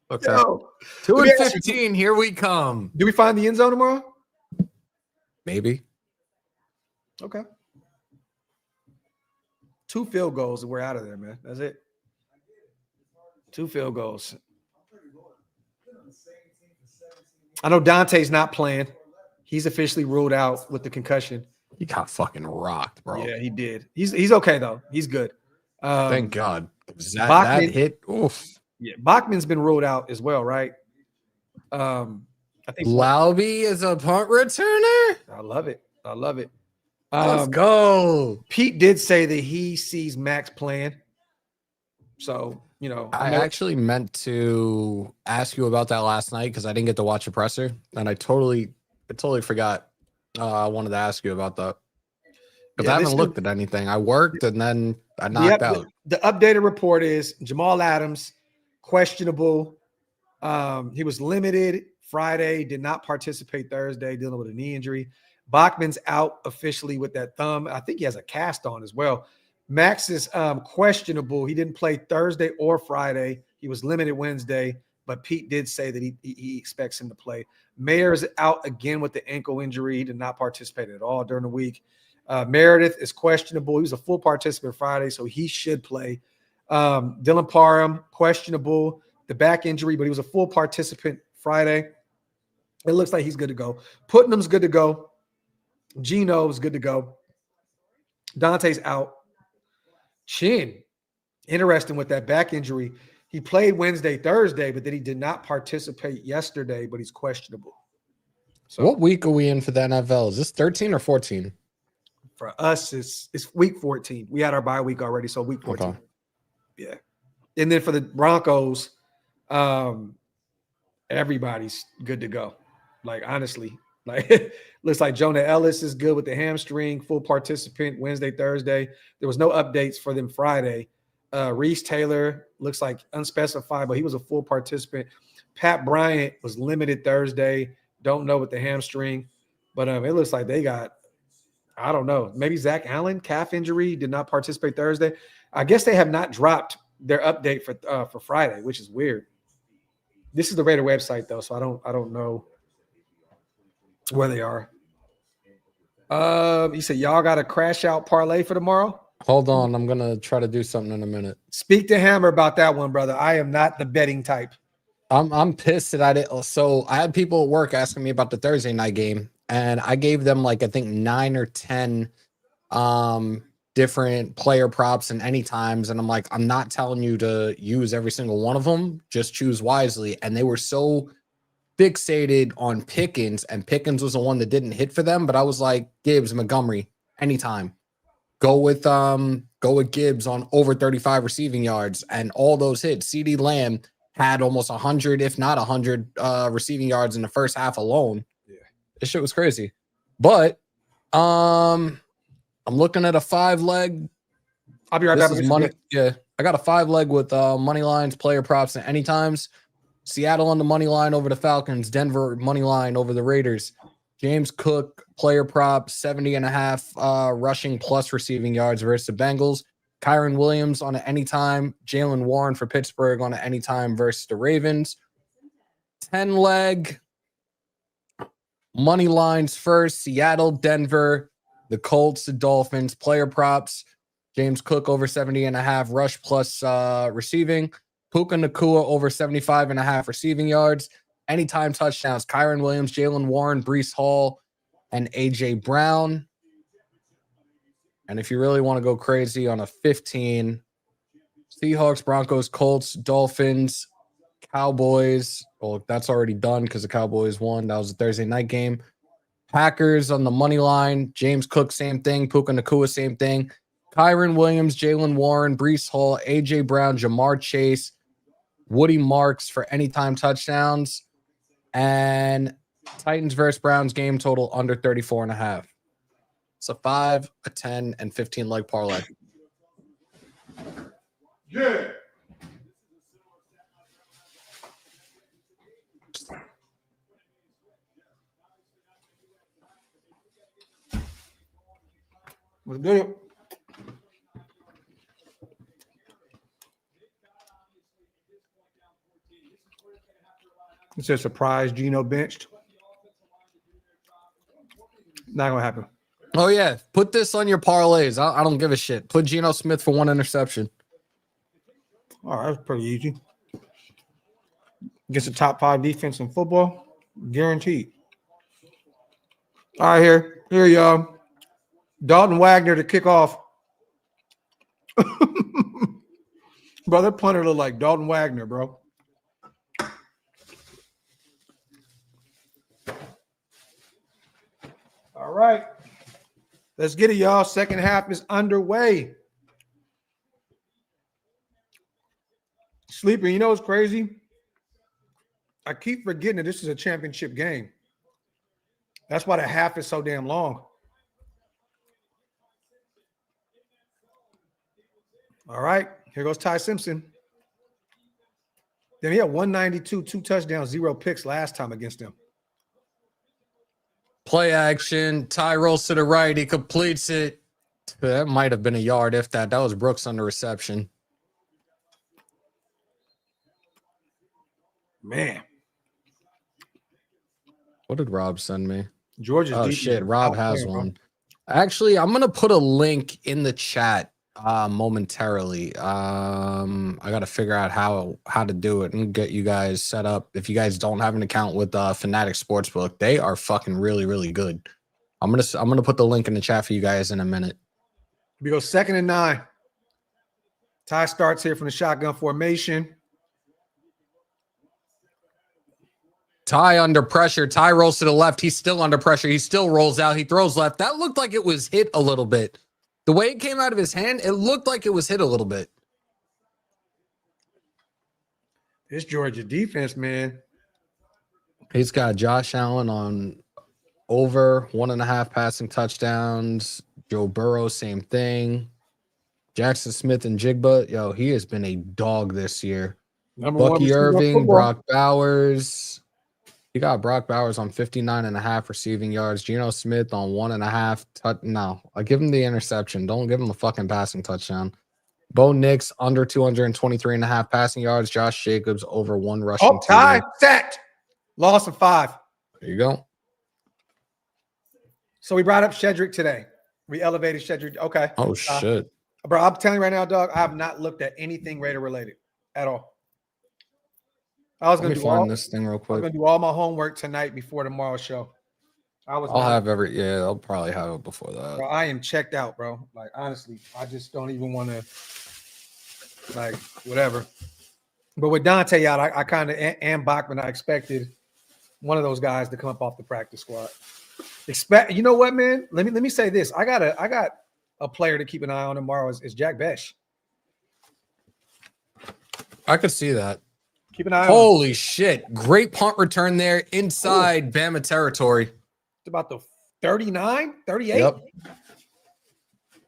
Okay. Yo, 2-15. Here we come. Do we find the end zone tomorrow? Maybe. Okay. 2 field goals and we're out of there, man. That's it. 2 field goals. I know Dante's not playing. He's officially ruled out with the concussion. He got fucking rocked, bro. Yeah, he did. He's okay though. He's good. Thank God. That hit. Oof. Yeah, Bachman's been ruled out as well, right? I think Laube is a punt returner. I love it. I love it. Let's go. Pete did say that he sees Max playing. So, you know. I actually meant to ask you about that last night because I didn't get to watch a presser, and I totally forgot. I wanted to ask you about that because I haven't looked at anything. I worked and then I knocked out. The updated report is Jamal Adams questionable. He was limited Friday, did not participate Thursday, dealing with a knee injury. Bachman's out officially with that thumb. I think he has a cast on as well. Max is questionable. He didn't play Thursday or Friday. He was limited Wednesday, but Pete did say that he expects him to play. Mayer is out again with the ankle injury. He did not participate at all during the week. Meredith is questionable. He was a full participant Friday, so he should play. Dylan Parham, questionable. The back injury, but he was a full participant Friday. It looks like he's good to go. Putnam's good to go. Geno's good to go. Dante's out. Chin, interesting with that back injury. He played Wednesday, Thursday, but then he did not participate yesterday, but he's questionable. So what week are we in for the NFL? Is this 13 or 14? For us, it's week 14. We had our bye week already, so week 14. Okay. Yeah. And then for the Broncos, everybody's good to go. Like, honestly, like looks like Jonah Ellis is good with the hamstring, full participant Wednesday, Thursday. There was no updates for them Friday. Reese Taylor looks like unspecified, but he was a full participant. Pat Bryant was limited Thursday. Don't know with the hamstring, but it looks like they got, I don't know, maybe Zach Allen, calf injury, did not participate Thursday. I guess they have not dropped their update for Friday, which is weird. This is the Raider website though, so I don't know where they are. He said y'all got a crash out parlay for tomorrow. Hold on, I'm gonna try to do something in a minute. Speak to Hammer about that one, brother. I am not the betting type. I'm pissed that I didn't. So I had people at work asking me about the Thursday night game, and I gave them like I think 9 or 10 different player props and any times, and I'm like, I'm not telling you to use every single one of them. Just choose wisely. And they were so fixated on Pickens, and Pickens was the one that didn't hit for them. But I was like, Gibbs, Montgomery, anytime. Go with Gibbs on over 35 receiving yards, and all those hits. CeeDee Lamb had almost 100, if not 100, receiving yards in the first half alone. Yeah, this shit was crazy. But I'm looking at a 5-leg. I'll be right back. Money. Yeah, I got a 5-leg with money lines, player props, and anytimes. Seattle on the money line over the Falcons. Denver money line over the Raiders. James Cook, player prop, 70.5 rushing plus receiving yards versus the Bengals. Kyron Williams on an anytime. Jalen Warren for Pittsburgh on an anytime versus the Ravens. 10-leg. Money lines first. Seattle, Denver, the Colts, the Dolphins. Player props. James Cook over 70.5 rush plus receiving. Puka Nacua over 75.5 receiving yards. Anytime touchdowns, Kyron Williams, Jalen Warren, Breece Hall, and A.J. Brown. And if you really want to go crazy on a 15, Seahawks, Broncos, Colts, Dolphins, Cowboys. Well, that's already done because the Cowboys won. That was a Thursday night game. Packers on the money line. James Cook, same thing. Puka Nacua, same thing. Kyron Williams, Jalen Warren, Breece Hall, A.J. Brown, Jamar Chase, Woody Marks for anytime touchdowns. And Titans versus Browns game total under 34.5. It's a 5, a 10, and 15 leg parlay. Yeah. Let's do it. It's a surprise Geno benched. Not gonna happen. Oh yeah, put this on your parlays. I don't give a shit. Put Geno Smith for 1 interception. All right, that's pretty easy. Against the top 5 defense in football, guaranteed. All right, here y'all. Dalton Wagner to kick off. Bro, that punter look like Dalton Wagner, bro. All right. Let's get it, y'all. Second half is underway. Sleeper, you know what's crazy? I keep forgetting that this is a championship game. That's why the half is so damn long. All right, here goes Ty Simpson. Then he had 192, 2 touchdowns, 0 picks last time against him. Play action. Ty rolls to the right. He completes it. That might have been a yard if that. That was Brooks on the reception. Man. What did Rob send me? Georgia's Oh, defense shit. Rob has bro. one. Actually, I'm going to put a link in the chat momentarily. I got to figure out how to do it and get you guys set up. If you guys don't have an account with Fanatic Sportsbook, they are fucking really, really good. I'm gonna put the link in the chat for you guys in a minute. We go 2nd and 9. Ty starts here from the shotgun formation. Ty under pressure. Ty rolls to the left. He's still under pressure. He still rolls out. He throws left. That looked like it was hit a little bit. The way it came out of his hand, it looked like it was hit a little bit. This Georgia defense, man. He's got Josh Allen on over 1.5 passing touchdowns. Joe Burrow, same thing. Jackson Smith and Jigba, yo, he has been a dog this year. Bucky Irving, Brock Bowers. You got Brock Bowers on 59.5 receiving yards. Geno Smith on 1.5. No, I give him the interception. Don't give him the fucking passing touchdown. Bo Nix under 223.5 passing yards. Josh Jacobs over 1 rushing. Oh, Ty sacked. Loss of 5. There you go. So we brought up Shedrick today. We elevated Shedrick. Okay. Oh, shit. Bro, I'm telling you right now, dog, I have not looked at anything Raider related at all. I was going to find this thing real quick. I'm going to do all my homework tonight before tomorrow's show. I'll probably have it before that. Bro, I am checked out, bro. Like, honestly, I just don't even want to, like, whatever. But with Dante out, I kind of, and Bachman, I expected one of those guys to come up off the practice squad. You know what, man? Let me say this. I got a player to keep an eye on tomorrow is Jack Besh. I could see that. Keep an eye on. Holy shit. Great punt return there inside Bama territory. It's about the 39, 38. Yep.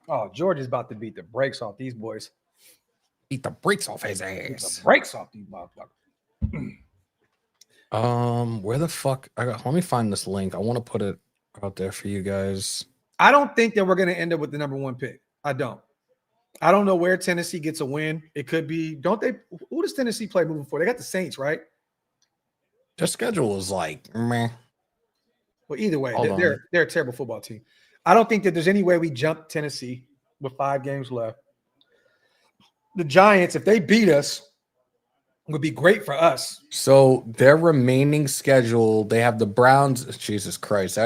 Oh, Georgia's about to beat the brakes off these boys. Beat the brakes off his Beat ass. the brakes off these motherfuckers. Where the fuck? Let me find this link. I want to put it out there for you guys. I don't think that we're going to end up with the number 1 pick. I don't know where Tennessee gets a win. It could be, don't they? Who does Tennessee play moving forward? They got the Saints, right? Their schedule is like, meh. Well, either way, they're a terrible football team. I don't think that there's any way we jump Tennessee with 5 games left. The Giants, if they beat us, would be great for us. So their remaining schedule, they have the Browns. Jesus Christ.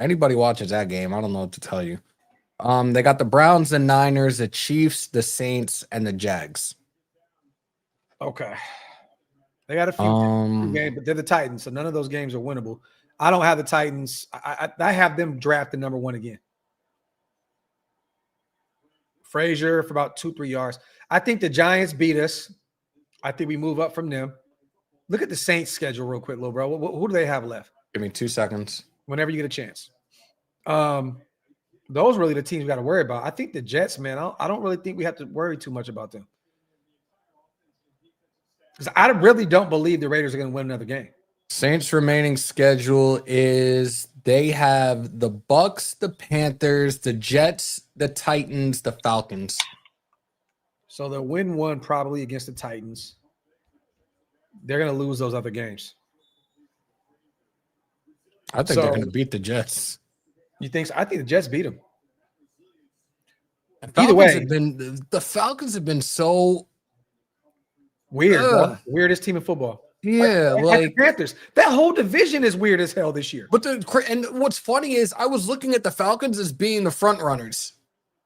Anybody watches that game, I don't know what to tell you. They got the Browns, the Niners, the Chiefs, the Saints, and the Jags. Okay. They got a few games, but they're the Titans, so none of those games are winnable. I don't have the Titans. I have them draft the number 1 again. Frazier for about 2-3 yards. I think the Giants beat us. I think we move up from them. Look at the Saints schedule real quick, little bro. Who do they have left? Give me 2 seconds. Whenever you get a chance. Those are really the teams we got to worry about. I think the Jets, man, I don't really think we have to worry too much about them. Because I really don't believe the Raiders are going to win another game. Saints' remaining schedule is they have the Bucks, the Panthers, the Jets, the Titans, the Falcons. So they'll win one probably against the Titans. They're going to lose those other games. I think they're going to beat the Jets. You think so? I think the Jets beat them. Either way, the Falcons have been so weird. Bro. Weirdest team in football. Yeah, like the Panthers. That whole division is weird as hell this year. But and what's funny is I was looking at the Falcons as being the front runners.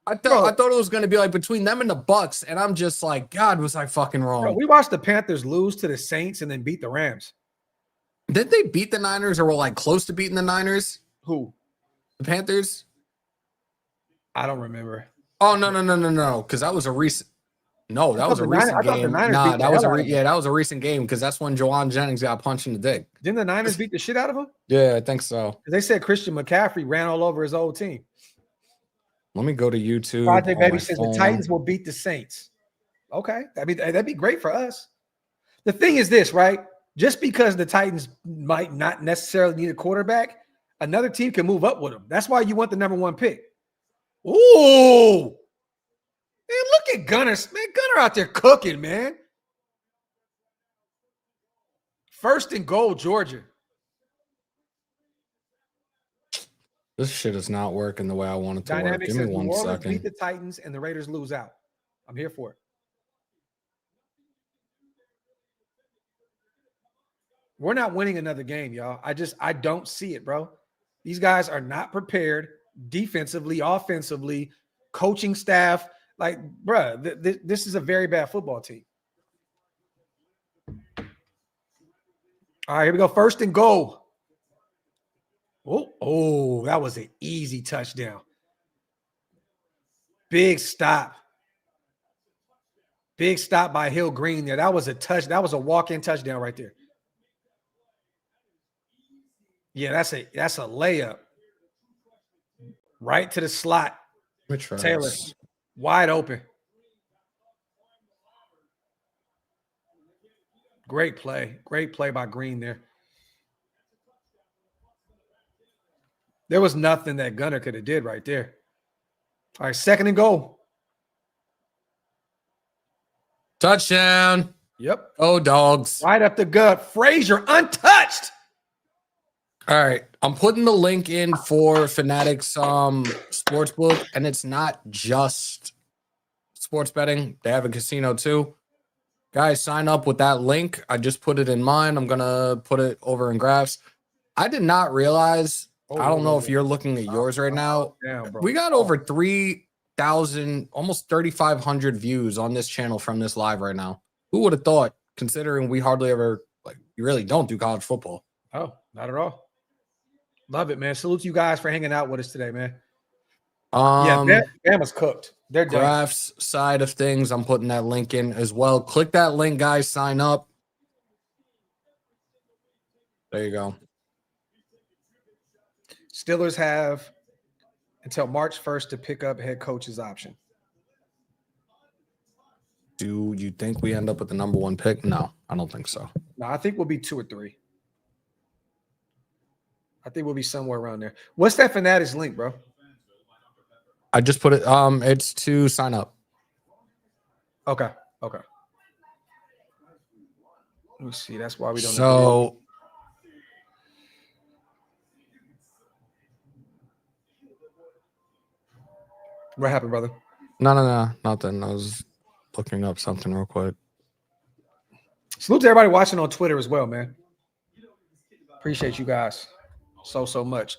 I thought it was going to be like between them and the Bucks, and I'm just like, God, was I fucking wrong? Bro, we watched the Panthers lose to the Saints and then beat the Rams. Did they beat the Niners or were like close to beating the Niners? Who? The Panthers? I don't remember. Oh no! Because that was a recent. No, that was a recent game. Nah, that was a recent game because that's when Jawan Jennings got punched in the dick. Didn't the Niners beat the shit out of him? Yeah, I think so. They said Christian McCaffrey ran all over his old team. Let me go to YouTube. Project Baby says the Titans will beat the Saints. Okay, that'd be great for us. The thing is this, right? Just because the Titans might not necessarily need a quarterback, another team can move up with them. That's why you want the number 1 pick. Ooh. Man, look at Gunner. Man, Gunner out there cooking, man. 1st and goal, Georgia. This shit is not working the way I want it to work. Give me 1 second. Beat the Titans and the Raiders lose out. I'm here for it. We're not winning another game, y'all. I don't see it, bro. These guys are not prepared defensively, offensively, coaching staff. Like, bro, this is a very bad football team. All right, here we go. 1st and goal. Oh, that was an easy touchdown. Big stop. Big stop by Hill Green there. That was a That was a walk-in touchdown right there. Yeah, that's a layup. Right to the slot. Taylor, wide open. Great play. Great play by Green there. There was nothing that Gunner could have did right there. All right, 2nd and goal. Touchdown. Yep. Oh, dogs. Right up the gut. Frazier untouched. All right. I'm putting the link in for Fanatics Sportsbook, and it's not just sports betting. They have a casino too. Guys, sign up with that link. I just put it in mine. I'm going to put it over in Graphs. I did not realize, I don't know if you're looking at yours right now. We got over 3,000, almost 3,500 views on this channel from this live right now. Who would have thought, considering we hardly ever, you really don't do college football. Oh, not at all. Love it, man. Salute you guys for hanging out with us today, man. Bama's cooked. They're done. Graph's side of things, I'm putting that link in as well. Click that link, guys. Sign up. There you go. Steelers have until March 1st to pick up head coach's option. Do you think we end up with the number 1 pick? No, I don't think so. No, I think we'll be 2 or 3. I think we'll be somewhere around there. What's that Fanatics link, bro? I just put it. It's to sign up. Okay. Let me see. That's why we don't. So. What happened, brother? No, nothing. I was looking up something real quick. Salute to everybody watching on Twitter as well, man. Appreciate you guys so much.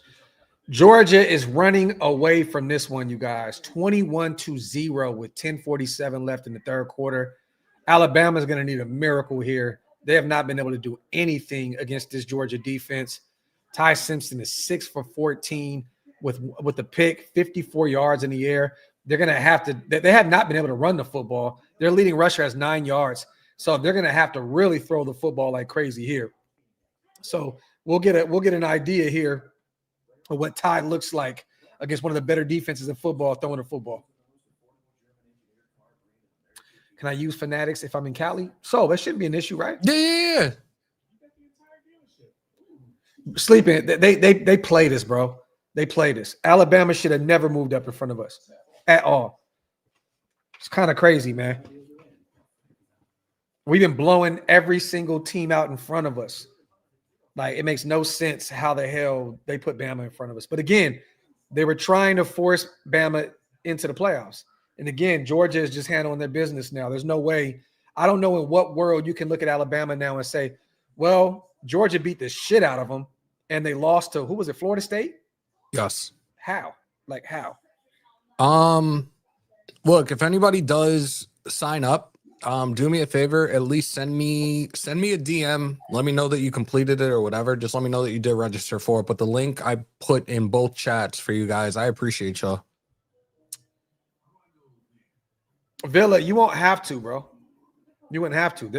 Georgia is running away from this one, you guys. 21-0 with 10:47 left in the 3rd quarter. Alabama is going to need a miracle here. They have not been able to do anything against this Georgia defense. Ty Simpson is 6 for 14 with the pick, 54 yards in the air. They're going to have to – they have not been able to run the football. Their leading rusher has 9 yards. So they're going to have to really throw the football like crazy here. So we'll get an idea here of what Ty looks like against one of the better defenses in football throwing the football. Can I use Fanatics if I'm in Cali? So that shouldn't be an issue, right? Yeah. Sleeping. They played us, bro. They played us. Alabama should have never moved up in front of us at all. It's kind of crazy, man. We've been blowing every single team out in front of us. Like, it makes no sense how the hell they put Bama in front of us. But again, they were trying to force Bama into the playoffs. And again, Georgia is just handling their business now. There's no way. I don't know in what world you can look at Alabama now and say, well, Georgia beat the shit out of them and they lost to, who was it, Florida State? Yes. How? Like how? Look, if anybody does sign up, do me a favor, at least send me a DM. Let me know that you completed it or whatever. Just let me know that you did register for it. But the link I put in both chats for you guys. I appreciate y'all. Villa, you won't have to, bro. You wouldn't have to.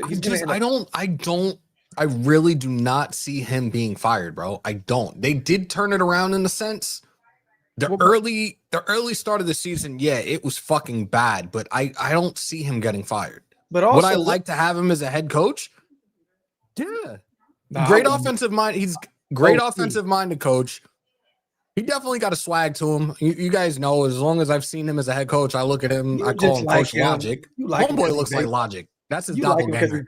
I really do not see him being fired, bro. I don't. They did turn it around in a sense. The early start of the season, yeah, it was fucking bad, but I don't see him getting fired. But also, would I like to have him as a head coach? Yeah. Great offensive mind. He's great offensive minded coach. He definitely got a swag to him. You guys know, as long as I've seen him as a head coach, I look at him, I call him Coach Logic. Homeboy looks like Logic. That's his doppelganger.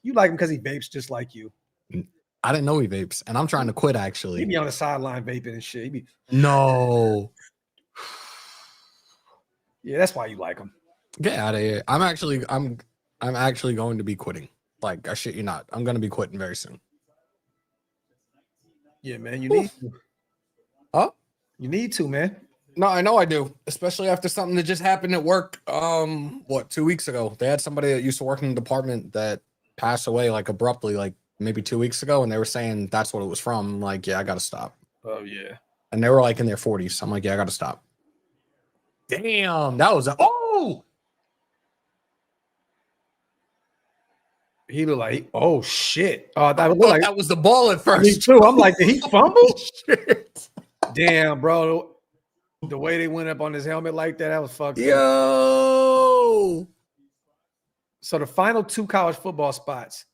You like him because he vapes just like you. I didn't know he vapes, and I'm trying to quit, actually. He be on the sideline vaping and shit. No. Yeah, that's why you like him. Get out of here. I'm actually going to be quitting. Like, I shit you not. I'm going to be quitting very soon. Yeah, man, you need to. Huh? You need to, man. No, I know I do, especially after something that just happened at work. 2 weeks ago? They had somebody that used to work in the department that passed away, like, abruptly, like, maybe 2 weeks ago, and they were saying that's what it was from. I'm like, yeah, I got to stop. Oh, yeah. And they were, like, in their 40s. I'm like, yeah, I got to stop. Damn, that was He looked like, oh shit. That was the ball at first. Me too. I'm like, did he fumble? Shit. Damn, bro. The way they went up on his helmet like that was fucked up. Yo. So the final two college football spots: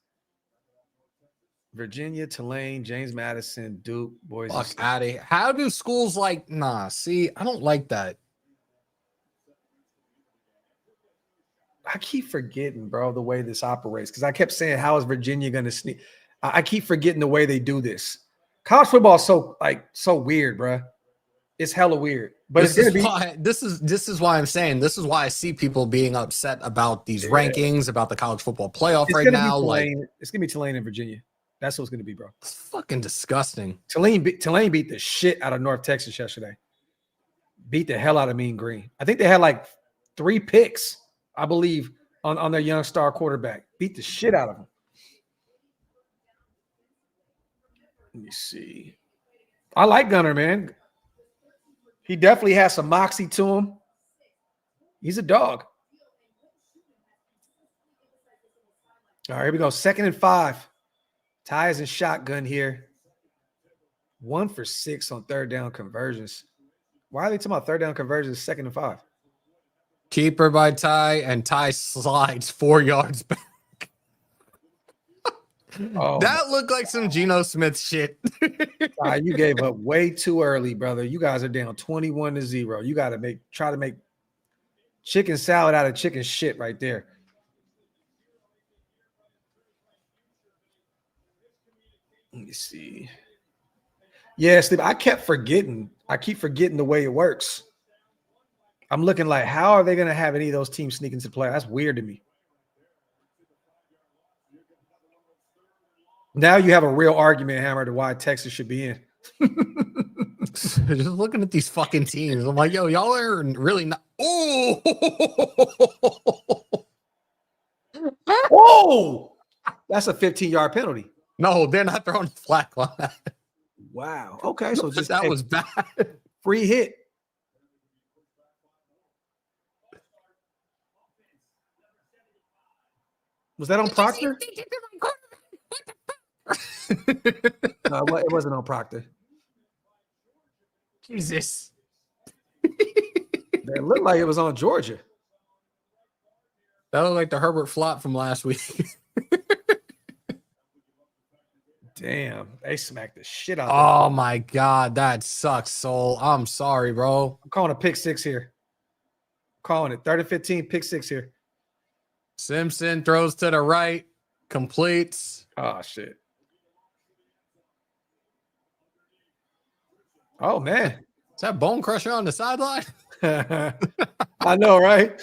Virginia, Tulane, James Madison, Duke, Boise State. Fuck out of here. How do schools like? Nah, see, I don't like that. I keep forgetting, bro, the way this operates, because I kept saying, how is Virginia going to sneak? I keep forgetting the way they do this. College football is so weird, bro. It's hella weird. But this is why I'm saying this is why I see people being upset about these rankings, about the college football playoff right now. It's gonna be Tulane and Virginia. That's what it's gonna be, bro. It's fucking disgusting. Tulane beat the shit out of North Texas yesterday. Beat the hell out of Mean Green. I think they had like 3 picks, I believe, on their young star quarterback. Beat the shit out of him. Let me see. I like Gunner, man. He definitely has some moxie to him. He's a dog. All right, here we go. 2nd and 5. Ty is in shotgun here. 1 for 6 on 3rd down conversions. Why are they talking about 3rd down conversions, 2nd and 5? Keeper by Ty, and Ty slides 4 yards back. Oh, that looked like some Geno Smith shit. Ty, you gave up way too early, brother. You guys are down 21-0. You got to try to make chicken salad out of chicken shit right there. Let me see. Yeah, Steve, I keep forgetting the way it works. I'm looking like, how are they going to have any of those teams sneak into play? That's weird to me. Now you have a real argument, Hammer, to why Texas should be in. Just looking at these fucking teams, I'm like, yo, y'all are really not. Oh, whoa! That's a 15-yard penalty. No, they're not throwing a flag on that. Wow. Okay, so just that was bad. Free hit. Was that on Proctor? No, it wasn't on Proctor. Jesus. It looked like it was on Georgia. That looked like the Herbert flop from last week. Damn, they smacked the shit out. Oh my God, that sucks, Soul. I'm sorry, bro. I'm calling a pick 6 here. Calling it 30-15, pick 6 here. Simpson throws to the right, completes. Oh shit. Oh man. Is that Bone Crusher on the sideline? I know, right?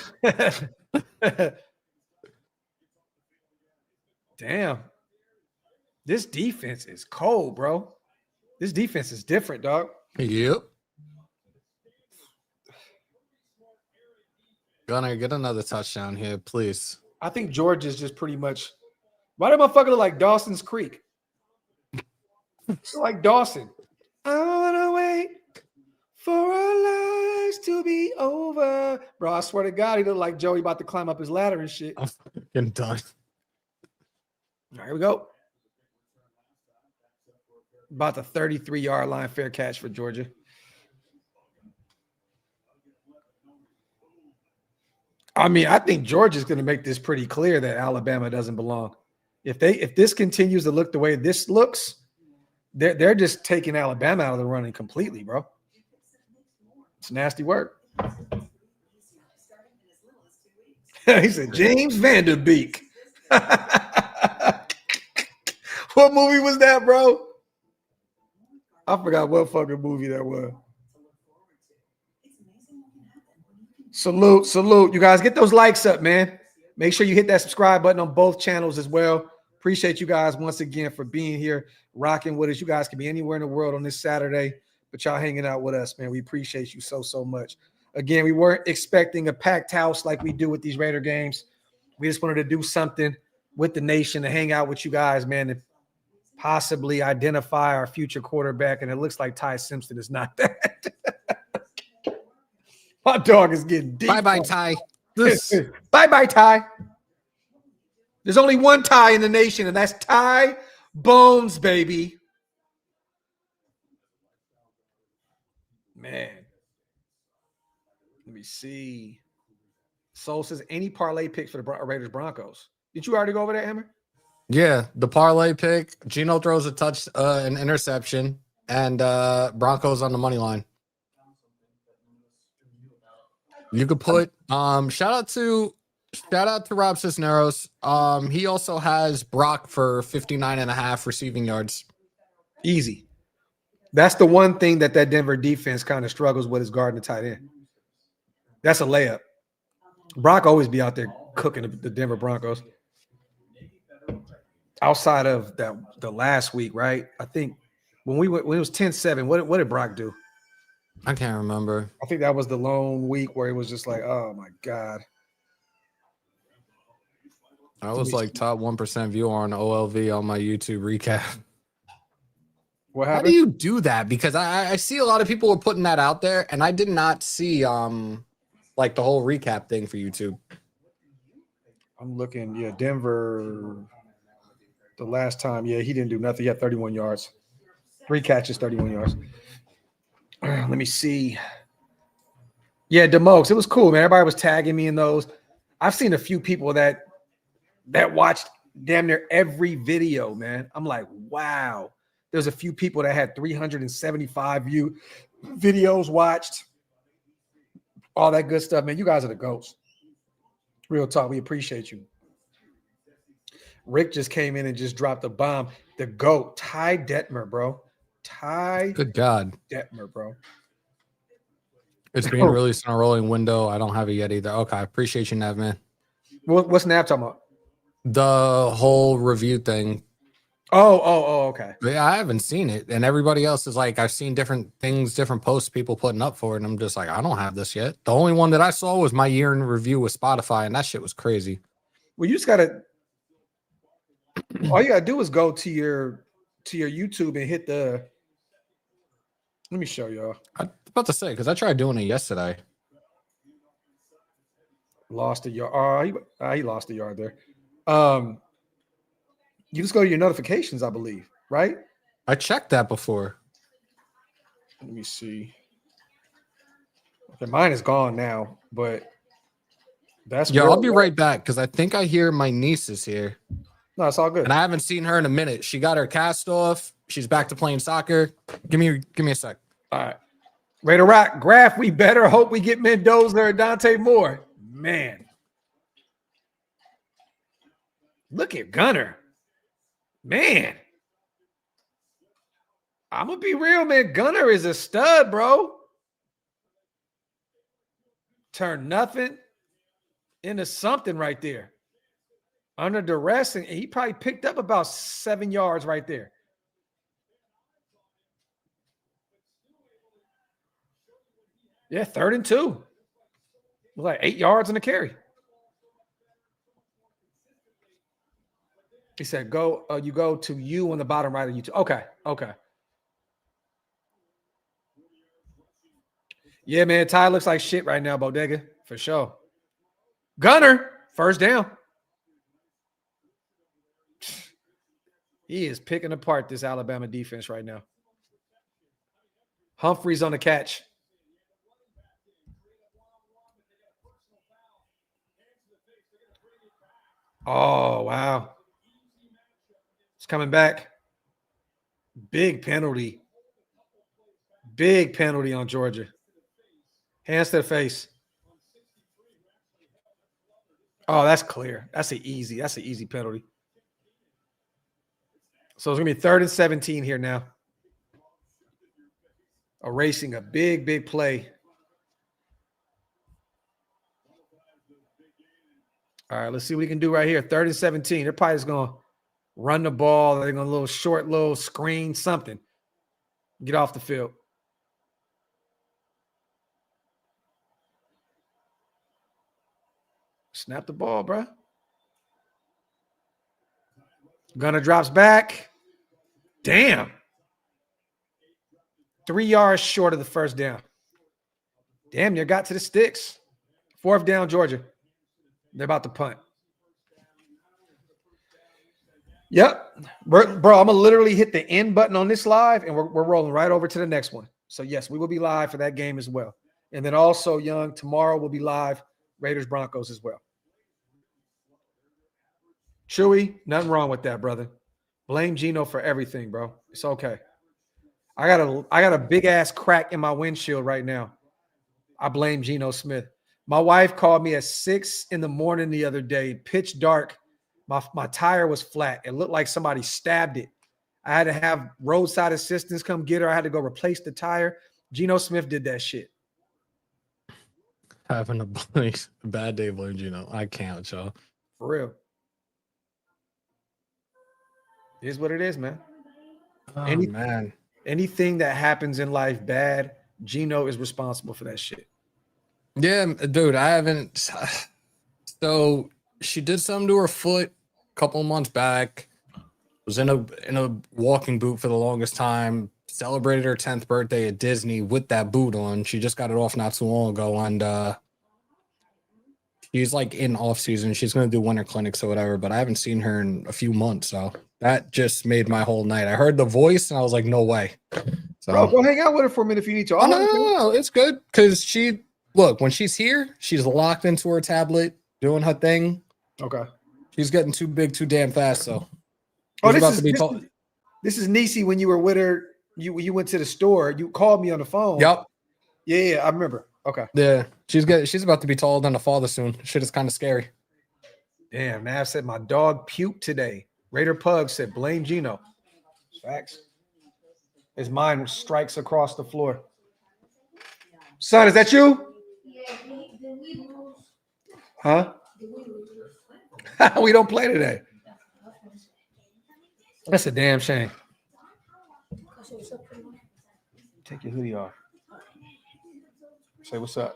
Damn. This defense is cold, bro. This defense is different, dog. Yep. Gunner, get another touchdown here, please. I think Georgia's just pretty much. Why that motherfucker look like Dawson's Creek? Like Dawson. I wanna wait for our lives to be over. Bro, I swear to God, he looked like Joey about to climb up his ladder and shit. I'm fucking done. All right, here we go. About the 33-yard line, fair catch for Georgia. I mean, I think Georgia's going to make this pretty clear that Alabama doesn't belong. If this continues to look the way this looks, they're just taking Alabama out of the running completely, bro. It's nasty work. He said James Vanderbeek. What movie was that, bro? I forgot what fucking movie that was. Salute. You guys get those likes up, man. Make sure you hit that subscribe button on both channels as well. Appreciate you guys once again for being here, rocking with us. You guys can be anywhere in the world on this Saturday, but y'all hanging out with us, man. We appreciate you so much. Again, we weren't expecting a packed house like we do with these Raider games. We just wanted to do something with the nation to hang out with you guys, man, to possibly identify our future quarterback. And it looks like Ty Simpson is not that. My dog is getting deep. Bye-bye, Ty. Bye-bye, Ty. There's only one Ty in the nation, and that's Ty Bones, baby. Man. Let me see. Soul says, any parlay picks for the Raiders Broncos? Did you already go over that, Hammer? Yeah, the parlay pick. Geno throws a touch, an interception, and Broncos on the money line. You could put shout out to Rob Cisneros. He also has Brock for 59.5 receiving yards. Easy. That's the one thing that Denver defense kind of struggles with is guarding the tight end. That's a layup. Brock always be out there cooking the Denver Broncos. Outside of the last week, right? I think when it was 10-7, what did Brock do? I can't remember. I think that was the lone week where it was just like, oh my God. I was like top 1% viewer on OLV on my YouTube recap. What happened? How do you do that? Because I see a lot of people were putting that out there, and I did not see like the whole recap thing for YouTube. I'm looking, Denver. The last time, he didn't do nothing. He had 31 yards. 3 catches, 31 yards. Let me see. Yeah, Demokes. It was cool, man. Everybody was tagging me in those. I've seen a few people that watched damn near every video, man. I'm like, wow. There's a few people that had 375 view videos watched. All that good stuff, man. You guys are the GOATs. Real talk. We appreciate you. Rick just came in and just dropped a bomb. The GOAT, Ty Detmer, bro. Good God. Detmer, bro. It's being released in a rolling window. I don't have it yet either. Okay, I appreciate you, Nav, man. What's Nav talking about? The whole review thing. Oh, okay. But yeah, I haven't seen it. And everybody else is like, I've seen different things, different posts people putting up for it. And I'm just like, I don't have this yet. The only one that I saw was my year in review with Spotify, and that shit was crazy. Well, you just gotta all you gotta do is go to your YouTube and hit the. Let me show y'all. I was about to say, because I tried doing it yesterday. Lost a yard. He lost a yard there. You just go to your notifications, I believe, right? I checked that before. Let me see. Okay, mine is gone now, but that's Yeah, real. I'll be right back because I think I hear my niece is here. No, it's all good. And I haven't seen her in a minute. She got her cast off. She's back to playing soccer. Give me a sec. All right. Raider Rock, Graphk, we better hope we get Mendoza or Dante Moore. Man. Look at Gunner. Man. I'm going to be real, man. Gunner is a stud, bro. Turn nothing into something right there. Under duress, and he probably picked up about 7 yards right there. Yeah, 3rd and 2. Like 8 yards in the carry. He said, "Go. You go to you on the bottom right of YouTube." Okay. Yeah, man. Ty looks like shit right now, Bodega, for sure. Gunner, first down. He is picking apart this Alabama defense right now. Humphreys on the catch. Oh, wow. It's coming back. Big penalty. Big penalty on Georgia. Hands to the face. Oh, that's clear. That's an easy penalty. So it's going to be 3rd and 17 here now. Erasing a big play. All right, let's see what we can do right here. 3rd and 17. They're probably just going to run the ball. They're going to little screen, something. Get off the field. Snap the ball, bro. Gunner drops back. Damn. 3 yards short of the first down. Damn, near got to the sticks. 4th down, Georgia. They're about to punt. Yep. Bro, I'm going to literally hit the end button on this live, and we're rolling right over to the next one. So, yes, we will be live for that game as well. And then also, Young, tomorrow we'll be live, Raiders-Broncos as well. Chewy, nothing wrong with that, brother. Blame Geno for everything, bro. It's okay. I got a big-ass crack in my windshield right now. I blame Geno Smith. My wife called me at 6 in the morning the other day, pitch dark. My tire was flat. It looked like somebody stabbed it. I had to have roadside assistance come get her. I had to go replace the tire. Geno Smith did that shit. Having a bad day, blame Geno. I can't, y'all. For real. It is what it is, man. Oh, man. Anything that happens in life bad, Geno is responsible for that shit. Yeah, dude, I haven't. So she did something to her foot a couple of months back. Was in a walking boot for the longest time. Celebrated her 10th birthday at Disney with that boot on. She just got it off not too long ago, and she's like in off season. She's gonna do winter clinics or whatever, but I haven't seen her in a few months, so that just made my whole night. I heard the voice and I was like, no way. So, bro, go hang out with her for a minute if you need to. No, it's good because when she's here, she's locked into her tablet, doing her thing. Okay. She's getting too big too damn fast, so. This is Niecy when you were with her. You went to the store. You called me on the phone. Yep. Yeah, I remember. Okay. Yeah, she's about to be taller than a father soon. Shit is kind of scary. Damn, Nav said my dog puked today. Raider Pug said blame Geno. Facts. His mind strikes across the floor. Son, is that you? Yeah, did we lose? Huh? Did we lose? We don't play today. That's a damn shame. Take your hoodie off. Say what's up.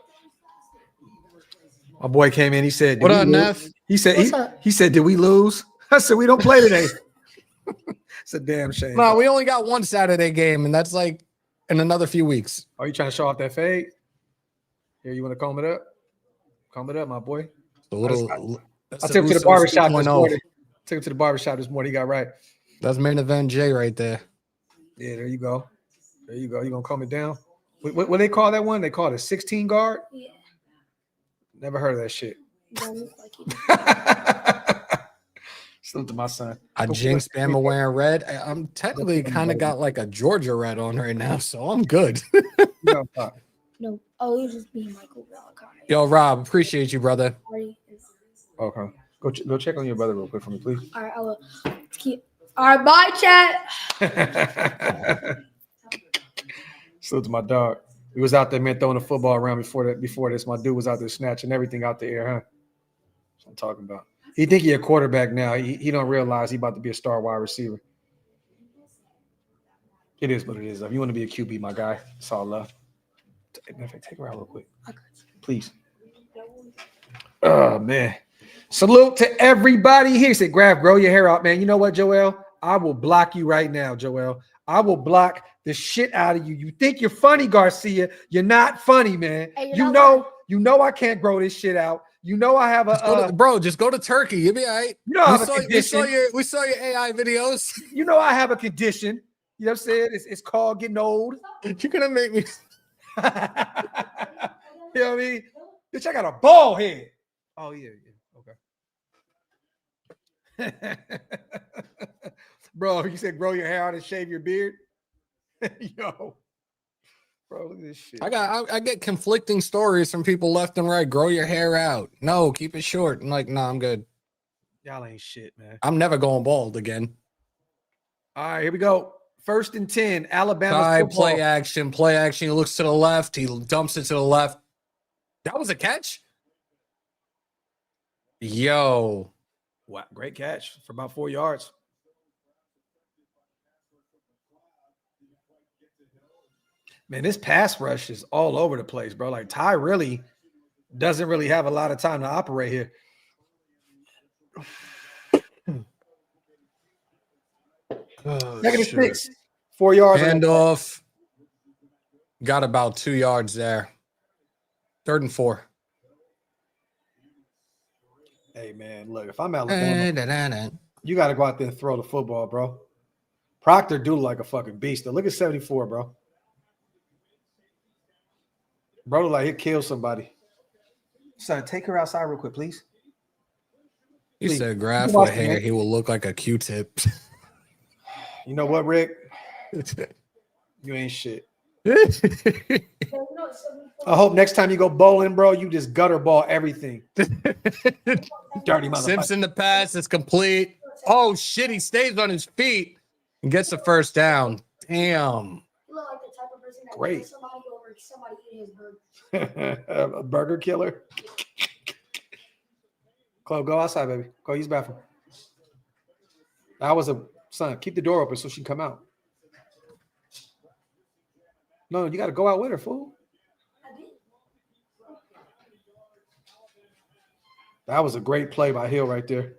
My boy came in. He said, "What up, Neff?" He said, "Did we lose?" I said, "We don't play today." It's a damn shame. No, we only got one Saturday game, and that's like in another few weeks. Are you trying to show off that fade? Here, you want to comb it up? Comb it up, my boy. A little. I took him to the barbershop this morning. Took him to the barbershop this morning. He got right. That's main event Jay right there. Yeah, there you go. There you go. You gonna calm it down? What they call that one? They call it a 16 guard. Yeah. Never heard of that shit. Don't look like you. Salute to my son. I jinxed Bama wearing red. I'm technically kind of got like a Georgia red on right now, so I'm good. No, No. Oh, it was just me and Michael Valakai. Yo, Rob, appreciate you, brother. okay. Go check on your brother real quick for me, please. All right, I will. All right, bye, chat. Salute to my dog. He was out there, man, throwing the football around before this. My dude was out there snatching everything out the air, huh? That's what I'm talking about. He think he a quarterback now. He don't realize he about to be a star wide receiver. It is what it is. If you want to be a QB, my guy, it's all love. In fact, take her out real quick, please. Oh man! Salute to everybody here. Say, Graphk, grow your hair out, man. You know what, Joel? I will block you right now, Joel. I will block the shit out of you. You think you're funny, Garcia? You're not funny, man. Hey, you know I can't grow this shit out. You know I have a bro. Just go to Turkey. You'll be all right. You know I have a we condition. saw your AI videos. You know I have a condition. You know what I'm saying? It's called getting old. You're gonna make me. You know what I mean? Bitch, I got a bald head. Oh yeah. Okay. Bro, you said grow your hair out and shave your beard. Yo, bro, look at this shit. I get conflicting stories from people left and right. Grow your hair out. No, keep it short. I'm like, I'm good. Y'all ain't shit, man. I'm never going bald again. All right, here we go. 1st and 10, Alabama football. Play action. He looks to the left. He dumps it to the left. That was a catch? Yo. Wow, great catch for about 4 yards. Man, this pass rush is all over the place, bro. Like, Ty really doesn't really have a lot of time to operate here. -6, 4 yards. Handoff. Got about 2 yards there. 3rd and 4. Hey, man, look, if I'm Alabama, you got to go out there and throw the football, bro. Proctor do look like a fucking beast. Though. Look at 74, bro. Bro, look like he'll kill somebody. Son, take her outside real quick, please. You said Graphk with hair, he will look like a Q-tip. You know what, Rick? You ain't shit. I hope next time you go bowling, bro, you just gutter ball everything. Dirty motherfucker. Simpson the pass is complete. Oh, shit, he stays on his feet and gets the first down. Damn. Great. A burger killer. Chloe, go outside, baby. Go use the bathroom. That was a son. Keep the door open so she can come out. No, you got to go out with her, fool. That was a great play by Hill right there.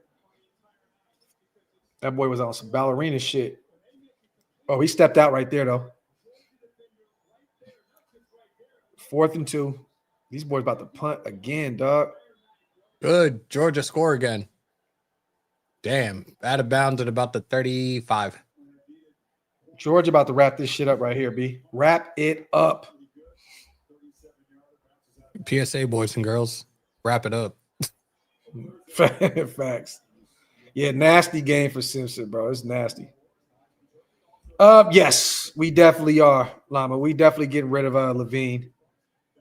That boy was on some ballerina shit. Oh, he stepped out right there, though. 4th and 2. These boys about to punt again, dog. Good. Georgia score again. Damn. Out of bounds at about the 35. Georgia about to wrap this shit up right here, B. Wrap it up. PSA, boys and girls. Wrap it up. Facts. Yeah, nasty game for Simpson, bro. It's nasty. Yes, we definitely are, Llama. We definitely getting rid of Levine.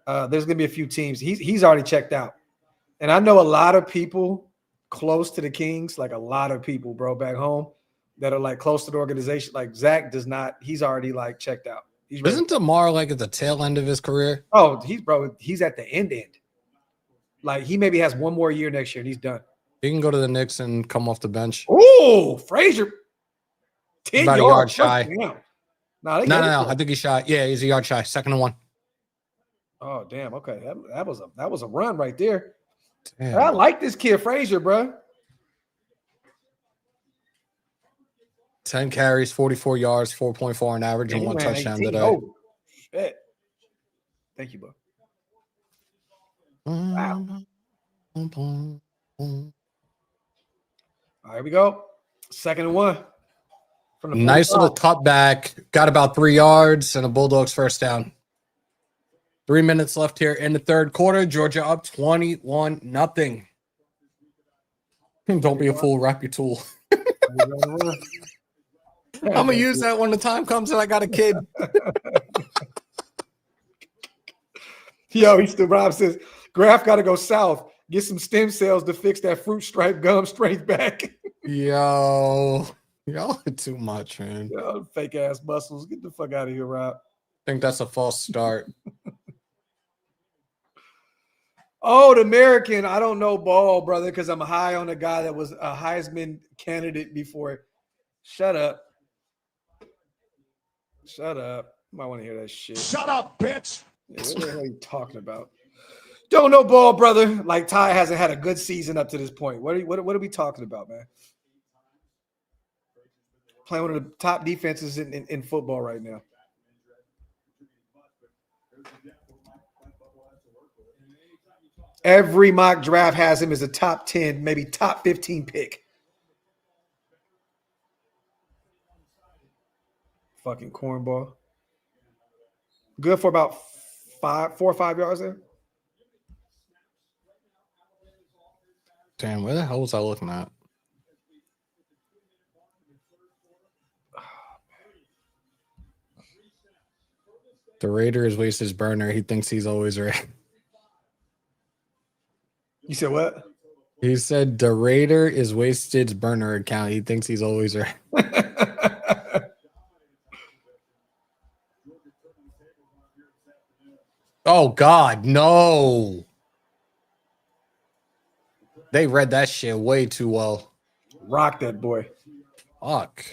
There's gonna be a few teams. He's already checked out, and I know a lot of people close to the Kings, like a lot of people, bro, back home that are like close to the organization. Like Zach does not. He's already like checked out. He's ready. Isn't DeMar like at the tail end of his career? Oh, he's at the end. Like he maybe has one more year next year, and he's done. He can go to the Knicks and come off the bench. Oh, Frazier. 10 about yards a yard shy. No. I think he's shy. Yeah, he's a yard shy. 2nd and 1. Oh, damn. Okay. That was a run right there. Damn. I like this kid, Frazier, bro. 10 carries, 44 yards, 4.4 on average, and 1 touchdown today. Oh, shit. Thank you, bro. Wow. All All right, here we go. 2nd and 1. From the Nice 45. little cutback. Got about 3 yards and a Bulldogs first down. 3 minutes left here in the third quarter. Georgia up 21-0. Don't be a fool. Wrap your tool. I'm going to use that when the time comes and I got a kid. Yo, Rob says, Graphk got to go south. Get some stem cells to fix that fruit stripe gum strength back. Yo, y'all are too much, man. Yo, fake ass muscles. Get the fuck out of here, Rob. I think that's a false start. Oh, the American. I don't know ball, brother, because I'm high on a guy that was a Heisman candidate before. Shut up. Shut up. You might want to hear that shit. Shut up, bitch. Yeah, what the hell are you talking about? Don't know ball, brother. Like Ty hasn't had a good season up to this point. What are we talking about, man? Playing one of the top defenses in football right now. Every mock draft has him as a top 10, maybe top 15 pick. Fucking cornball. Good for about 4 or 5 yards there. Damn, where the hell was I looking at? The Raider has wasted his burner. He thinks he's always right. You said what? He said the Raider is wasted his burner account. He thinks he's always right. Oh, God, no. They read that shit way too well. Rock that boy. Fuck.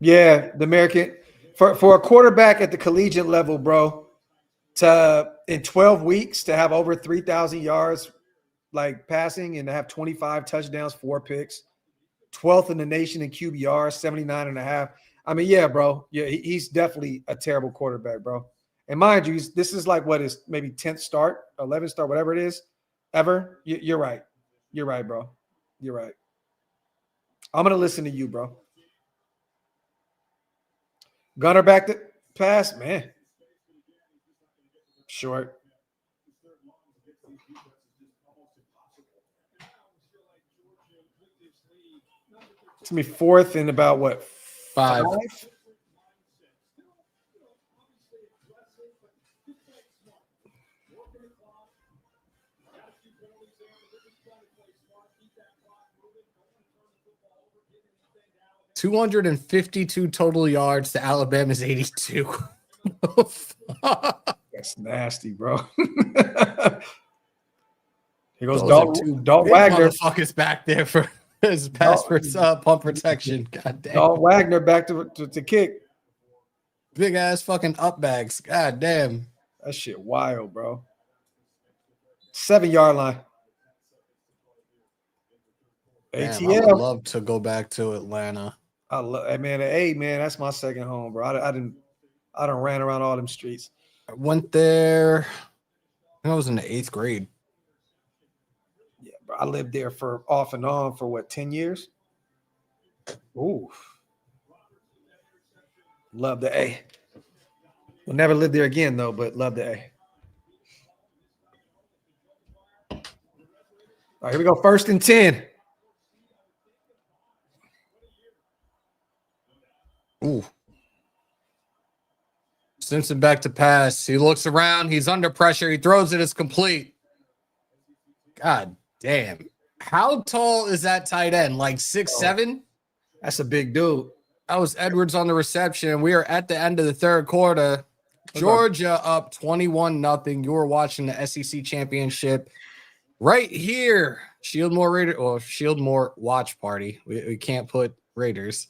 Yeah, the American. For a quarterback at the collegiate level, bro, to in 12 weeks to have over 3,000 yards like passing and to have 25 touchdowns, 4 picks, 12th in the nation in QBR, 79.5. I mean, yeah, bro. Yeah, he's definitely a terrible quarterback, bro. And mind you, this is like what is maybe 10th start, 11th start, whatever it is, ever. You're right. You're right, bro. You're right. I'm going to listen to you, bro. Gunner back to pass, man. Short. It's going to be 4th and about what? 5. 5? $252 total yards to Alabama's 82. That's nasty, bro. Here goes Dalton Wagner. Motherfuckers back there for his pass for pump protection. God damn. Dalton Wagner back to kick. Big ass fucking up bags. God damn. That shit wild, bro. 7-yard line. Damn, ATL. I would love to go back to Atlanta. I love, man. That's my second home, bro. I done ran around all them streets. I went there. I think I was in the 8th grade. Yeah, bro. I lived there for off and on for what, 10 years? Ooh. Love the A. We'll never live there again, though, but love the A. All right, here we go. 1st and 10. Ooh. Simpson back to pass. He looks around. He's under pressure. He throws it. It's complete. God damn. How tall is that tight end? Like 6'7"? That's a big dude. That was Edwards on the reception. We are at the end of the third quarter. Georgia up 21-0. You were watching the SEC championship right here. Shieldmore watch party. We can't put Raiders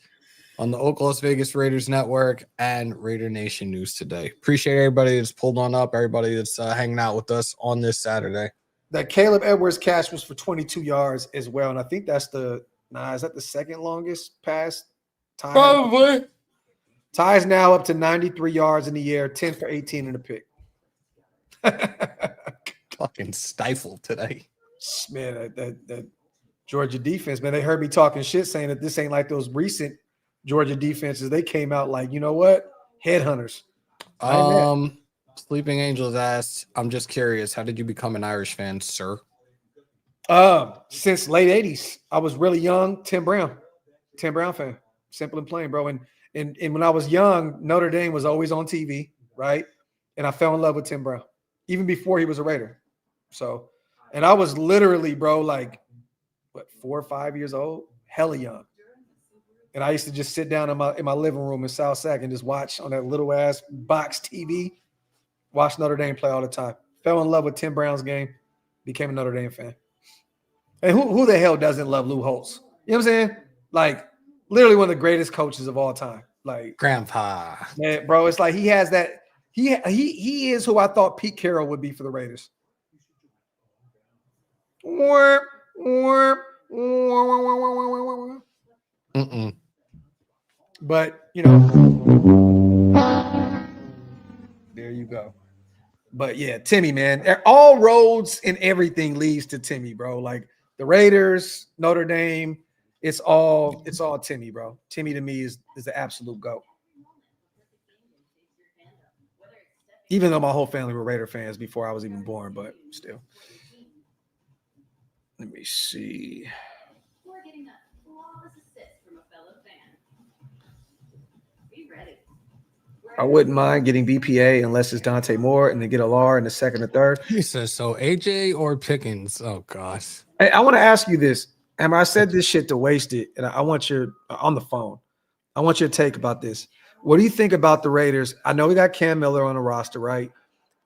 on the OakLosVegas Raiders Network and Raider Nation News today. Appreciate everybody that's pulled on up, everybody that's hanging out with us on this Saturday. That Caleb Edwards catch was for 22 yards as well, and I think that's is that the second longest pass? Probably. Ty is now up to 93 yards in the air, 10 for 18 in the pick. Fucking stifled today. Man, Georgia defense, man. They heard me talking shit saying that this ain't like those recent Georgia defenses. They came out like, you know what? Headhunters. Sleeping Angels asked, I'm just curious, how did you become an Irish fan, sir? Since late 80s. I was really young. Tim Brown fan. Simple and plain, bro. And when I was young, Notre Dame was always on TV, right? And I fell in love with Tim Brown, even before he was a Raider. So, and I was literally, bro, like, 4 or 5 years old? Hella young. And I used to just sit down in my living room in South Sac and just watch on that little ass box TV, watch Notre Dame play all the time. Fell in love with Tim Brown's game, became a Notre Dame fan. And who the hell doesn't love Lou Holtz? You know what I'm saying? Like, literally one of the greatest coaches of all time. Like, Grandpa. Man, bro, it's like he has that. He is who I thought Pete Carroll would be for the Raiders. But, you know, there you go. But yeah, Timmy, man, all roads and everything leads to Timmy, bro. Like the Raiders, Notre Dame, it's all Timmy, bro. Timmy to me is the absolute GOAT. Even though my whole family were Raider fans before I was even born, but still. Let me see. We're getting a flawless assist from a fellow fan. Be ready. I wouldn't mind getting BPA unless it's Dante Moore and then get a LAR in the second or third. He says, so AJ or Pickens? Oh, gosh. Hey, I want to ask you this. Amber, I said this shit to waste it, and I want your on the phone. I want your take about this. What do you think about the Raiders? I know we got Cam Miller on the roster, right?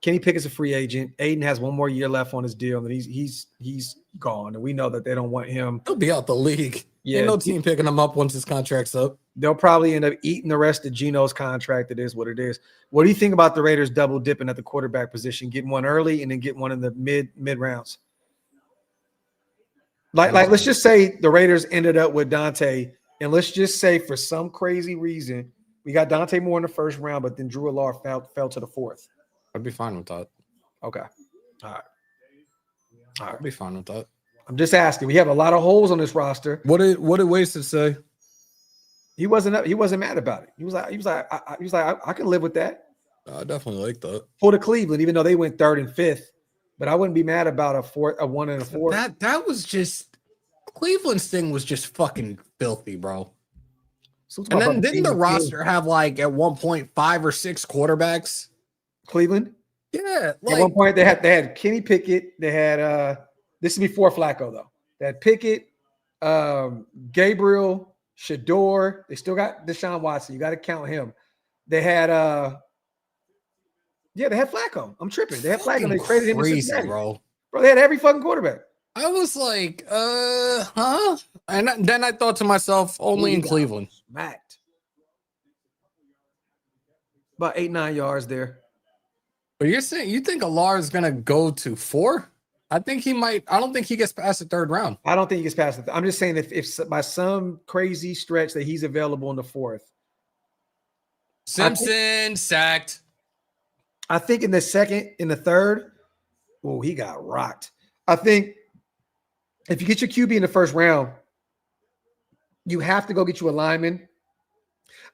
Kenny Pickett's a free agent. Aiden has one more year left on his deal, and he's gone. And we know that they don't want him. He'll be out the league. Yeah, Ain't no team picking him up once his contract's up. They'll probably end up eating the rest of Geno's contract. It is what it is. What do you think about the Raiders double dipping at the quarterback position, getting one early and then getting one in the mid rounds? Like let's just say the Raiders ended up with Dante, and let's just say for some crazy reason we got Dante Moore in the first round, but then Drew Allar fell to the fourth. I'd be fine with that. Okay. All right. I'd be fine with that. I'm just asking. We have a lot of holes on this roster. What did Wasted say? He wasn't mad about it. He was like, I can live with that. I definitely like that. For the Cleveland, even though they went third and fifth, but I wouldn't be mad about a 1 and a 4. That was just Cleveland's thing was just fucking filthy, bro. So and then didn't the roster have like at one point 5 or 6 quarterbacks? Cleveland? Yeah. Like, at one point they had Kenny Pickett. They had this is before Flacco though. They had Pickett, Gabriel, Shador. They still got Deshaun Watson. You got to count him. They had they had Flacco. I'm tripping. They had Flacco. And they traded him to Cincinnati. Bro, they had every fucking quarterback. I was like, huh? And then I thought to myself, only in Cleveland. Smacked. About 8-9 yards there. But you're saying you think Allar is gonna go to 4? I think he might. I don't think he gets past the 3rd round. I don't think he gets past it. I'm just saying if by some crazy stretch that he's available in the 4th. Simpson sacked. I think in the 2nd, in the 3rd, oh, he got rocked. I think if you get your QB in the 1st round, you have to go get you a lineman.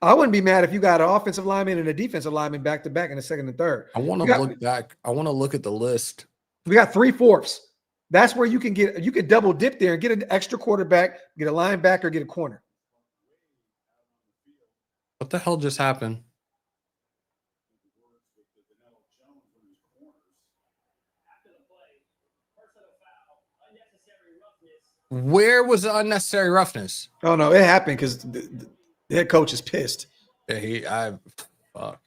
I wouldn't be mad if you got an offensive lineman and a defensive lineman back to back in the 2nd and 3rd. I want to look back. I want to look at the list. We got 3/4. That's where you could double dip there and get an extra quarterback, get a linebacker, get a corner. What the hell just happened? Where was the unnecessary roughness? Oh no, it happened because the head coach is pissed. Yeah, fuck.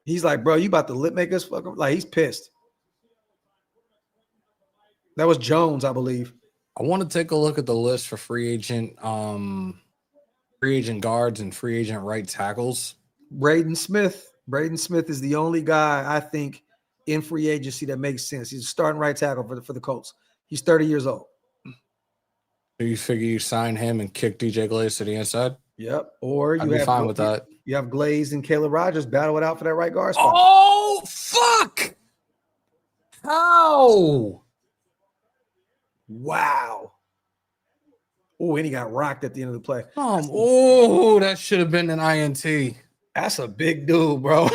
He's like, bro, you about to make us fuck? Like he's pissed. That was Jones, I believe. I want to take a look at the list for free agent guards and free agent right tackles. Braden Smith. Braden Smith is the only guy I think in free agency that makes sense. He's a starting right tackle for the Colts. He's 30 years old. Do you figure you sign him and kick DJ Glaze to the inside? Yep. Or I'd be fine with that. You have Glaze and Caleb Rogers battle it out for that right guard spot. Oh, fuck! How? Wow. Oh, and he got rocked at the end of the play. Oh, that should have been an INT. That's a big dude, bro.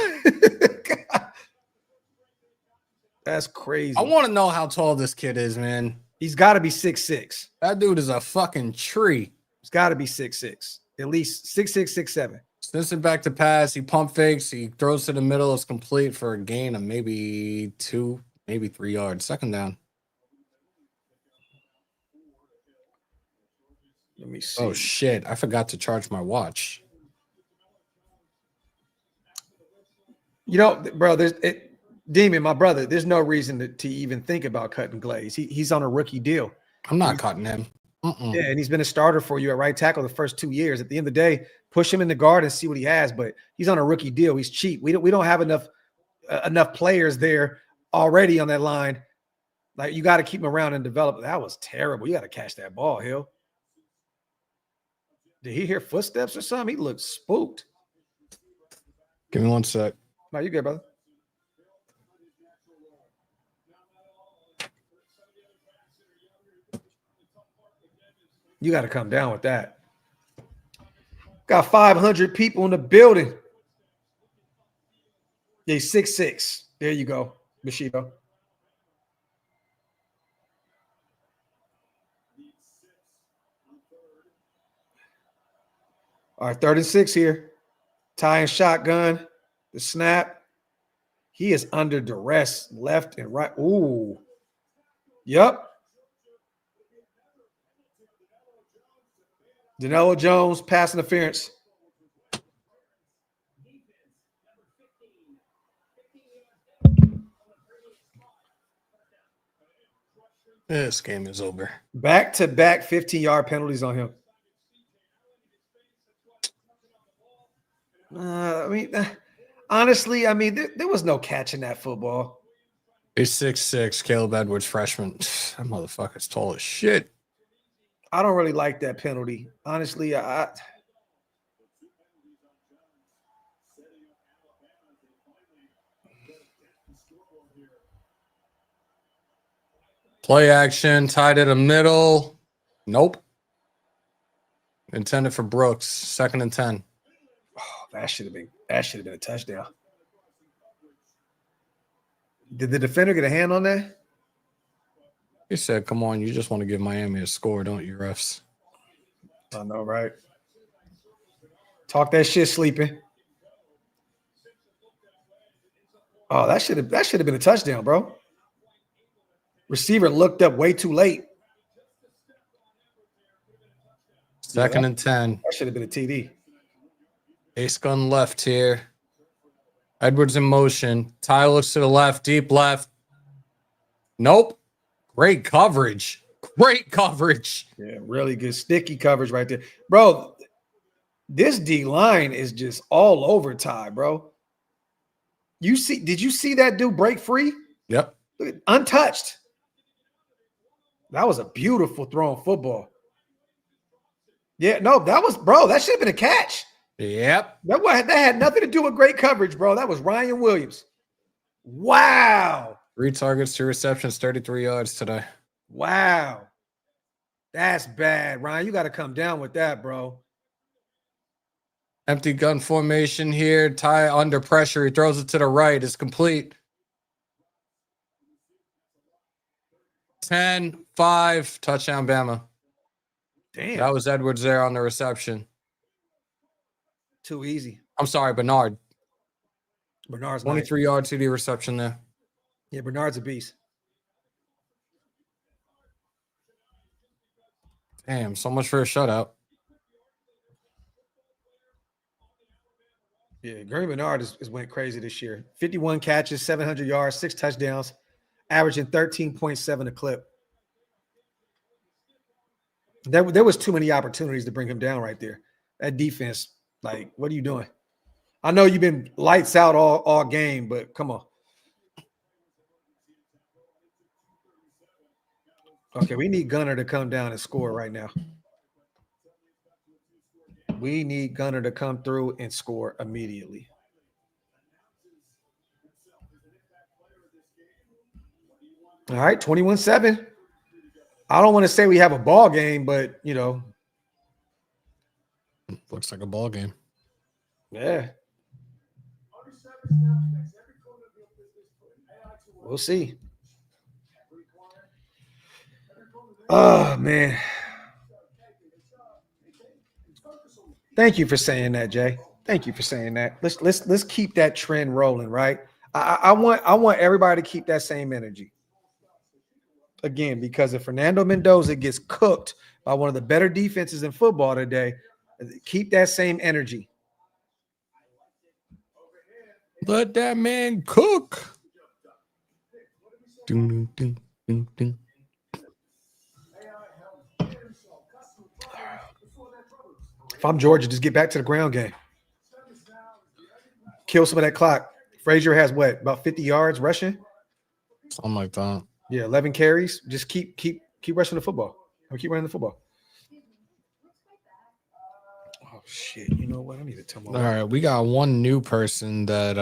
That's crazy. I want to know how tall this kid is, man. He's got to be 6'6". That dude is a fucking tree. He's got to be 6'6". At least 6'6", 6'7". Sends it back to pass. He pump fakes. He throws to the middle. It's complete for a gain of maybe 2, maybe 3 yards. Second down. Let me see. Oh, shit. I forgot to charge my watch. You know, bro, Demon, my brother, there's no reason to even think about cutting Glaze. He's on a rookie deal. I'm not cutting him. Yeah, and he's been a starter for you at right tackle the first 2 years. At the end of the day, push him in the guard and see what he has. But he's on a rookie deal. He's cheap. We don't have enough players there already on that line. Like, you got to keep him around and develop. That was terrible. You got to catch that ball, Hill. Did he hear footsteps or something? He looked spooked. Give me 1 sec. No, you good, brother. You got to come down with that. Got 500 people in the building. Yeah, 6'6". There you go, Mishiba. All right, 3rd and 6 here. Tying shotgun. The snap. He is under duress, left and right. Ooh. Yep. Danilo Jones, pass interference. This game is over. Back-to-back 15-yard penalties on him. Honestly, there was no catching that football. He's 6'6", Caleb Edwards, freshman. That motherfucker's tall as shit. I don't really like that penalty. Honestly, Play action, tied in the middle. Nope. Intended for Brooks. 2nd and 10. Oh, that should have been a touchdown. Did the defender get a hand on that? He said, come on, you just want to give Miami a score, don't you, refs? I know, right? Talk that shit, sleeping. Oh, that should have been a touchdown, bro. Receiver looked up way too late. 2nd and 10. That should have been a TD. Ace gun left here. Edwards in motion. Ty looks to the left, deep left. Nope. Great coverage. Great coverage. Yeah, really good sticky coverage right there. Bro, this D-line is just all over Ty, bro. Did you see that dude break free? Yep. Untouched. That was a beautiful thrown football. Yeah, no, that should have been a catch. Yep. That had nothing to do with great coverage, bro. That was Ryan Williams. Wow. 3 targets, 2 receptions, 33 yards today. Wow. That's bad, Ryan. You got to come down with that, bro. Empty gun formation here. Ty under pressure. He throws it to the right. It's complete. 10-5. Touchdown, Bama. Damn. That was Edwards there on the reception. Too easy. I'm sorry, Bernard. Bernard's 23-yard TD reception there. Yeah, Bernard's a beast. Damn, so much for a shutout. Yeah, Gary Bernard has went crazy this year. 51 catches, 700 yards, 6 touchdowns, averaging 13.7 a clip. There was too many opportunities to bring him down right there. That defense, like, what are you doing? I know you've been lights out all game, but come on. Okay, we need Gunner to come down and score right now. We need Gunner to come through and score immediately. All right, 21-7. I don't want to say we have a ball game, but, you know, Looks like a ball game. Yeah. We'll see. Oh man. Thank you for saying that, Jay. Thank you for saying that. Let's keep that trend rolling, right? I want everybody to keep that same energy. Again, because if Fernando Mendoza gets cooked by one of the better defenses in football today, keep that same energy. Let that man cook. Ding, ding, ding, ding. If I'm Georgia, just get back to the ground game. Kill some of that clock. Frazier has what, about 50 yards rushing? Something like that. Yeah, 11 carries. Just keep rushing the football. Or keep running the football. Oh shit! You know what? I need to tell my. All right, we got one new person that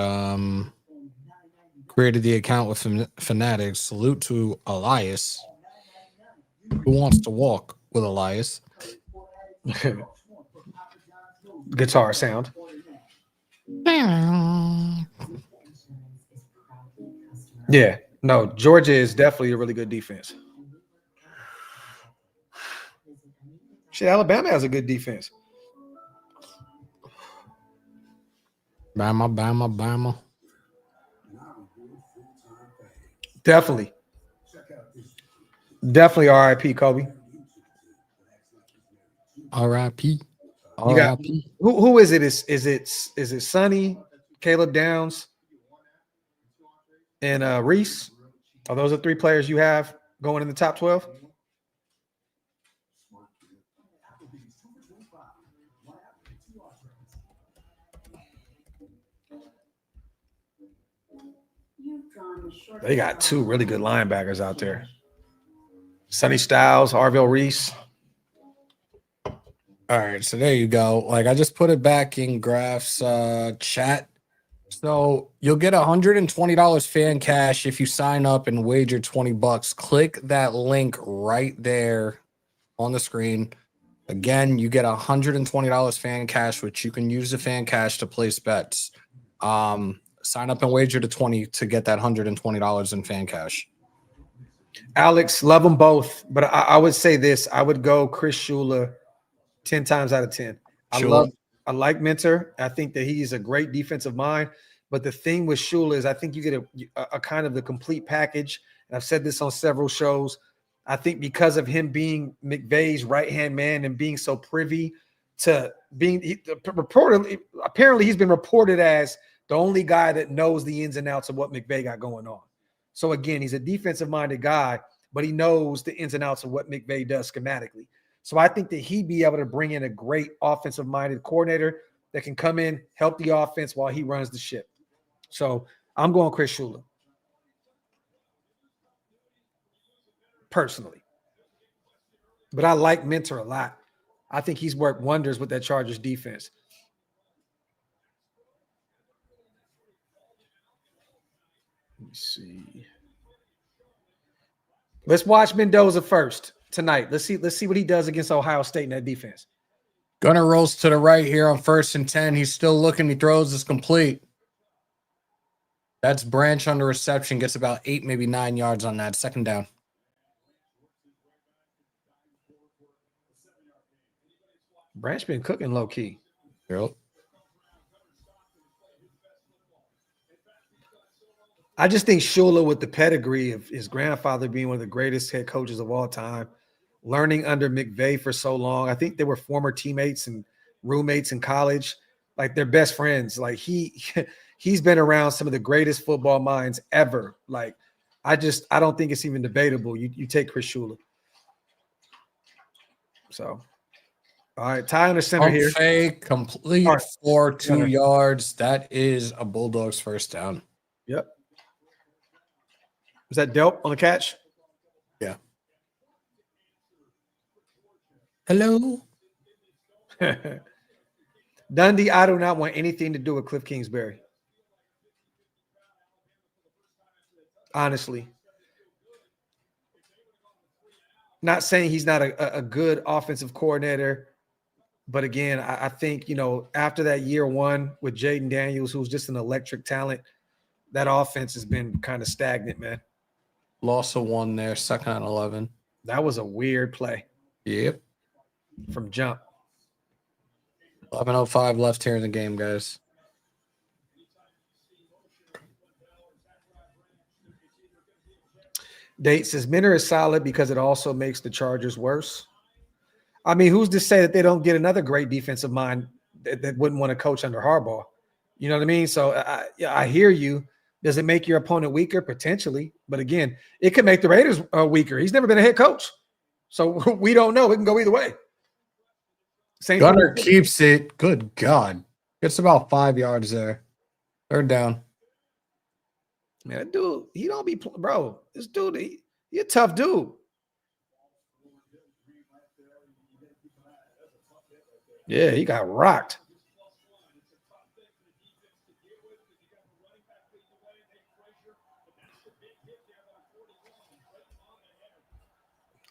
created the account with Fanatics. Salute to Elias. Who wants to walk with Elias? Guitar sound. Yeah, no, Georgia is definitely a really good defense. Shit, Alabama has a good defense. Bama. Definitely RIP Kobe. RIP. You got who is it? Is it Sonny, Caleb Downs, and Reese? Are those the three players you have going in the top 12? They got two really good linebackers out there. Sonny Styles, Harville Reese. All right, so there you go. Like I just put it back in Graph's chat. So you'll get $120 fan cash if you sign up and wager $20. Click that link right there on the screen. Again, you get $120 fan cash, which you can use the fan cash to place bets. Sign up and wager to 20 to get that $120 in fan cash. Alex, love them both, but I would say this: I would go Chris Shula 10 times out of 10. I like Mentor. I think that he's a great defensive mind. But the thing with Shula is I think you get a kind of the complete package. And I've said this on several shows. I think because of him being McVay's right-hand man and being so privy to being apparently he's been reported as the only guy that knows the ins and outs of what McVay got going on. So again, he's a defensive-minded guy, but he knows the ins and outs of what McVay does schematically. So I think that he'd be able to bring in a great offensive-minded coordinator that can come in, help the offense while he runs the ship. So I'm going Chris Shula. Personally. But I like Mentor a lot. I think he's worked wonders with that Chargers defense. Let me see. Let's watch Mendoza first tonight. Let's see what he does against Ohio State in that defense. Gunner rolls to the right here on 1st and 10. He's still looking. He throws. Is complete. That's Branch under reception. Gets about 8, maybe 9 yards on that. 2nd down. Branch been cooking low key. Yep. I just think Shula, with the pedigree of his grandfather being one of the greatest head coaches of all time, learning under McVay for so long. I think they were former teammates and roommates in college. Like they're best friends. Like he's been around some of the greatest football minds ever. Like I don't think it's even debatable. You take Chris Shula. So, all right, Ty under center here. Fake, complete right. for 2 yards. That is a Bulldogs 1st down. Yep. Was that Delp on the catch? Yeah. Hello. Dundee, I do not want anything to do with Cliff Kingsbury. Honestly. Not saying he's not a good offensive coordinator. But again, I think, after that year one with Jaden Daniels, who's just an electric talent, that offense has been kind of stagnant, man. Loss of 1 there, second and 11. That was a weird play. Yep. From jump. 11:05 left here in the game, guys. Date says Minter is solid because it also makes the Chargers worse. I mean, who's to say that they don't get another great defensive mind that wouldn't want to coach under Harbaugh? You know what I mean? So I hear you. Does it make your opponent weaker? Potentially. But again, it could make the Raiders weaker. He's never been a head coach. So we don't know. It can go either way. Gunner keeps it. Good God. Gets about 5 yards there. Third down. Man, that dude, he don't be, bro. This dude, he a tough dude. Yeah, he got rocked.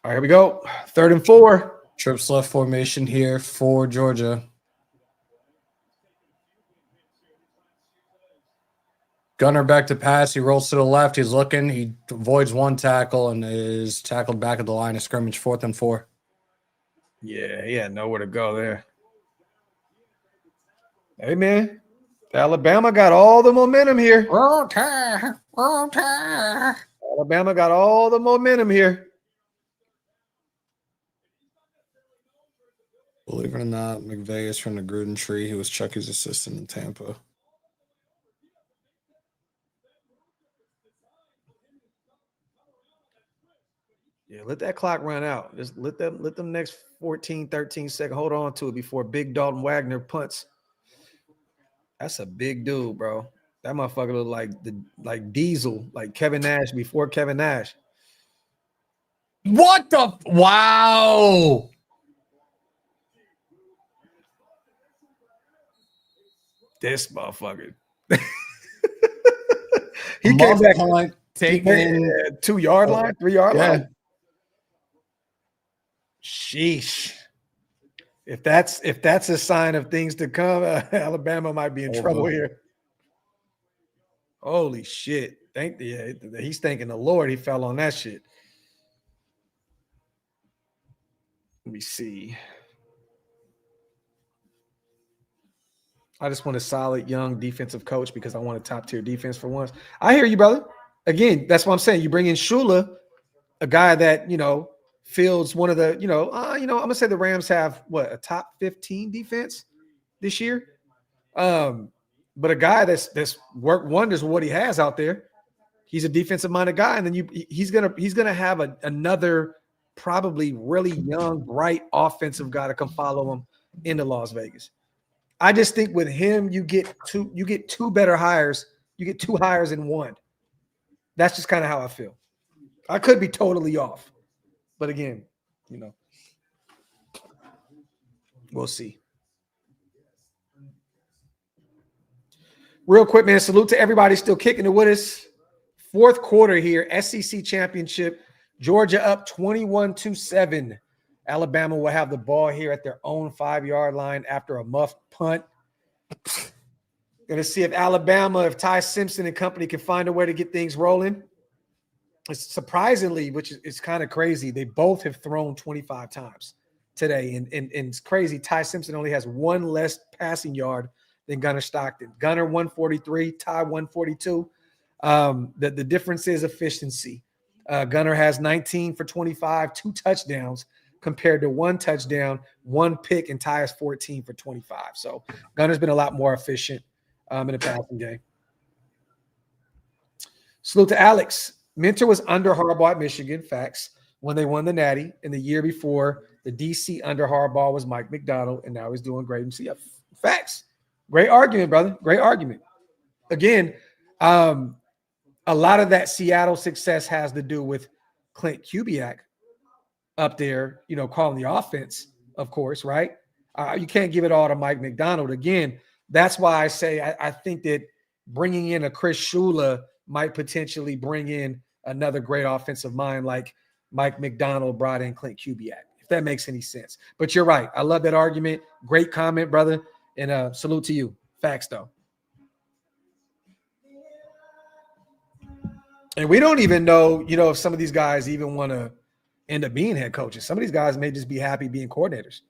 All right, here we go. 3rd and 4. Trips left formation here for Georgia. Gunner back to pass. He rolls to the left. He's looking. He avoids 1 tackle and is tackled back at the line of scrimmage. 4th and 4. Yeah, he had nowhere to go there. Hey, man. Alabama got all the momentum here. Alabama got all the momentum here. Believe it or not, McVay is from the Gruden tree. He was Chucky's assistant in Tampa. Yeah, let that clock run out. Just let them next 14, 13 seconds. Hold on to it before Big Dalton Wagner punts. That's a big dude, bro. That motherfucker look like Diesel, like Kevin Nash before Kevin Nash. What the? Wow. This motherfucker. He came back on taking 2 yard line, 3 yard yeah. line. Sheesh. If that's a sign of things to come, Alabama might be in trouble here. Holy shit. He's thanking the Lord he fell on that shit. Let me see. I just want a solid young defensive coach because I want a top-tier defense for once. I hear you, brother. Again, that's what I'm saying. You bring in Shula, a guy that, fields one of the, I'm going to say the Rams have, a top 15 defense this year? But a guy that's worked wonders with what he has out there. He's a defensive-minded guy, and then he's gonna have another probably really young, bright offensive guy to come follow him into Las Vegas. I just think with him, you get two better hires. You get 2 hires in one. That's just kind of how I feel. I could be totally off, but again, we'll see. Real quick, man, salute to everybody still kicking it with us. 4th quarter here, SEC championship. Georgia up 21-7. Alabama will have the ball here at their own 5-yard line after a muffed punt. Going to see if Ty Simpson and company can find a way to get things rolling. It's surprisingly, which is kind of crazy, they both have thrown 25 times today. And it's crazy. Ty Simpson only has 1 less passing yard than Gunner Stockton. Gunner 143, Ty 142. The difference is efficiency. Gunner has 19 for 25, 2 touchdowns compared to 1 touchdown, 1 pick, and Ty is 14 for 25. So Gunner's been a lot more efficient in the passing game. Salute to Alex. Minter was under Harbaugh at Michigan, facts, when they won the Natty. In the year before, the DC under Harbaugh was Mike McDonald, and now he's doing great in CF. Facts. Great argument, brother. Great argument. Again, a lot of that Seattle success has to do with Clint Kubiak up there, calling the offense, of course, right? You can't give it all to Mike McDonald. Again, that's why I say I think that bringing in a Chris Shula might potentially bring in another great offensive mind like Mike McDonald brought in Clint Kubiak, if that makes any sense. But you're right. I love that argument. Great comment, brother. And salute to you. Facts, though. And we don't even know, if some of these guys even want to end up being head coaches. Some of these guys may just be happy being coordinators.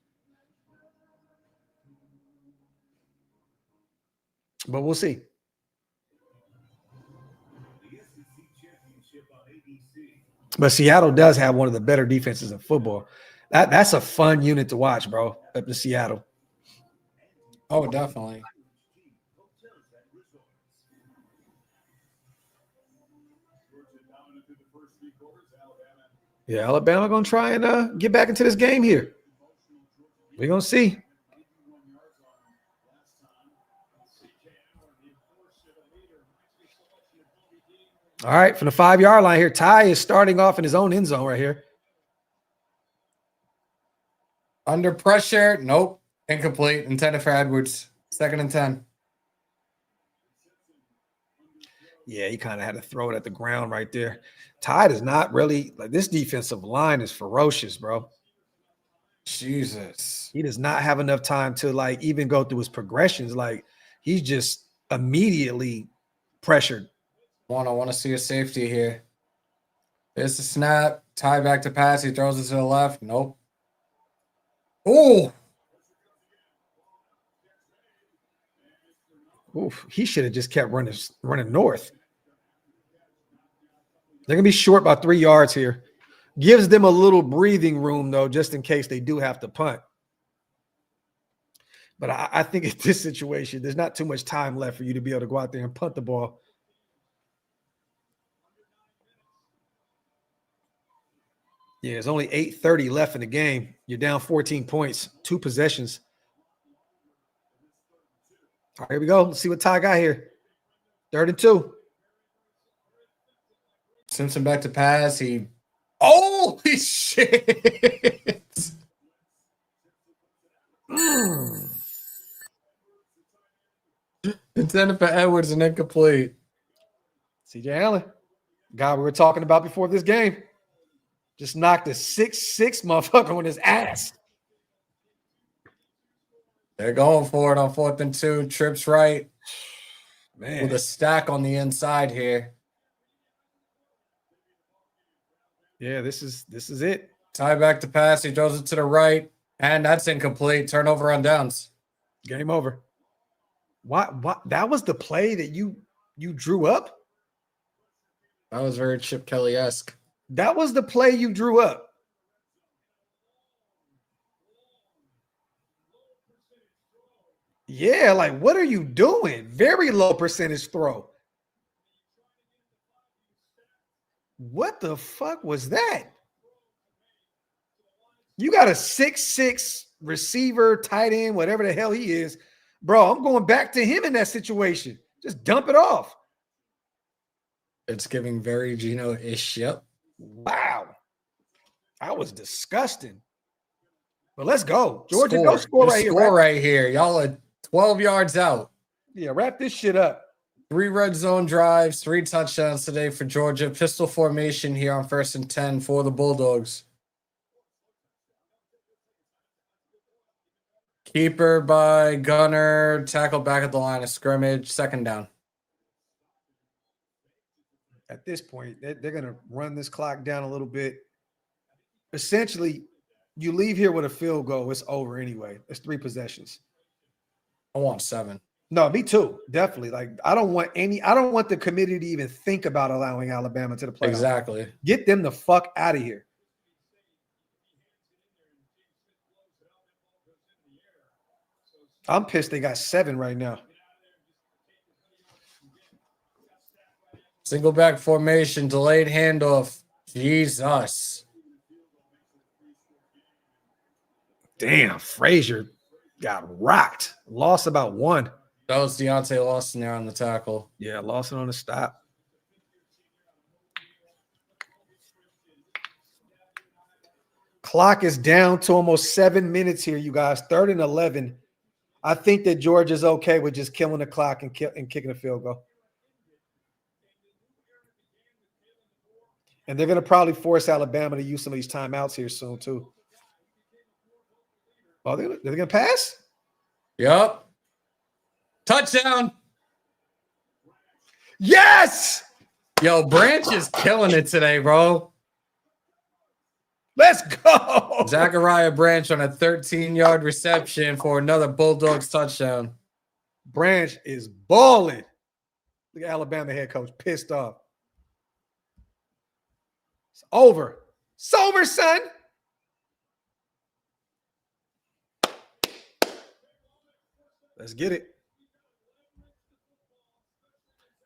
But we'll see. But Seattle does have one of the better defenses in football. That's a fun unit to watch, bro, up to Seattle. Oh, definitely. Yeah, Alabama going to try and get back into this game here. We're going to see. All right, from the 5-yard line here, Ty is starting off in his own end zone right here. Under pressure. Nope. Incomplete. Intended for Edwards. 2nd and 10. Yeah, he kind of had to throw it at the ground right there. Ty does not really – like this defensive line is ferocious, bro. Jesus. He does not have enough time to, like, even go through his progressions. Like, he's just immediately pressured. I want to see a safety here. There's the snap. Tie back to pass. He throws it to the left. Nope. Oh. Oof, he should have just kept running north. They're going to be short by 3 yards here. Gives them a little breathing room, though, just in case they do have to punt. But I think in this situation, there's not too much time left for you to be able to go out there and punt the ball. Yeah, there's only 8:30 left in the game. You're down 14 points, 2 possessions. All right, here we go. Let's see what Ty got here. 3rd and 2. Simpson back to pass. Holy shit. Intended for Edwards and incomplete. CJ Allen, guy we were talking about before this game, just knocked a 6'6" motherfucker on his ass. They're going for it on 4th and 2. Trips right. Man. With a stack on the inside here. Yeah, this is it. Tie back to pass. He throws it to the right. And that's incomplete. Turnover on downs. Game over. What? That was the play that you drew up? That was very Chip Kelly-esque. That was the play you drew up. Yeah, like what are you doing? Very low percentage throw. What the fuck was that? You got a 6'6" receiver, tight end, whatever the hell he is. Bro, I'm going back to him in that situation. Just dump it off. It's giving very Geno-ish. Yep. Wow. That was disgusting. But let's go. Georgia, go score right here. Score right here. Y'all are 12 yards out. Yeah, wrap this shit up. 3 red zone drives, 3 touchdowns today for Georgia. Pistol formation here on 1st and 10 for the Bulldogs. Keeper by Gunner. Tackle back at the line of scrimmage. 2nd down. At this point, they're going to run this clock down a little bit. Essentially, you leave here with a field goal, it's over anyway. It's 3 possessions. I want 7. No, me too. Definitely. Like, I don't want the committee to even think about allowing Alabama to the playoffs. Exactly. Get them the fuck out of here. I'm pissed they got 7 right now. Single back formation, delayed handoff. Jesus. Damn, Frazier got rocked. Lost about 1. That was Deontay Lawson there on the tackle. Yeah, Lawson on the stop. Clock is down to almost 7 minutes here, you guys. 3rd and 11. I think that Georgia's okay with just killing the clock and kicking a field goal. And they're going to probably force Alabama to use some of these timeouts here soon, too. Oh, they're gonna pass? Yup. Touchdown. Yes! Yo, Branch is killing it today, bro. Let's go. Zachariah Branch on a 13-yard reception for another Bulldogs touchdown. Branch is balling. Look at Alabama head coach pissed off. It's over. It's over, son. Let's get it.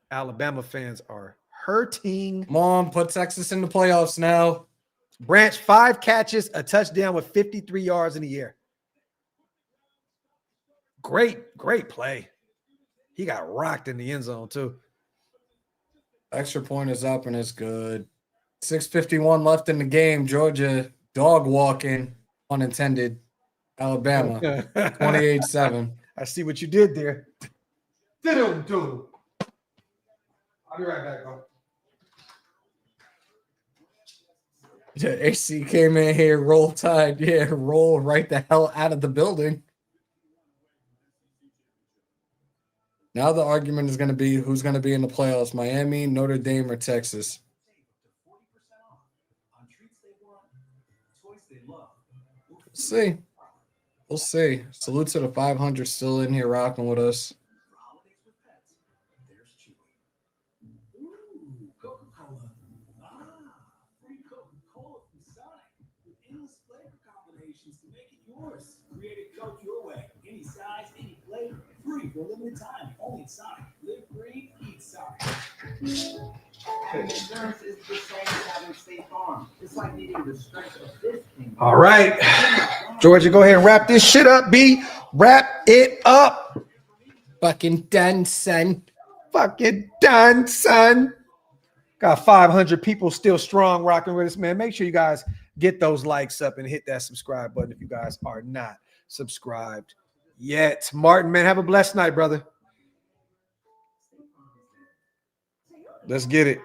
Alabama fans are hurting. Come on, put Texas in the playoffs now. Branch, 5 catches, a touchdown with 53 yards in the air. Great play. He got rocked in the end zone, too. Extra point is up and it's good. 6:51 left in the game. Georgia dog walking, unintended. Alabama, 28-7. I see what you did there. I'll be right back, bro. Yeah, AC came in here, roll tide. Yeah, roll right the hell out of the building. Now the argument is going to be who's going to be in the playoffs, Miami, Notre Dame, or Texas. We'll see. We'll see. Salute to the 500 still in here rocking with us. Create a Coke your way. Any size, any flavor. Free for a limited time. Only at Sonic. Live free, eat Sonic. Having insurance is the same as having State Farm. It's like needing the strength of this kingdom. All right. Georgia, go ahead and wrap this shit up, B. Wrap it up. Fucking done, son. Fucking done, son. Got 500 people still strong rocking with us, man. Make sure you guys get those likes up and hit that subscribe button if you guys are not subscribed yet. Martin, man, have a blessed night, brother. Let's get it.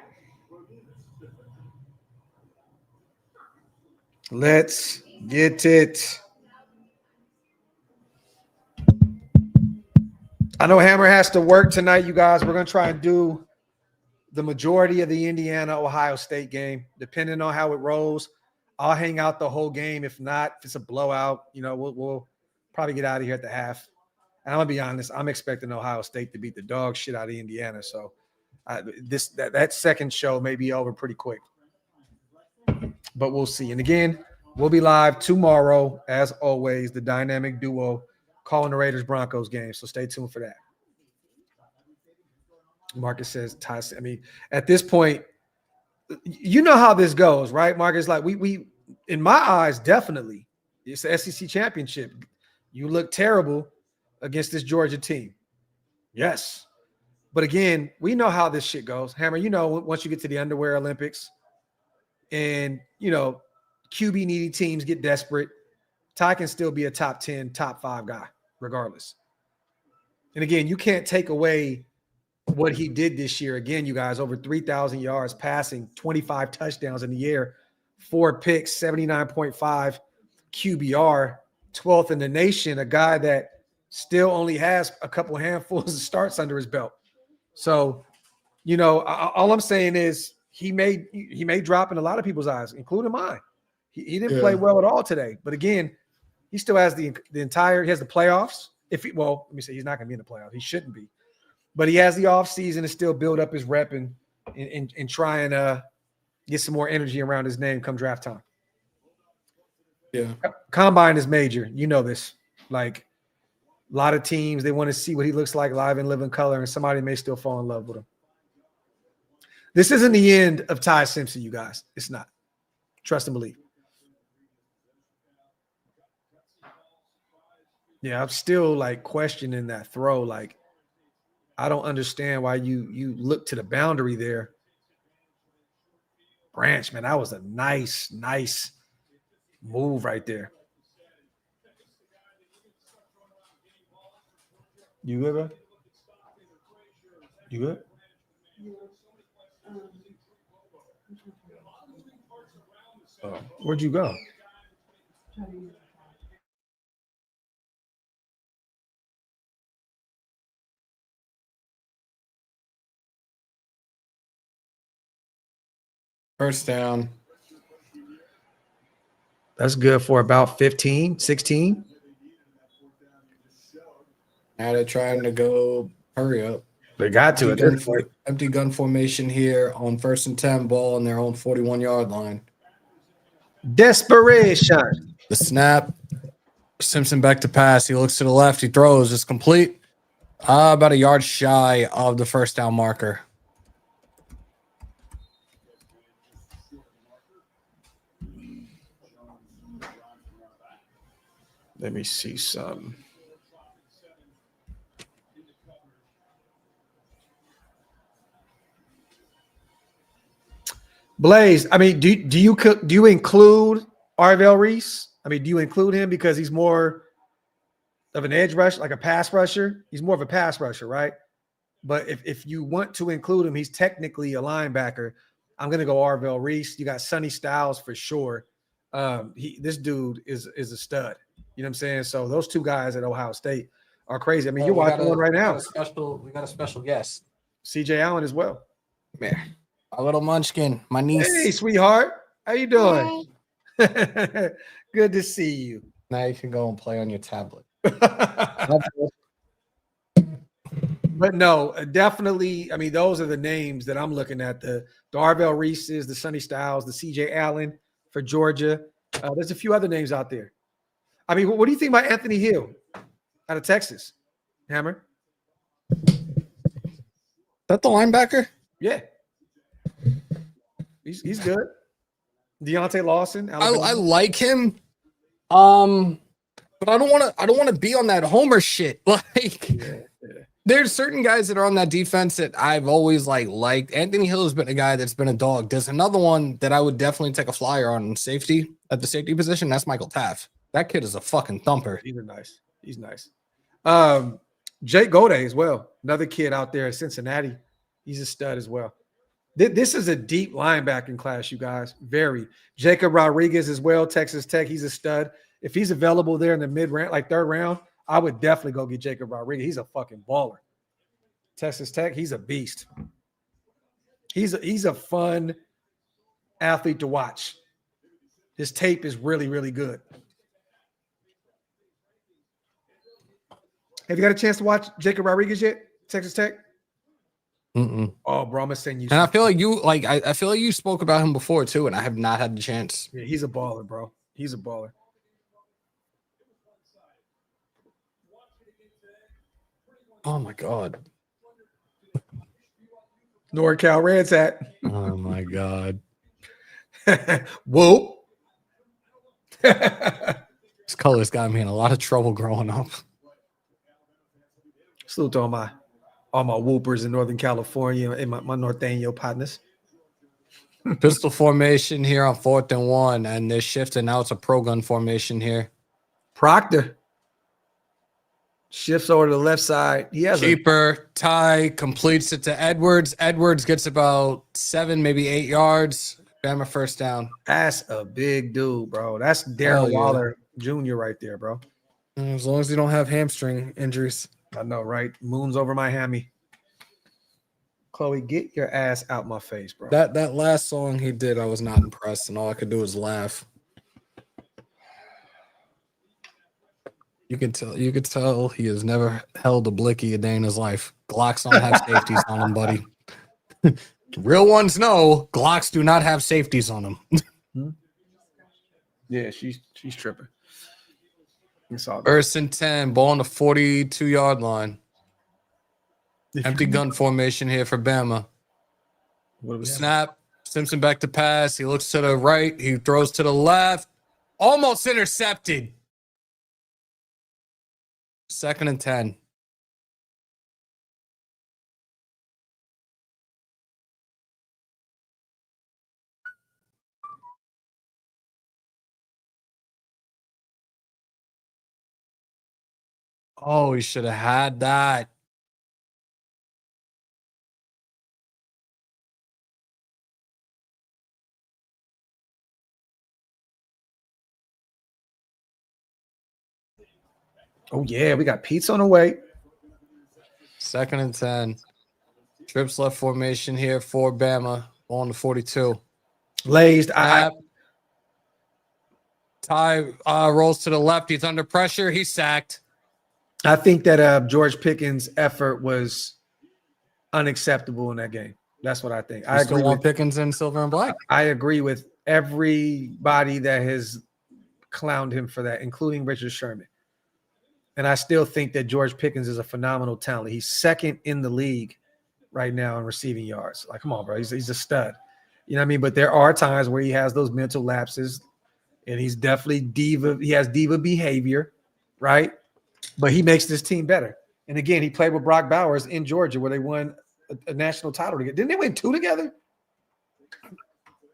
Let's get it. I know Hammer has to work tonight, you guys. We're going to try and do the majority of the Indiana-Ohio State game, depending on how it rolls. I'll hang out the whole game. If not, if it's a blowout, we'll probably get out of here at the half. And I'm going to be honest, I'm expecting Ohio State to beat the dog shit out of Indiana. So that second show may be over pretty quick. But we'll see. And again, we'll be live tomorrow, as always, the dynamic duo calling the Raiders-Broncos game. So stay tuned for that. Marcus says, Tyson. I mean, at this point, you know how this goes, right? Marcus, like we in my eyes, definitely, it's the SEC championship. You look terrible against this Georgia team. Yes. But again, we know how this shit goes. Hammer, once you get to the underwear Olympics and, QB needy teams get desperate, Ty can still be a top 10, top 5 guy, regardless. And again, you can't take away what he did this year. Again, you guys, over 3,000 yards passing, 25 touchdowns in the year, 4 picks, 79.5 QBR, 12th in the nation, a guy that still only has a couple handfuls of starts under his belt. So, all I'm saying is he may drop in a lot of people's eyes, including mine. He didn't play well at all today. But again, he still has he has the playoffs. Let me say he's not going to be in the playoffs. He shouldn't be. But he has the offseason to still build up his rep and try and get some more energy around his name come draft time. Yeah. Combine is major. You know this. Like, a lot of teams, they want to see what he looks like live and live in color, and somebody may still fall in love with him. This isn't the end of Ty Simpson, you guys. It's not. Trust and believe. Yeah, I'm still, questioning that throw. I don't understand why you look to the boundary there. Branch, man, that was a nice move right there. You good, bro? You good? Where'd you go? First down. That's good for about 15, 16. Now they're trying to go hurry up. They got to at this point. Empty gun formation here on 1st and 10, ball on their own 41-yard line. Desperation. The snap. Simpson back to pass. He looks to the left. He throws. It's complete. About a yard shy of the first down marker. Let me see some. Blaze, I mean, do you include Arvell Reese? I mean, do you include him because he's more of an edge rush, like a pass rusher? He's more of a pass rusher, right? But if you want to include him, he's technically a linebacker. I'm going to go Arvell Reese. You got Sonny Styles for sure. This dude is a stud. You know what I'm saying? So those two guys at Ohio State are crazy. I mean, you're watching one right now. We got a special guest. CJ Allen as well. Man, my little munchkin, my niece. Hey, sweetheart. How you doing? Good to see you. Now you can go and play on your tablet. But no, definitely. I mean, those are the names that I'm looking at. The Arvell Reeses, the Sonny Styles, the CJ Allen for Georgia. There's a few other names out there. I mean, what do you think about Anthony Hill out of Texas? Hammer? That the linebacker? Yeah. He's good. Deontay Lawson. I like him. But I don't want to be on that homer shit. Like there's certain guys that are on that defense that I've always liked. Anthony Hill has been a guy that's been a dog. There's another one that I would definitely take a flyer on safety at the safety position. That's Michael Taft. That kid is a fucking thumper. He's nice. He's nice. Jake Gaudet as well. Another kid out there at Cincinnati. He's a stud as well. This is a deep linebacking class, you guys. Very. Jacob Rodriguez as well, Texas Tech. He's a stud. If he's available there in the mid-round, like third round, I would definitely go get Jacob Rodriguez. He's a fucking baller. Texas Tech, he's a beast. He's a fun athlete to watch. His tape is really, really good. Have you got a chance to watch Jacob Rodriguez yet? Texas Tech? Mm-mm. Oh, bro, I'm gonna send you. And I feel like I feel like you spoke about him before too, and I have not had the chance. Yeah, he's a baller, bro. He's a baller. Oh my god. NorCal Reds at. Oh my god. Whoa. This color's got me in a lot of trouble growing up. Salute to all my whoopers in Northern California and my Norteño partners. Pistol formation here on 4th and 1, and they're shifting now. It's a pro gun formation here. Proctor shifts over to the left side. He has Keeper, Ty completes it to Edwards. Edwards gets about 7, maybe 8 yards. Bama first down. That's a big dude, bro. That's Darren Waller Jr. right there, bro. As long as you don't have hamstring injuries. I know, right? Moon's over my hammy. Chloe, get your ass out my face, bro. That last song he did, I was not impressed, and all I could do was laugh. You could tell he has never held a blicky a day in his life. Glocks don't have safeties on them, buddy. Real ones know Glocks do not have safeties on them. Yeah, she's tripping. First and 10, ball on the 42-yard line. Empty gun formation here for Bama. Snap. Simpson back to pass. He looks to the right. He throws to the left. Almost intercepted. 2nd and 10. Oh, he should have had that. Oh, yeah, we got Pete's on the way. 2nd and 10. Trips left formation here for Bama on the 42. Lazed. Ty rolls to the left. He's under pressure. He's sacked. I think that George Pickens' effort was unacceptable in that game. That's what I think. I still agree want with Pickens in silver and black. I agree with everybody that has clowned him for that, including Richard Sherman. And I still think that George Pickens is a phenomenal talent. He's second in the league right now in receiving yards. Like, come on, bro. He's a stud. You know what I mean? But there are times where he has those mental lapses, and he's definitely diva. He has diva behavior, right? But he makes this team better. And again, he played with Brock Bowers in Georgia where they won a national title together. Didn't they win 2 together? I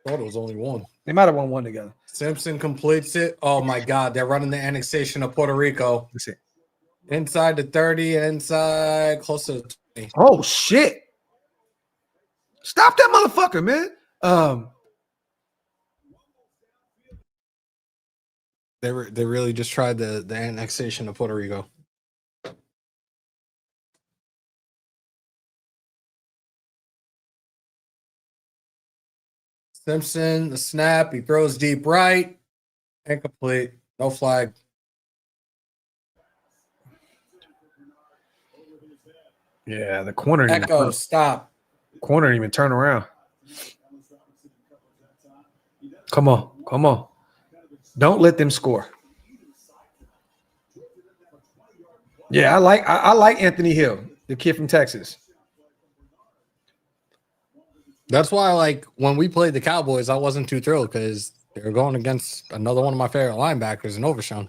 thought it was only 1. They might have won 1 together. Simpson completes it. Oh, my God. They're running the annexation of Puerto Rico. Let's see. Inside the 30 and inside close to the 20. Oh, shit. Stop that motherfucker, man. They really just tried the annexation of Puerto Rico. Simpson, the snap, he throws deep right. Incomplete. No flag. Yeah, the corner didn't Echo, stop. didn't even turn around. Come on. Don't let them score. Yeah, I like Anthony Hill, the kid from Texas. That's why, like, when we played the Cowboys, I wasn't too thrilled because they were going against another one of my favorite linebackers in Overshown.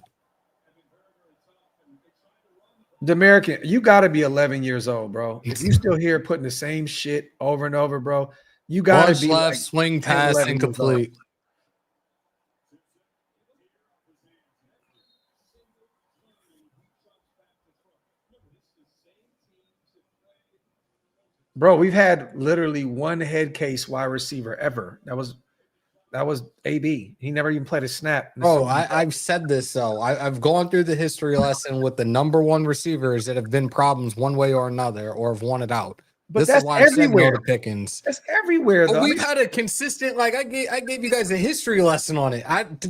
Demerican, you got to be 11 years old, bro. If you still here putting the same shit over and over, bro, you got to be left, like swing 10, pass, 11 years old. incomplete. Bro, we've had literally one head case wide receiver ever. That was AB. He never even played a snap. Bro, I've said this, though. I've gone through the history lesson with the number 1 receivers that have been problems one way or another or have won it out. But this that's is why everywhere. I said no to Pickens. That's everywhere, But though. we've had a consistent, like, I gave you guys a history lesson on it.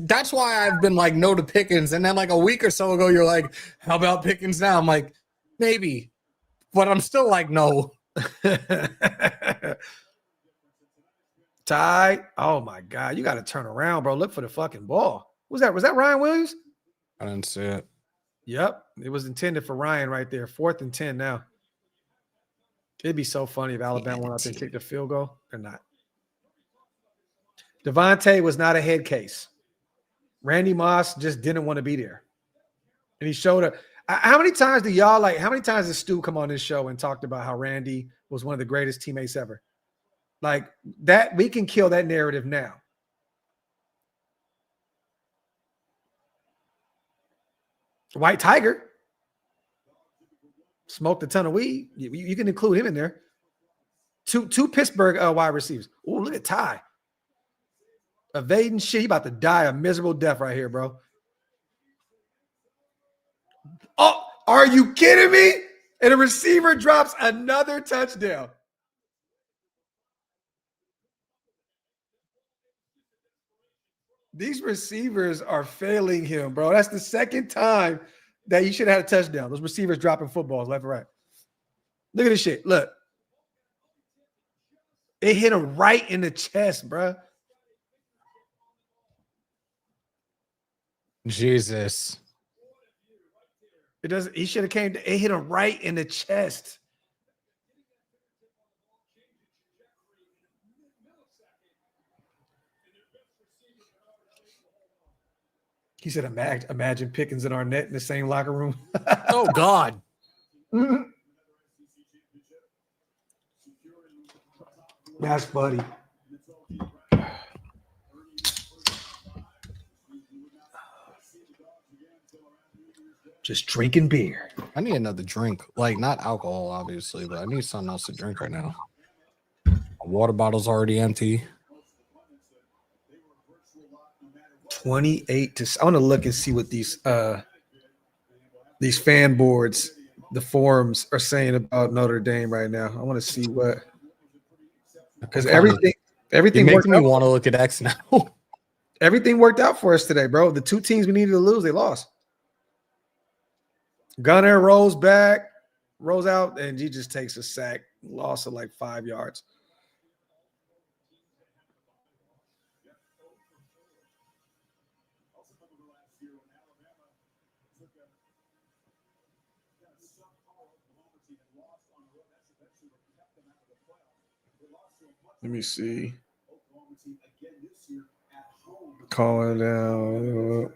That's why I've been like no to Pickens. And then like a week or so ago, you're like, how about Pickens now? I'm like, maybe. But I'm still like, no. Ty, oh my God, you got to turn around, bro. Look for the fucking ball. Was that Ryan Williams? I didn't see it. Yep, it was intended for Ryan right there. 4th and 10 now. It'd be so funny if Alabama went out there and kicked a field goal. They're not. Devontae was not a head case. Randy Moss just didn't want to be there, and he showed up. How many times did Stu come on this show and talked about how Randy was one of the greatest teammates ever? Like that, we can kill that narrative now. White Tiger smoked a ton of weed. You can include him in there. Two Pittsburgh wide receivers. Oh, look at Ty. Evading shit. He about to die a miserable death right here, bro. Oh, are you kidding me? And a receiver drops another touchdown. These receivers are failing him, bro. That's the second time that you should have had a touchdown. Those receivers dropping footballs left and right. Look at this shit. Look. It hit him right in the chest, bro. Jesus. It doesn't. He should have came. It hit him right in the chest. He said, "Imagine Pickens and Arnett in the same locker room." Oh God. That's funny. Just drinking beer. I need another drink. Like, not alcohol, obviously, but I need something else to drink right now. My water bottle's already empty. 28 to. I want to look and see what these fan boards, the forums are saying about Notre Dame right now. I want to see what, because You're Everything worked making me out. want to look at X now. Everything worked out for us today, bro. The two teams we needed to lose, they lost. Gunner rolls back, rolls out, and he just takes a sack. Loss of like 5 yards. Let me see. Calling down.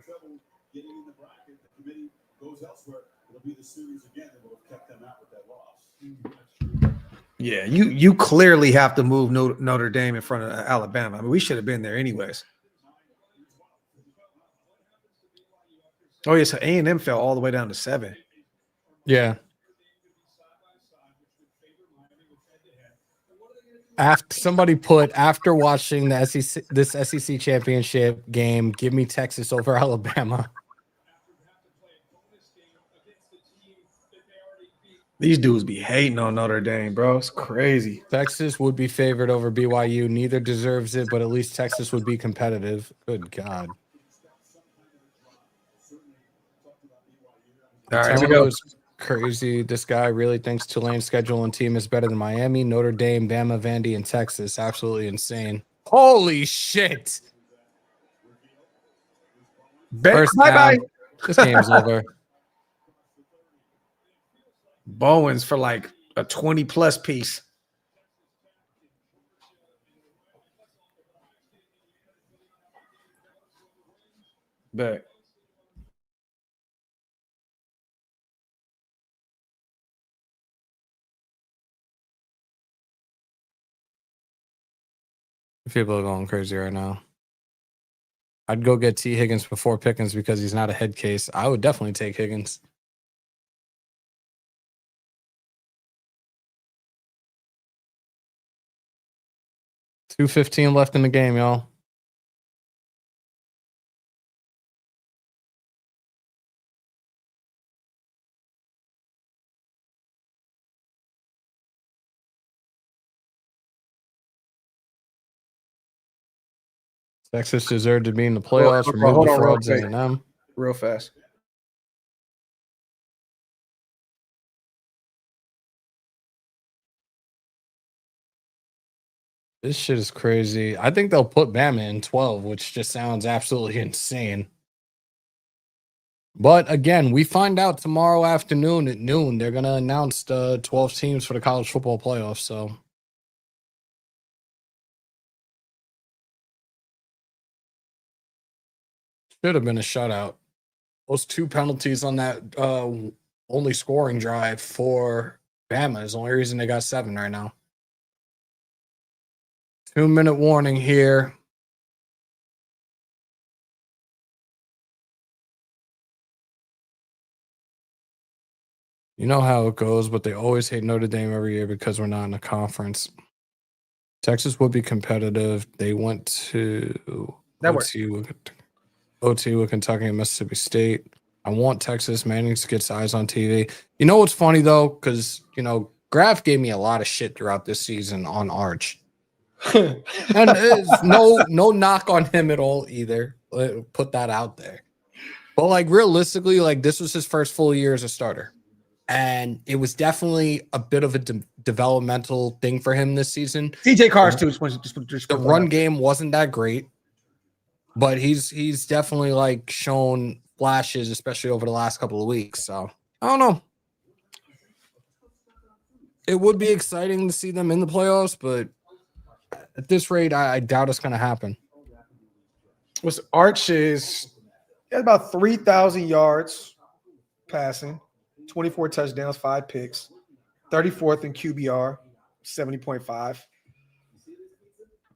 Yeah, you clearly have to move Notre Dame in front of Alabama. I mean, we should have been there anyways. Oh, yeah, so A&M fell all the way down to 7. Yeah. After watching the SEC championship game, give me Texas over Alabama. These dudes be hating on Notre Dame, bro. It's crazy. Texas would be favored over BYU. Neither deserves it, but at least Texas would be competitive. Good God. All right, here we go. Crazy. This guy really thinks Tulane's schedule and team is better than Miami, Notre Dame, Bama, Vandy, and Texas. Absolutely insane. Holy shit. Bye-bye. This game's over. Bowens for like a 20-plus piece. Bet. People are going crazy right now. I'd go get T. Higgins before Pickens because he's not a head case. I would definitely take Higgins. $2:15 left in the game, y'all. Texas deserved to be in the playoffs. Remove the frauds A&M. Real fast. This shit is crazy. I think they'll put Bama in 12, which just sounds absolutely insane. But again, we find out tomorrow afternoon at noon. They're going to announce the 12 teams for the college football playoffs. So should have been a shutout. Those 2 penalties on that only scoring drive for Bama is the only reason they got 7 right now. 2-minute warning here. You know how it goes, but they always hate Notre Dame every year because we're not in a conference. Texas would be competitive. They went to OT with Kentucky and Mississippi State. I want Texas. Manning's gets eyes on TV. You know what's funny, though? Because, Graphk gave me a lot of shit throughout this season on Arch. And no knock on him at all either. Put that out there. But, realistically, this was his first full year as a starter. And it was definitely a bit of a developmental thing for him this season. TJ Carr's too. The run game wasn't that great, but he's definitely shown flashes, especially over the last couple of weeks. So I don't know. It would be exciting to see them in the playoffs, but at this rate, I doubt it's going to happen. Was Arch is about 3,000 yards passing. 24 touchdowns, 5 picks, 34th in QBR, 70.5.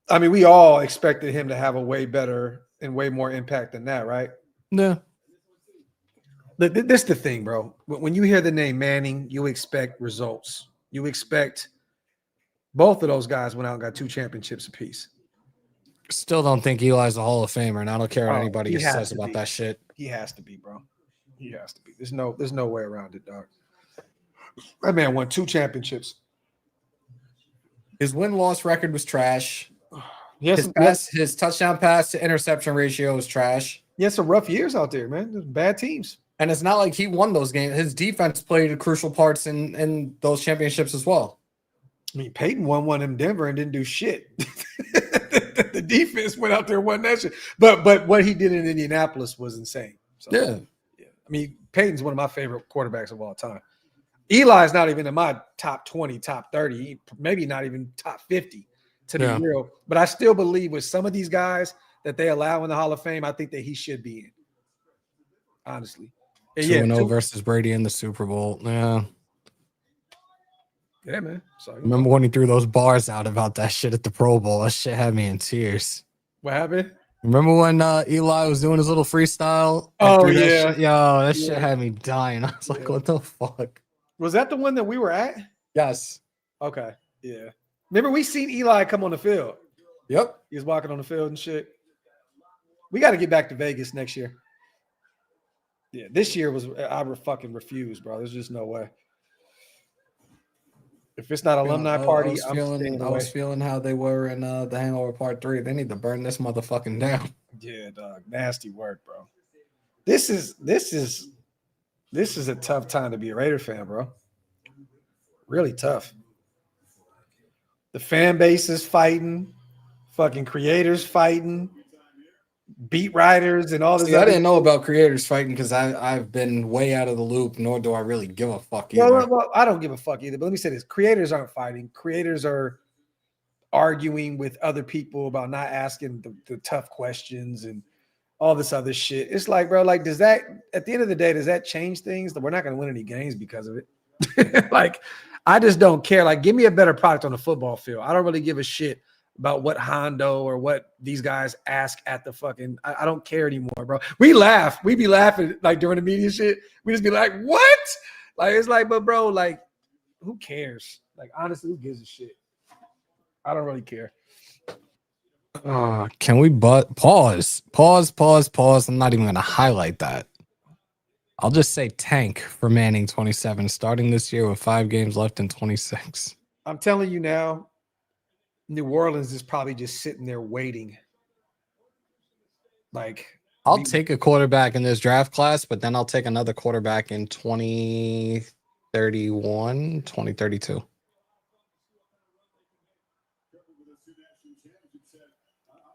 I mean, we all expected him to have a way better and way more impact than that, right? Yeah. This is the thing, bro. When you hear the name Manning, you expect results. You expect both of those guys went out and got 2 championships apiece. Still don't think Eli's a Hall of Famer, and I don't care what anybody says about that shit. He has to be, bro. He has to be. There's no way around it, dog. That man won 2 championships. His win-loss record was trash. His touchdown pass to interception ratio is trash. He had some rough years out there, man. There's bad teams. And it's not like he won those games. His defense played crucial parts in those championships as well. I mean, Peyton won one in Denver and didn't do shit. The defense went out there and won that shit. But what he did in Indianapolis was insane. So, Yeah. I mean, Peyton's one of my favorite quarterbacks of all time. Eli's not even in my top 20, top 30, maybe not even top 50 to be real. But I still believe with some of these guys that they allow in the Hall of Fame, I think that he should be in. Honestly. 2-0 versus Brady in the Super Bowl. Yeah. Yeah, man. So, Remember when he threw those bars out about that shit at the Pro Bowl? That shit had me in tears. What happened? Remember when Eli was doing his little freestyle? Oh, that yeah. shit? Yo, that shit had me dying. I was like, what the fuck? Was that the one that we were at? Yes. Okay. Yeah. Remember, we seen Eli come on the field. Yep. He was walking on the field and shit. We got to get back to Vegas next year. Yeah, this year I fucking refuse, bro. There's just no way. If it's not alumni party, I was feeling how they were in The Hangover Part 3. They need to burn this motherfucking down. Yeah, dog. Nasty work, bro. This is a tough time to be a Raider fan, bro. Really tough. The fan base is fighting, fucking creators fighting, beat writers and all this. I didn't know about creators fighting because I've been way out of the loop, nor do I really give a fuck either. Well, I don't give a fuck either. But let me say this. Creators aren't fighting. Creators are arguing with other people about not asking the tough questions and all this other shit. It's like, bro, like, does that, at the end of the day, does that change things? We're not going to win any games because of it. Like, I just don't care. Like, give me a better product on the football field. I don't really give a shit about what Hondo or what these guys ask at the fucking, I don't care anymore, bro. We laugh. We be laughing like during the media shit. We just be like, what? Like, it's like, but bro, like, who cares? Like, honestly, who gives a shit? I don't really care. Can we pause? I'm not even going to highlight that. I'll just say tank for Manning 27, starting this year with 5 games left in 26. I'm telling you now, New Orleans is probably just sitting there waiting. Like, I'll take a quarterback in this draft class, but then I'll take another quarterback in 2031, 2032.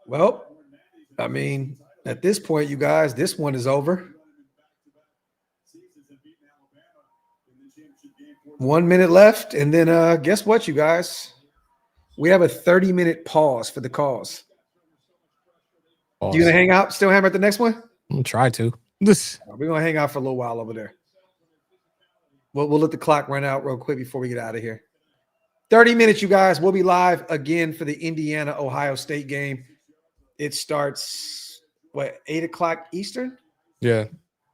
Well, I mean, at this point, you guys, this one is over. 1 minute left. And then guess what, you guys? We have a 30-minute pause for the calls. You gonna hang out, still hammer at the next one? I'm gonna try to. We're gonna hang out for a little while over there. We'll let the clock run out real quick before we get out of here. 30 minutes, you guys. We'll be live again for the Indiana-Ohio State game. It starts, 8 o'clock Eastern? Yeah.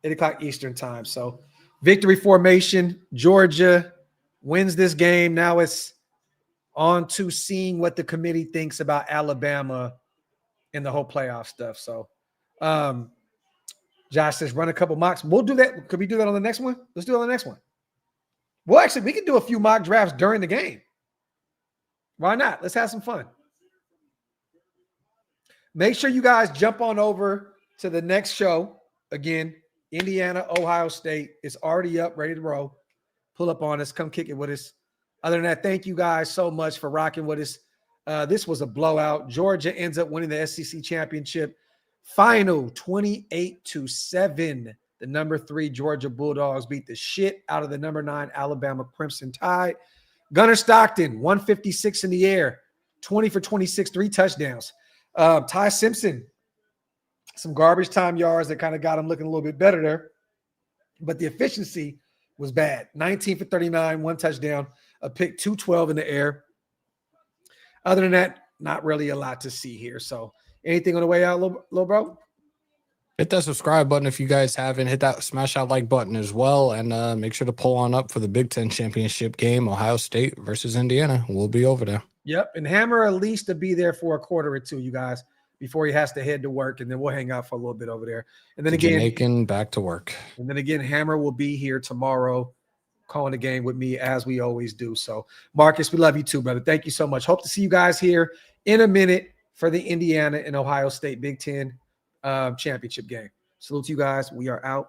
8 o'clock Eastern time. So victory formation. Georgia wins this game. Now it's on to seeing what the committee thinks about Alabama and the whole playoff stuff. So Josh says run a couple mocks. We'll do that. Could we do that on the next one? Let's do it on the next one. Well, actually, we can do a few mock drafts during the game. Why not? Let's have some fun. Make sure you guys jump on over to the next show. Again, Indiana, Ohio State. It's already up, ready to roll. Pull up on us. Come kick it with us. Other than that, thank you guys so much for rocking with us. This was a blowout. Georgia ends up winning the SEC championship. Final 28-7. The number 3 Georgia Bulldogs beat the shit out of the number 9 Alabama Crimson Tide. Gunnar Stockton, 156 in the air, 20 for 26, 3 touchdowns. Ty Simpson, some garbage time yards that kind of got him looking a little bit better there. But the efficiency was bad. 19 for 39, 1 touchdown, a pick, 212 in the air. Other than that, not really a lot to see here. So anything on the way out, little bro? Hit that subscribe button if you guys haven't. Hit that smash that like button as well. And make sure to pull on up for the Big Ten championship game, Ohio State versus Indiana. We'll be over there. Yep. And Hammer at least to be there for a quarter or two, you guys, before he has to head to work. And then we'll hang out for a little bit over there. And then again, Jamaican back to work. And then again, Hammer will be here tomorrow calling the game with me as we always do. So Marcus, we love you too, brother. Thank you so much. Hope to see you guys here in a minute for the Indiana and Ohio State Big Ten championship game. Salute to you guys. We are out.